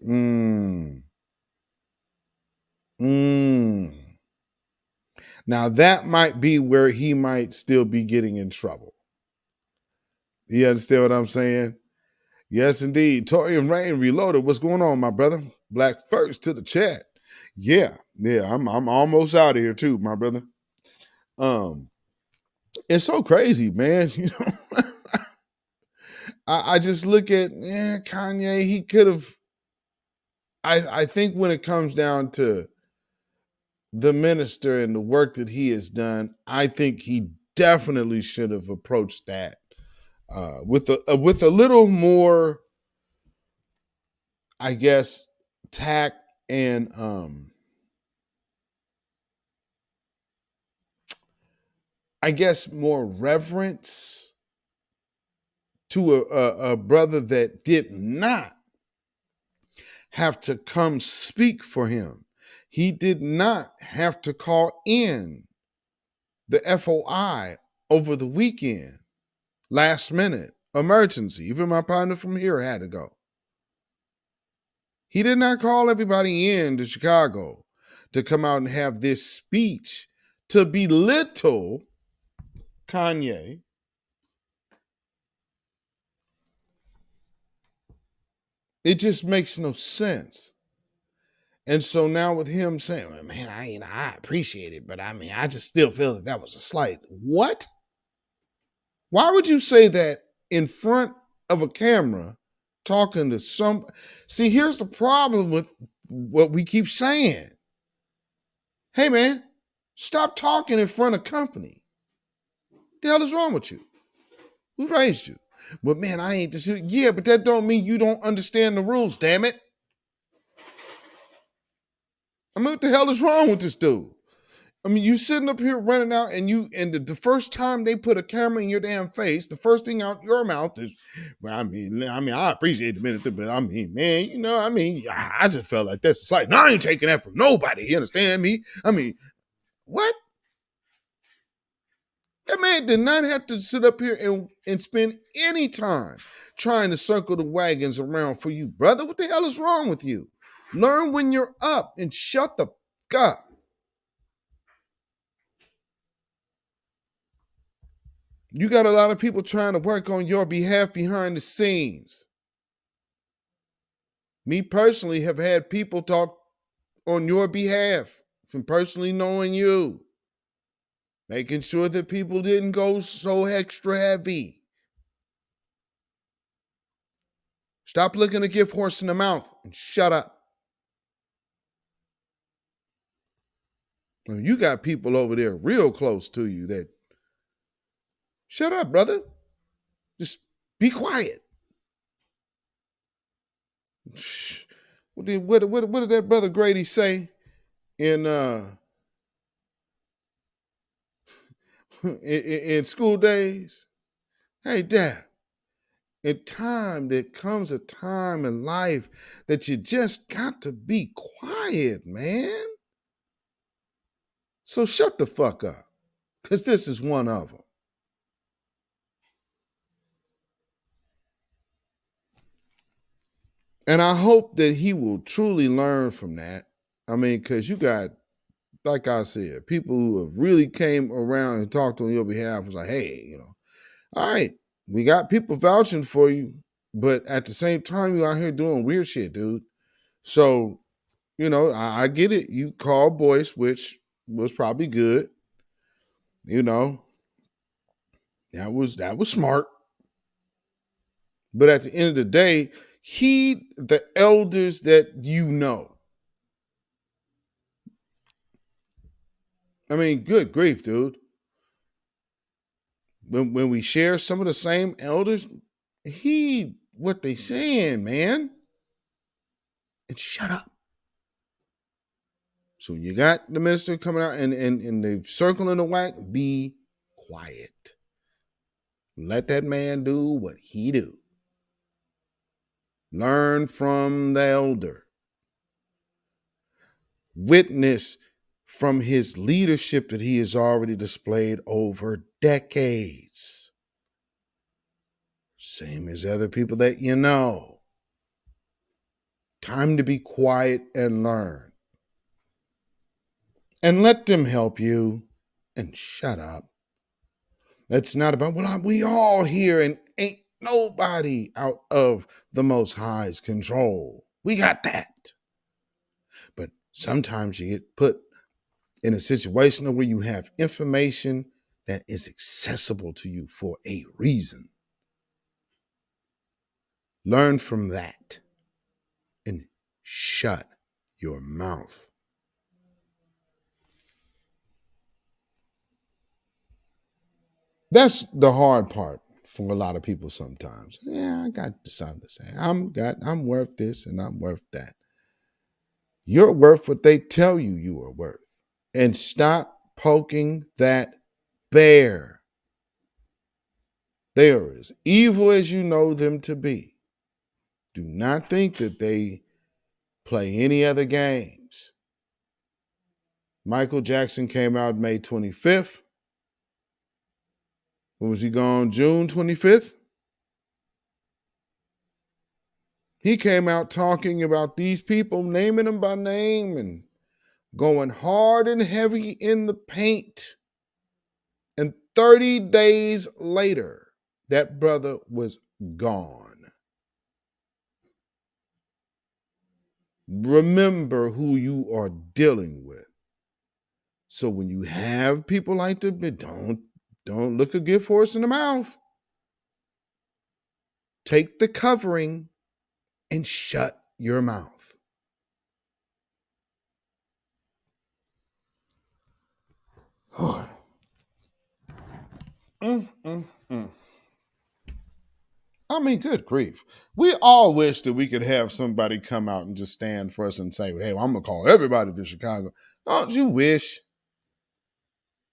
Now that might be where he might still be getting in trouble. You understand what I'm saying? Yes, indeed. Torian Rain Reloaded. What's going on, my brother? Black first to the chat. Yeah. I'm almost out of here too, my brother. It's so crazy, man. You know, I just look at Kanye. He could have. I think when it comes down to the minister and the work that he has done, I think he definitely should have approached that with a little more, I guess, tact and I guess more reverence to a brother that did not have to come speak for him. He did not have to call in the FOI over the weekend, last minute, emergency. Even my partner from here had to go. He did not call everybody in to Chicago to come out and have this speech to belittle Kanye. It just makes no sense. And so now with him saying, well, man, I appreciate it, but I just still feel that was a slight. What? Why would you say that in front of a camera talking to some? See, here's the problem with what we keep saying. Hey, man, stop talking in front of company. What the hell is wrong with you? Who raised you? Well, man, I ain't this. Yeah, but that don't mean you don't understand the rules, damn it. What the hell is wrong with this dude? You sitting up here running out and the first time they put a camera in your damn face, the first thing out your mouth is, well, I appreciate the minister, but man, I just felt like that's like, no, I ain't taking that from nobody. You understand me? What? That man did not have to sit up here and spend any time trying to circle the wagons around for you, brother. What the hell is wrong with you? Learn when you're up and shut the fuck up. You got a lot of people trying to work on your behalf behind the scenes. Me personally have had people talk on your behalf from personally knowing you. Making sure that people didn't go so extra heavy. Stop looking a gift horse in the mouth and shut up. You got people over there real close to you that, shut up, brother. Just be quiet. What did that brother Grady say in in school days? Hey, Dad, there comes a time in life that you just got to be quiet, man. So shut the fuck up, because this is one of them. And I hope that he will truly learn from that. Because you got, like I said, people who have really came around and talked on your behalf was like, hey, all right, we got people vouching for you, but at the same time, you out here doing weird shit, dude. So, I get it. You called Boyce, which was probably good. That was smart. But at the end of the day, heed the elders that you know. Good grief, dude. when we share some of the same elders, heed what they saying, man, and shut up. So when you got the minister coming out and they circling the whack, be quiet. Let that man do what he do. Learn from the elder. Witness from his leadership that he has already displayed over decades. Same as other people that you know. Time to be quiet and learn. And let them help you and shut up. That's not about, well, we all here and ain't nobody out of the Most High's control. We got that. But sometimes you get put in a situation where you have information that is accessible to you for a reason. Learn from that and shut your mouth. That's the hard part for a lot of people sometimes. Yeah, I got something to say. I'm worth this and I'm worth that. You're worth what they tell you you are worth. And stop poking that bear. They are as evil as you know them to be. Do not think that they play any other games. Michael Jackson came out May 25th. When was he gone? June 25th? He came out talking about these people, naming them by name and going hard and heavy in the paint. And 30 days later, that brother was gone. Remember who you are dealing with. So when you have people like that, don't look a gift horse in the mouth. Take the covering and shut your mouth. I mean, good grief. We all wish that we could have somebody come out and just stand for us and say, hey, I'm going to call everybody to Chicago. Don't you wish?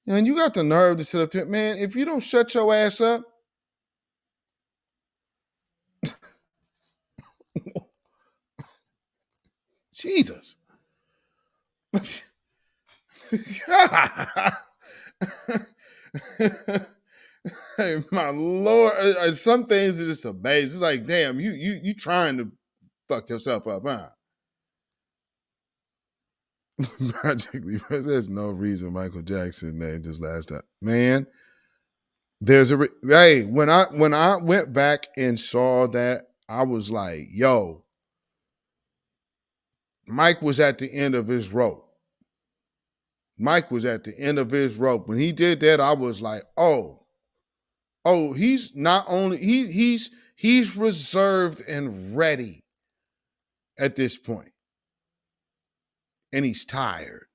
And you got the nerve to sit up there. Man, if you don't shut your ass up, Jesus. Hey, my Lord. Some things are just amazing. It's like, damn, you trying to fuck yourself up, huh? Magically, there's no reason Michael Jackson named his last time. Man, there's hey, when I went back and saw that, I was like, yo, Mike was at the end of his rope. Mike was at the end of his rope. When he did that, I was like, oh, he's not only he's reserved and ready at this point. And he's tired.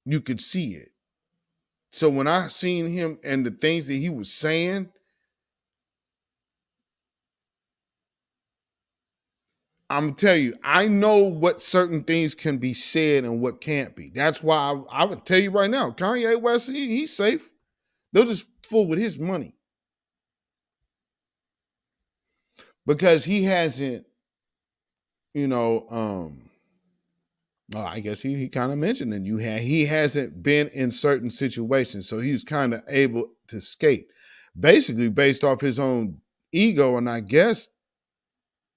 You could see it. So when I seen him and the things that he was saying, I'm telling you, I know what certain things can be said and what can't be. That's why I would tell you right now, Kanye West, he's safe. They'll just fool with his money. Because he hasn't, I guess he kind of mentioned it. He hasn't been in certain situations, so he's kind of able to skate, basically based off his own ego. And I guess,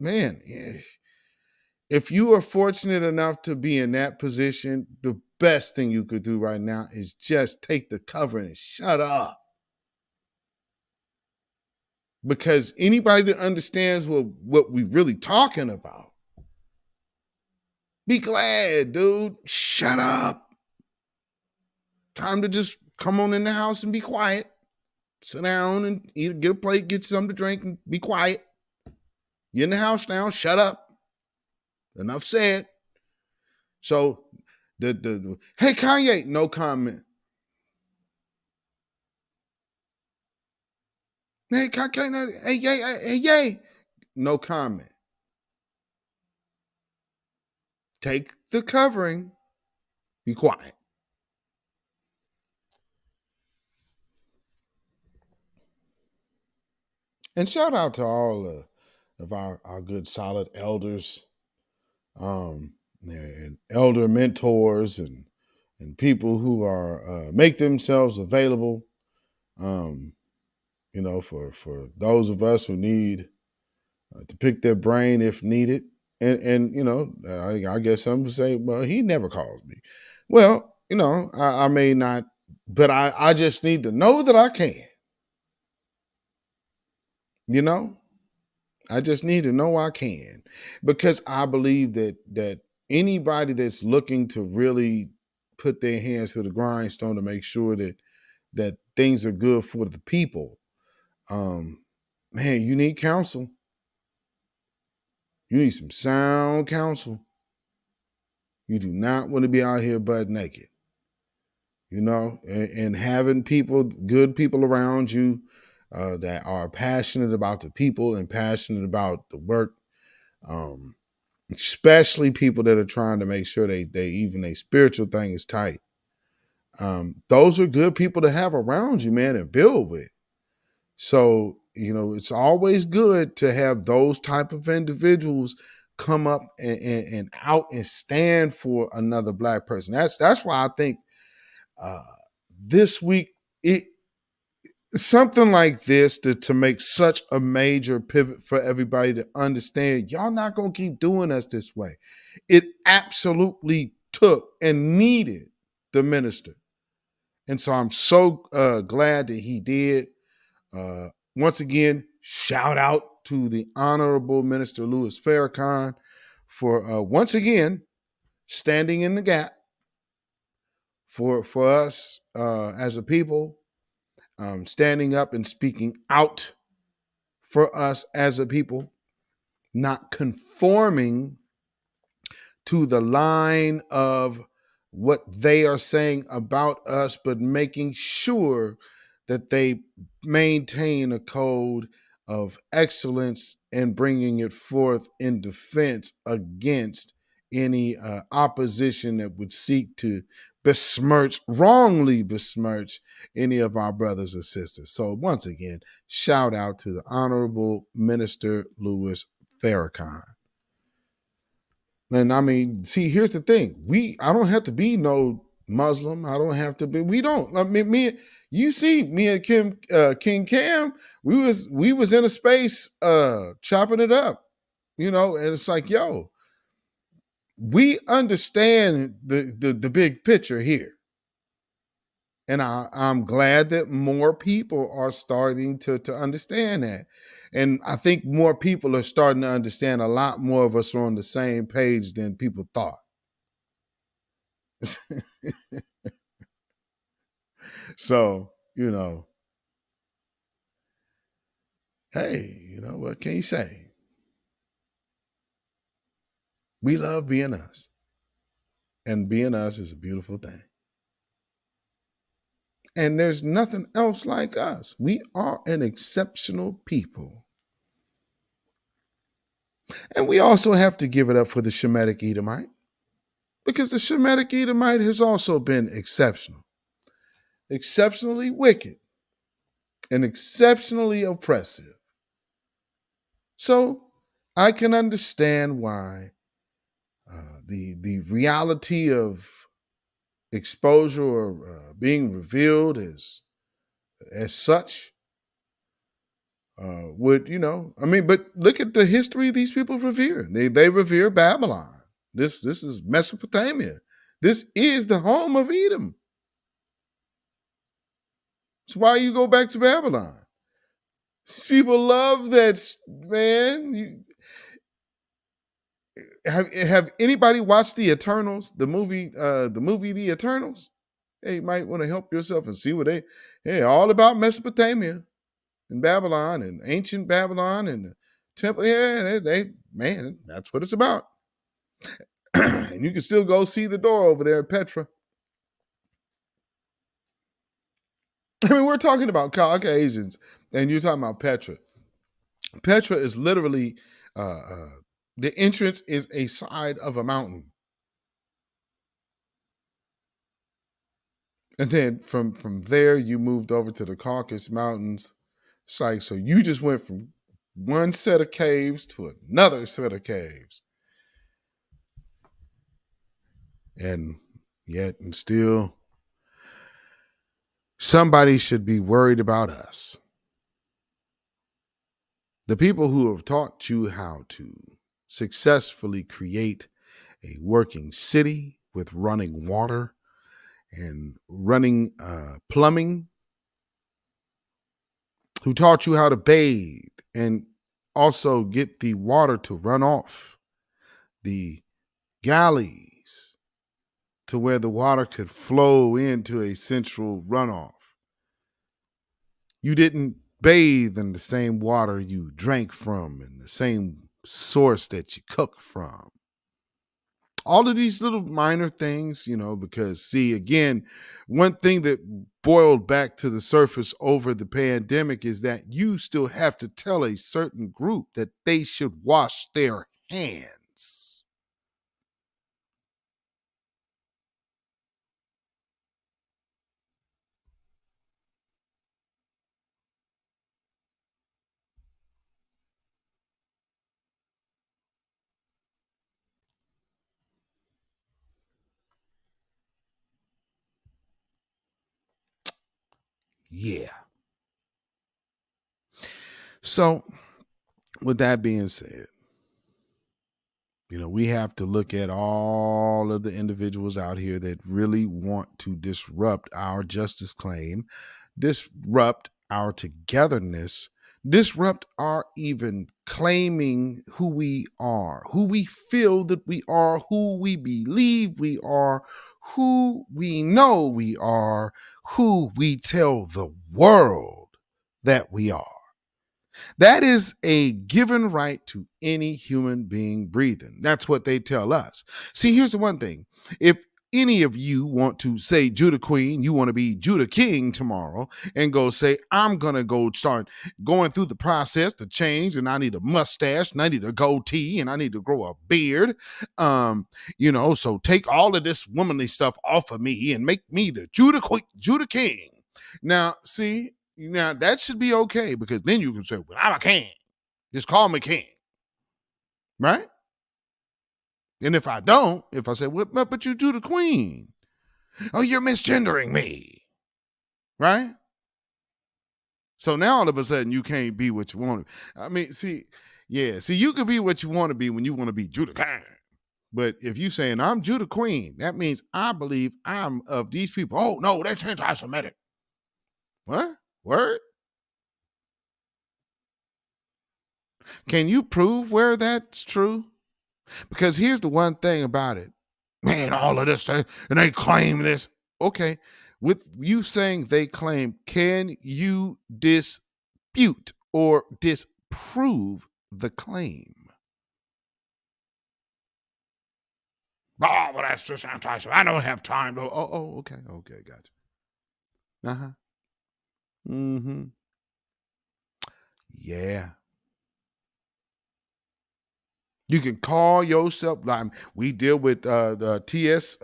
man, if you are fortunate enough to be in that position, the best thing you could do right now is just take the cover and shut up. Because anybody that understands what we really talking about, be glad, dude. Shut up. Time to just come on in the house and be quiet. Sit down and eat, get a plate, get something to drink, and be quiet. You're in the house now. Shut up. Enough said. So, hey, Kanye, no comment. Hey, yay. No comment. Take the covering. Be quiet. And shout out to all of our good solid elders, and elder mentors and people who are make themselves available, for those of us who need to pick their brain if needed. And I guess some would say, well, he never calls me. Well, I may not, but I just need to know that I can. I just need to know I can, because I believe that anybody that's looking to really put their hands to the grindstone to make sure that things are good for the people, man, you need counsel. You need some sound counsel. You do not want to be out here butt naked, and having good people around you that are passionate about the people and passionate about the work, especially people that are trying to make sure they even a spiritual thing is tight. Those are good people to have around you, man, and build with. So, it's always good to have those type of individuals come up and out and stand for another Black person. That's why I think this week, something like this to make such a major pivot for everybody to understand, y'all not going to keep doing us this way. It absolutely took and needed the minister. And so I'm so glad that he did. Once again, shout out to the Honorable Minister Louis Farrakhan for once again standing in the gap for us as a people, standing up and speaking out for us as a people, not conforming to the line of what they are saying about us, but making sure that they maintain a code of excellence and bringing it forth in defense against any opposition that would seek to wrongly besmirch any of our brothers or sisters. So once again, shout out to the Honorable Minister Louis Farrakhan. And I mean, see, here's the thing. I don't have to be no Muslim. I don't have to be. We don't. I mean, you see, me and King Cam, we was in a space chopping it up, and it's like, yo, we understand the big picture here. And I'm glad that more people are starting to understand that. And I think more people are starting to understand. A lot more of us are on the same page than people thought. So, hey, what can you say? We love being us. And being us is a beautiful thing. And there's nothing else like us. We are an exceptional people. And we also have to give it up for the Shemitic Edomite, because the Shemitic Edomite has also been exceptional, exceptionally wicked, and exceptionally oppressive. So I can understand why the reality of exposure or being revealed as such would, but look at the history these people revere. They revere Babylon. This is Mesopotamia. This is the home of Edom. That's why you go back to Babylon. These people love that, man. Have anybody watched The Eternals, the movie The Eternals? Hey, you might want to help yourself and see what all about Mesopotamia and Babylon and ancient Babylon and the temple. Yeah, man, that's what it's about. And you can still go see the door over there at Petra. I mean, we're talking about Caucasians, and you're talking about Petra. Petra is literally the entrance is a side of a mountain, and then from there you moved over to the Caucasus Mountains. It's like, so you just went from one set of caves to another set of caves, and yet and still somebody should be worried about us. The people who have taught you how to successfully create a working city with running water and running plumbing, who taught you how to bathe and also get the water to run off the galleys to where the water could flow into a central runoff. You didn't bathe in the same water you drank from and the same source that you cook from. All of these little minor things, because see, again, one thing that boiled back to the surface over the pandemic is that you still have to tell a certain group that they should wash their hands. Yeah. So, with that being said, we have to look at all of the individuals out here that really want to disrupt our justice claim, disrupt our togetherness, disrupt our even claiming who we are, who we feel that we are, who we believe we are, who we know we are, who we tell the world that we are. That is a given right to any human being breathing. That's what they tell us. See, here's the one thing. If any of you want to say Judah Queen, you want to be Judah King tomorrow and go say, I'm going to go start going through the process to change, and I need a mustache and I need a goatee and I need to grow a beard. So take all of this womanly stuff off of me and make me the Judah King. Now, see, that should be okay, because then you can say, well, I'm a king. Just call me king. Right? And if I say, well, but you do the queen. Oh, you're misgendering me. Right? So now all of a sudden you can't be what you want to. I mean, see, you can be what you want to be when you want to be Judah King. But if you saying I'm Judah Queen, that means I believe I'm of these people. Oh, no, that's anti-Semitic. What? Word? Can you prove where that's true? Because here's the one thing about it. Man, all of this, and they claim this. Okay, with you saying they claim, can you dispute or disprove the claim? Oh, well, that's just anti-Semitic. I don't have time to. Okay, gotcha. Uh-huh. Mm-hmm. Yeah. You can call yourself, like we deal with the TS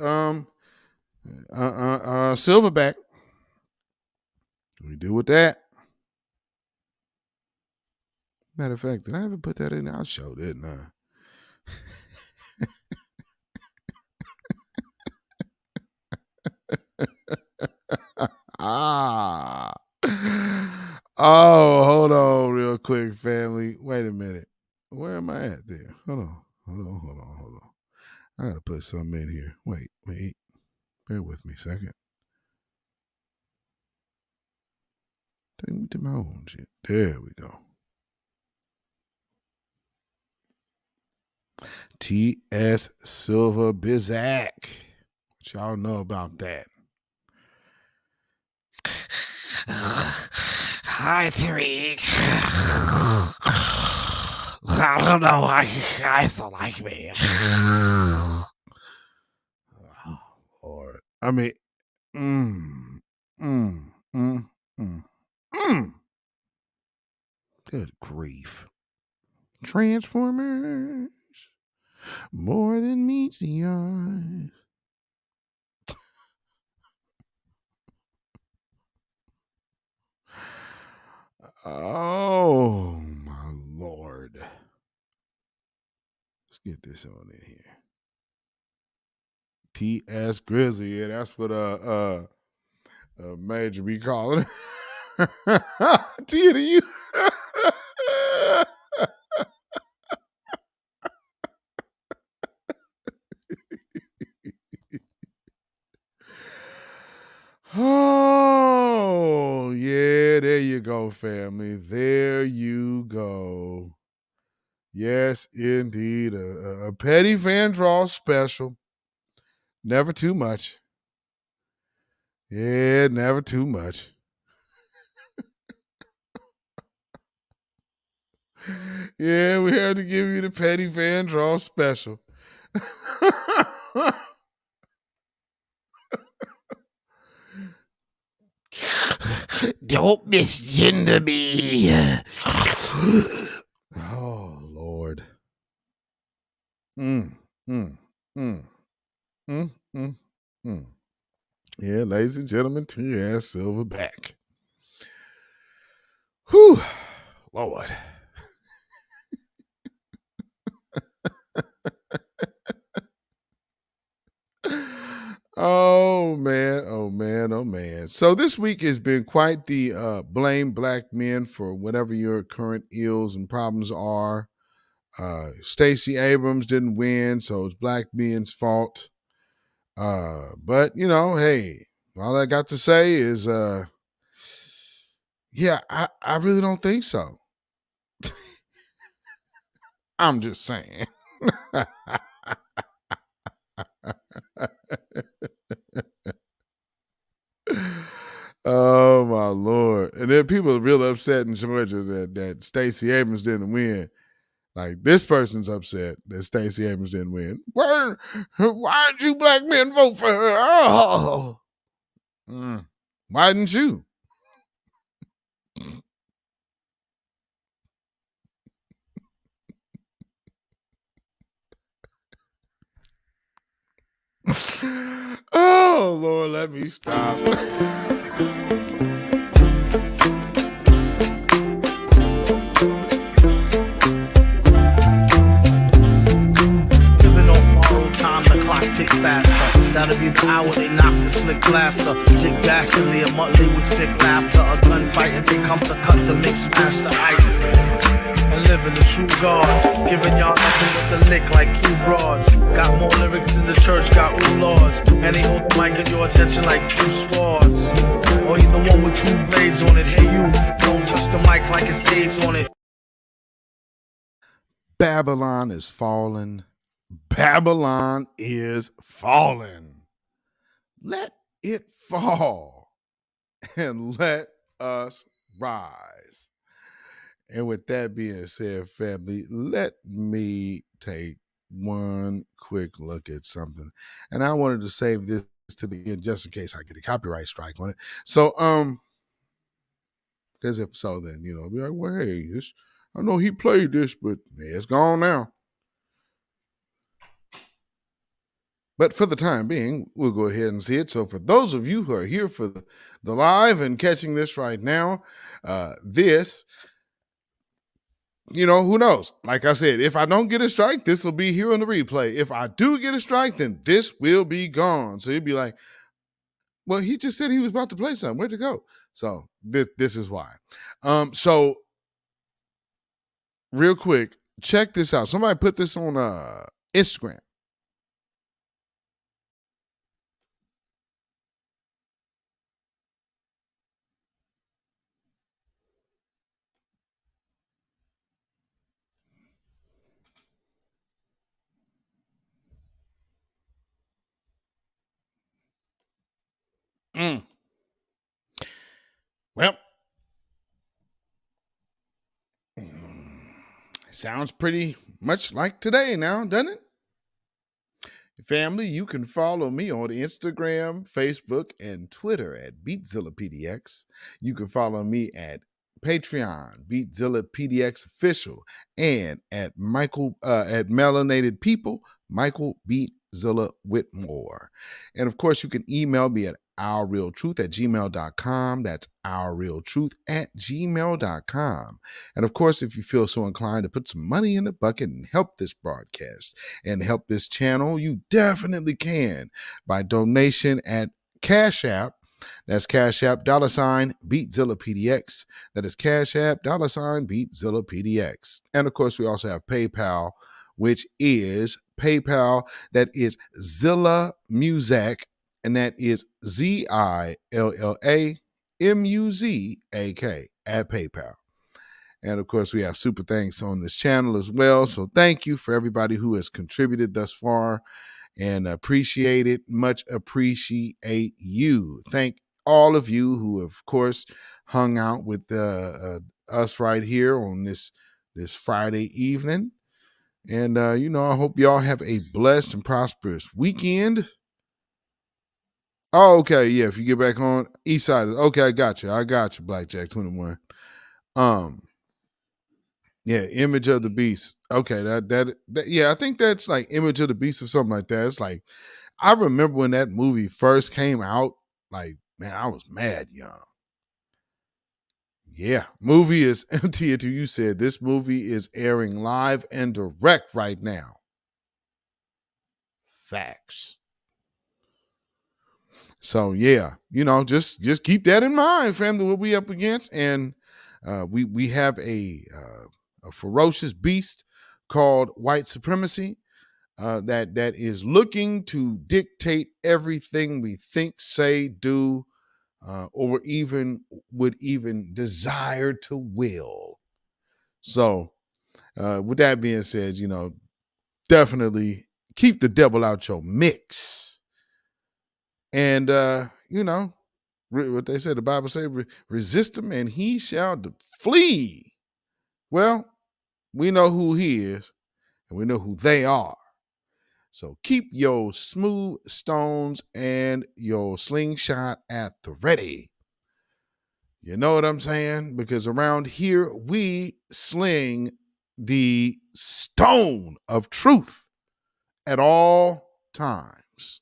Silverback. We deal with that. Matter of fact, did I ever put that in there? I showed it, didn't I? Oh, hold on real quick, family. Wait a minute. Where am I at there? Hold on. I gotta put something in here. Wait. Bear with me a second. Take me to my own shit. There we go. T.S. Silver Bizak. What y'all know about that? Hi, Tariq. I don't know why you guys don't like me. Lord. I mean, Good grief. Transformers. More than meets the eyes. Oh, my Lord. Let's get this on in here. T.S. Grizzly. Yeah, that's what Major be calling her. T to you. Oh, yeah, there you go, family. There you go. Yes, indeed. A Petty Van Draw special. Never too much. Yeah, never too much. Yeah, we had to give you the Petty Van Draw special. Don't misgender me. Oh, Lord. Yeah, ladies and gentlemen, T.S. Silverback. Whew, Lord. Oh man, oh man, oh man. So this week has been quite the blame black men for whatever your current ills and problems are. Stacey Abrams didn't win, so it's black men's fault. But you know, hey, all I got to say is yeah, I really don't think so. I'm just saying. Oh my Lord. And then people are real upset in Georgia that Stacey Abrams didn't win. Like this person's upset that Stacey Abrams didn't win. Why didn't you black men vote for her? Oh. Why didn't you? Oh Lord, let me stop. Tick faster. That'll be the hour they knock the slick blaster. Dick dastardly, a Muttley with sick laughter. A gunfight and they come to cut the mix master. And living the true gods. Giving y'all nothing but the lick like two broads. Got more lyrics than the church got ooh lords. And they hold the mic at your attention like two swords. Or you the one with two blades on it. Hey you, don't touch the mic like it's AIDS on it. Babylon is fallen. Babylon is falling. Let it fall and let us rise. And with that being said, family, let me take one quick look at something. And I wanted to save this to the end just in case I get a copyright strike on it. So, because if so, then, you know, be like, well, hey, this, I know he played this, but it's gone now. But for the time being, we'll go ahead and see it. So for those of you who are here for the live and catching this right now, this, you know, who knows? Like I said, if I don't get a strike, this will be here on the replay. If I do get a strike, then this will be gone. So you'd be like, well, he just said he was about to play something. Where'd it go? So this is why. So real quick, check this out. Somebody put this on Instagram. Well, sounds pretty much like today now, doesn't it? Family, you can follow me on Instagram, Facebook, and Twitter at beatzillapdx. You can follow me at Patreon, beatzillapdx official, and at at Melanated People, Michael Beatzilla Whitmore. And of course, you can email me at ourrealtruth@gmail.com. That's ourrealtruth@gmail.com. And of course, if you feel so inclined to put some money in the bucket and help this broadcast and help this channel, you definitely can by donation at CashApp. That's CashApp $beatzillapdx. That is CashApp $beatzillapdx. And of course, we also have PayPal, which is PayPal. That is Zilla Muzak. And that is ZILLAMUZAK at PayPal. And of course, we have super thanks on this channel as well. So thank you for everybody who has contributed thus far and appreciate it. Much appreciate you. Thank all of you who have, of course, hung out with us right here on this Friday evening. And, I hope y'all have a blessed and prosperous weekend. Oh, okay. Yeah, if you get back on East Side. Okay, I got you, Blackjack 21. Yeah, Image of the Beast. Okay, that yeah, I think that's like Image of the Beast or something like that. It's like, I remember when that movie first came out, like, man, I was mad young. Yeah, movie is empty until you said this movie is airing live and direct right now. Facts. So yeah, just keep that in mind, family, what we up against. And we have a ferocious beast called white supremacy that is looking to dictate everything we think, say, do, or would even desire to will. So with that being said, definitely keep the devil out your mix. And, what they said, the Bible says, resist him and he shall flee. Well, we know who he is and we know who they are. So keep your smooth stones and your slingshot at the ready. You know what I'm saying? Because around here, we sling the stone of truth at all times.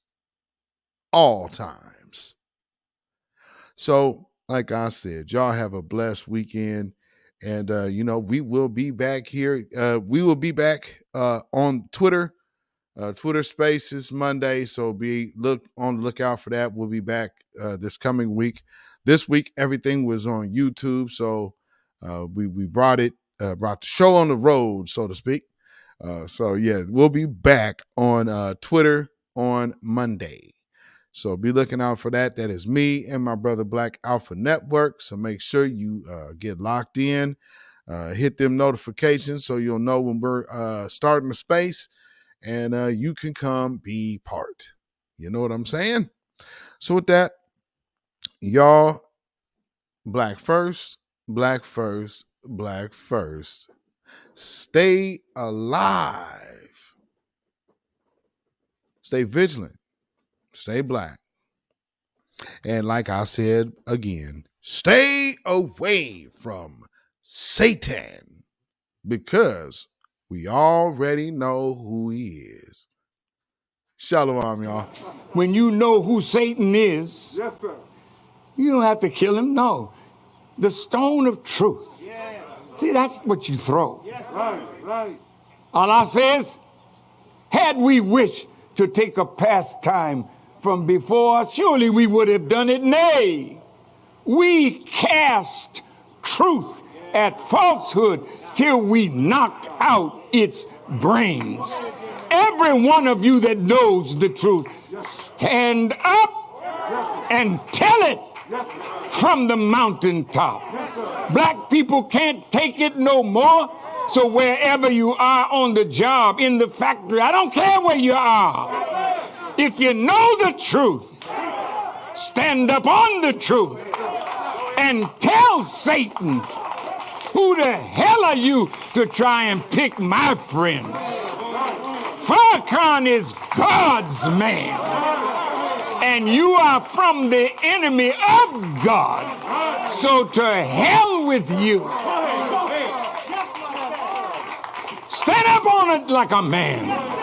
All times. So, like I said, y'all have a blessed weekend. And, we will be back here. We will be back on Twitter. Twitter Spaces Monday. So look on the lookout for that. We'll be back this coming week. This week, everything was on YouTube. So we brought the show on the road, so to speak. So, yeah, we'll be back on Twitter on Monday. So be looking out for that. That is me and my brother Black Alpha Network. So make sure you get locked in, hit them notifications so you'll know when we're starting the space, and you can come be part. You know what I'm saying? So with that, y'all, black first, black first, black first. Stay alive. Stay vigilant. Stay black. And like I said again, stay away from Satan, because we already know who he is. Shalom, y'all. When you know who Satan is, yes, sir, you don't have to kill him. No. The stone of truth. Yeah. See, that's what you throw. Yes, right. Allah says, had we wished to take a pastime from before, surely we would have done it. Nay, we cast truth at falsehood till we knock out its brains. Every one of you that knows the truth, stand up and tell it from the mountaintop. Black people can't take it no more. So wherever you are, on the job, in the factory, I don't care where you are, if you know the truth, stand up on the truth and tell Satan, who the hell are you to try and pick my friends? Farrakhan is God's man. And you are from the enemy of God. So to hell with you. Stand up on it like a man.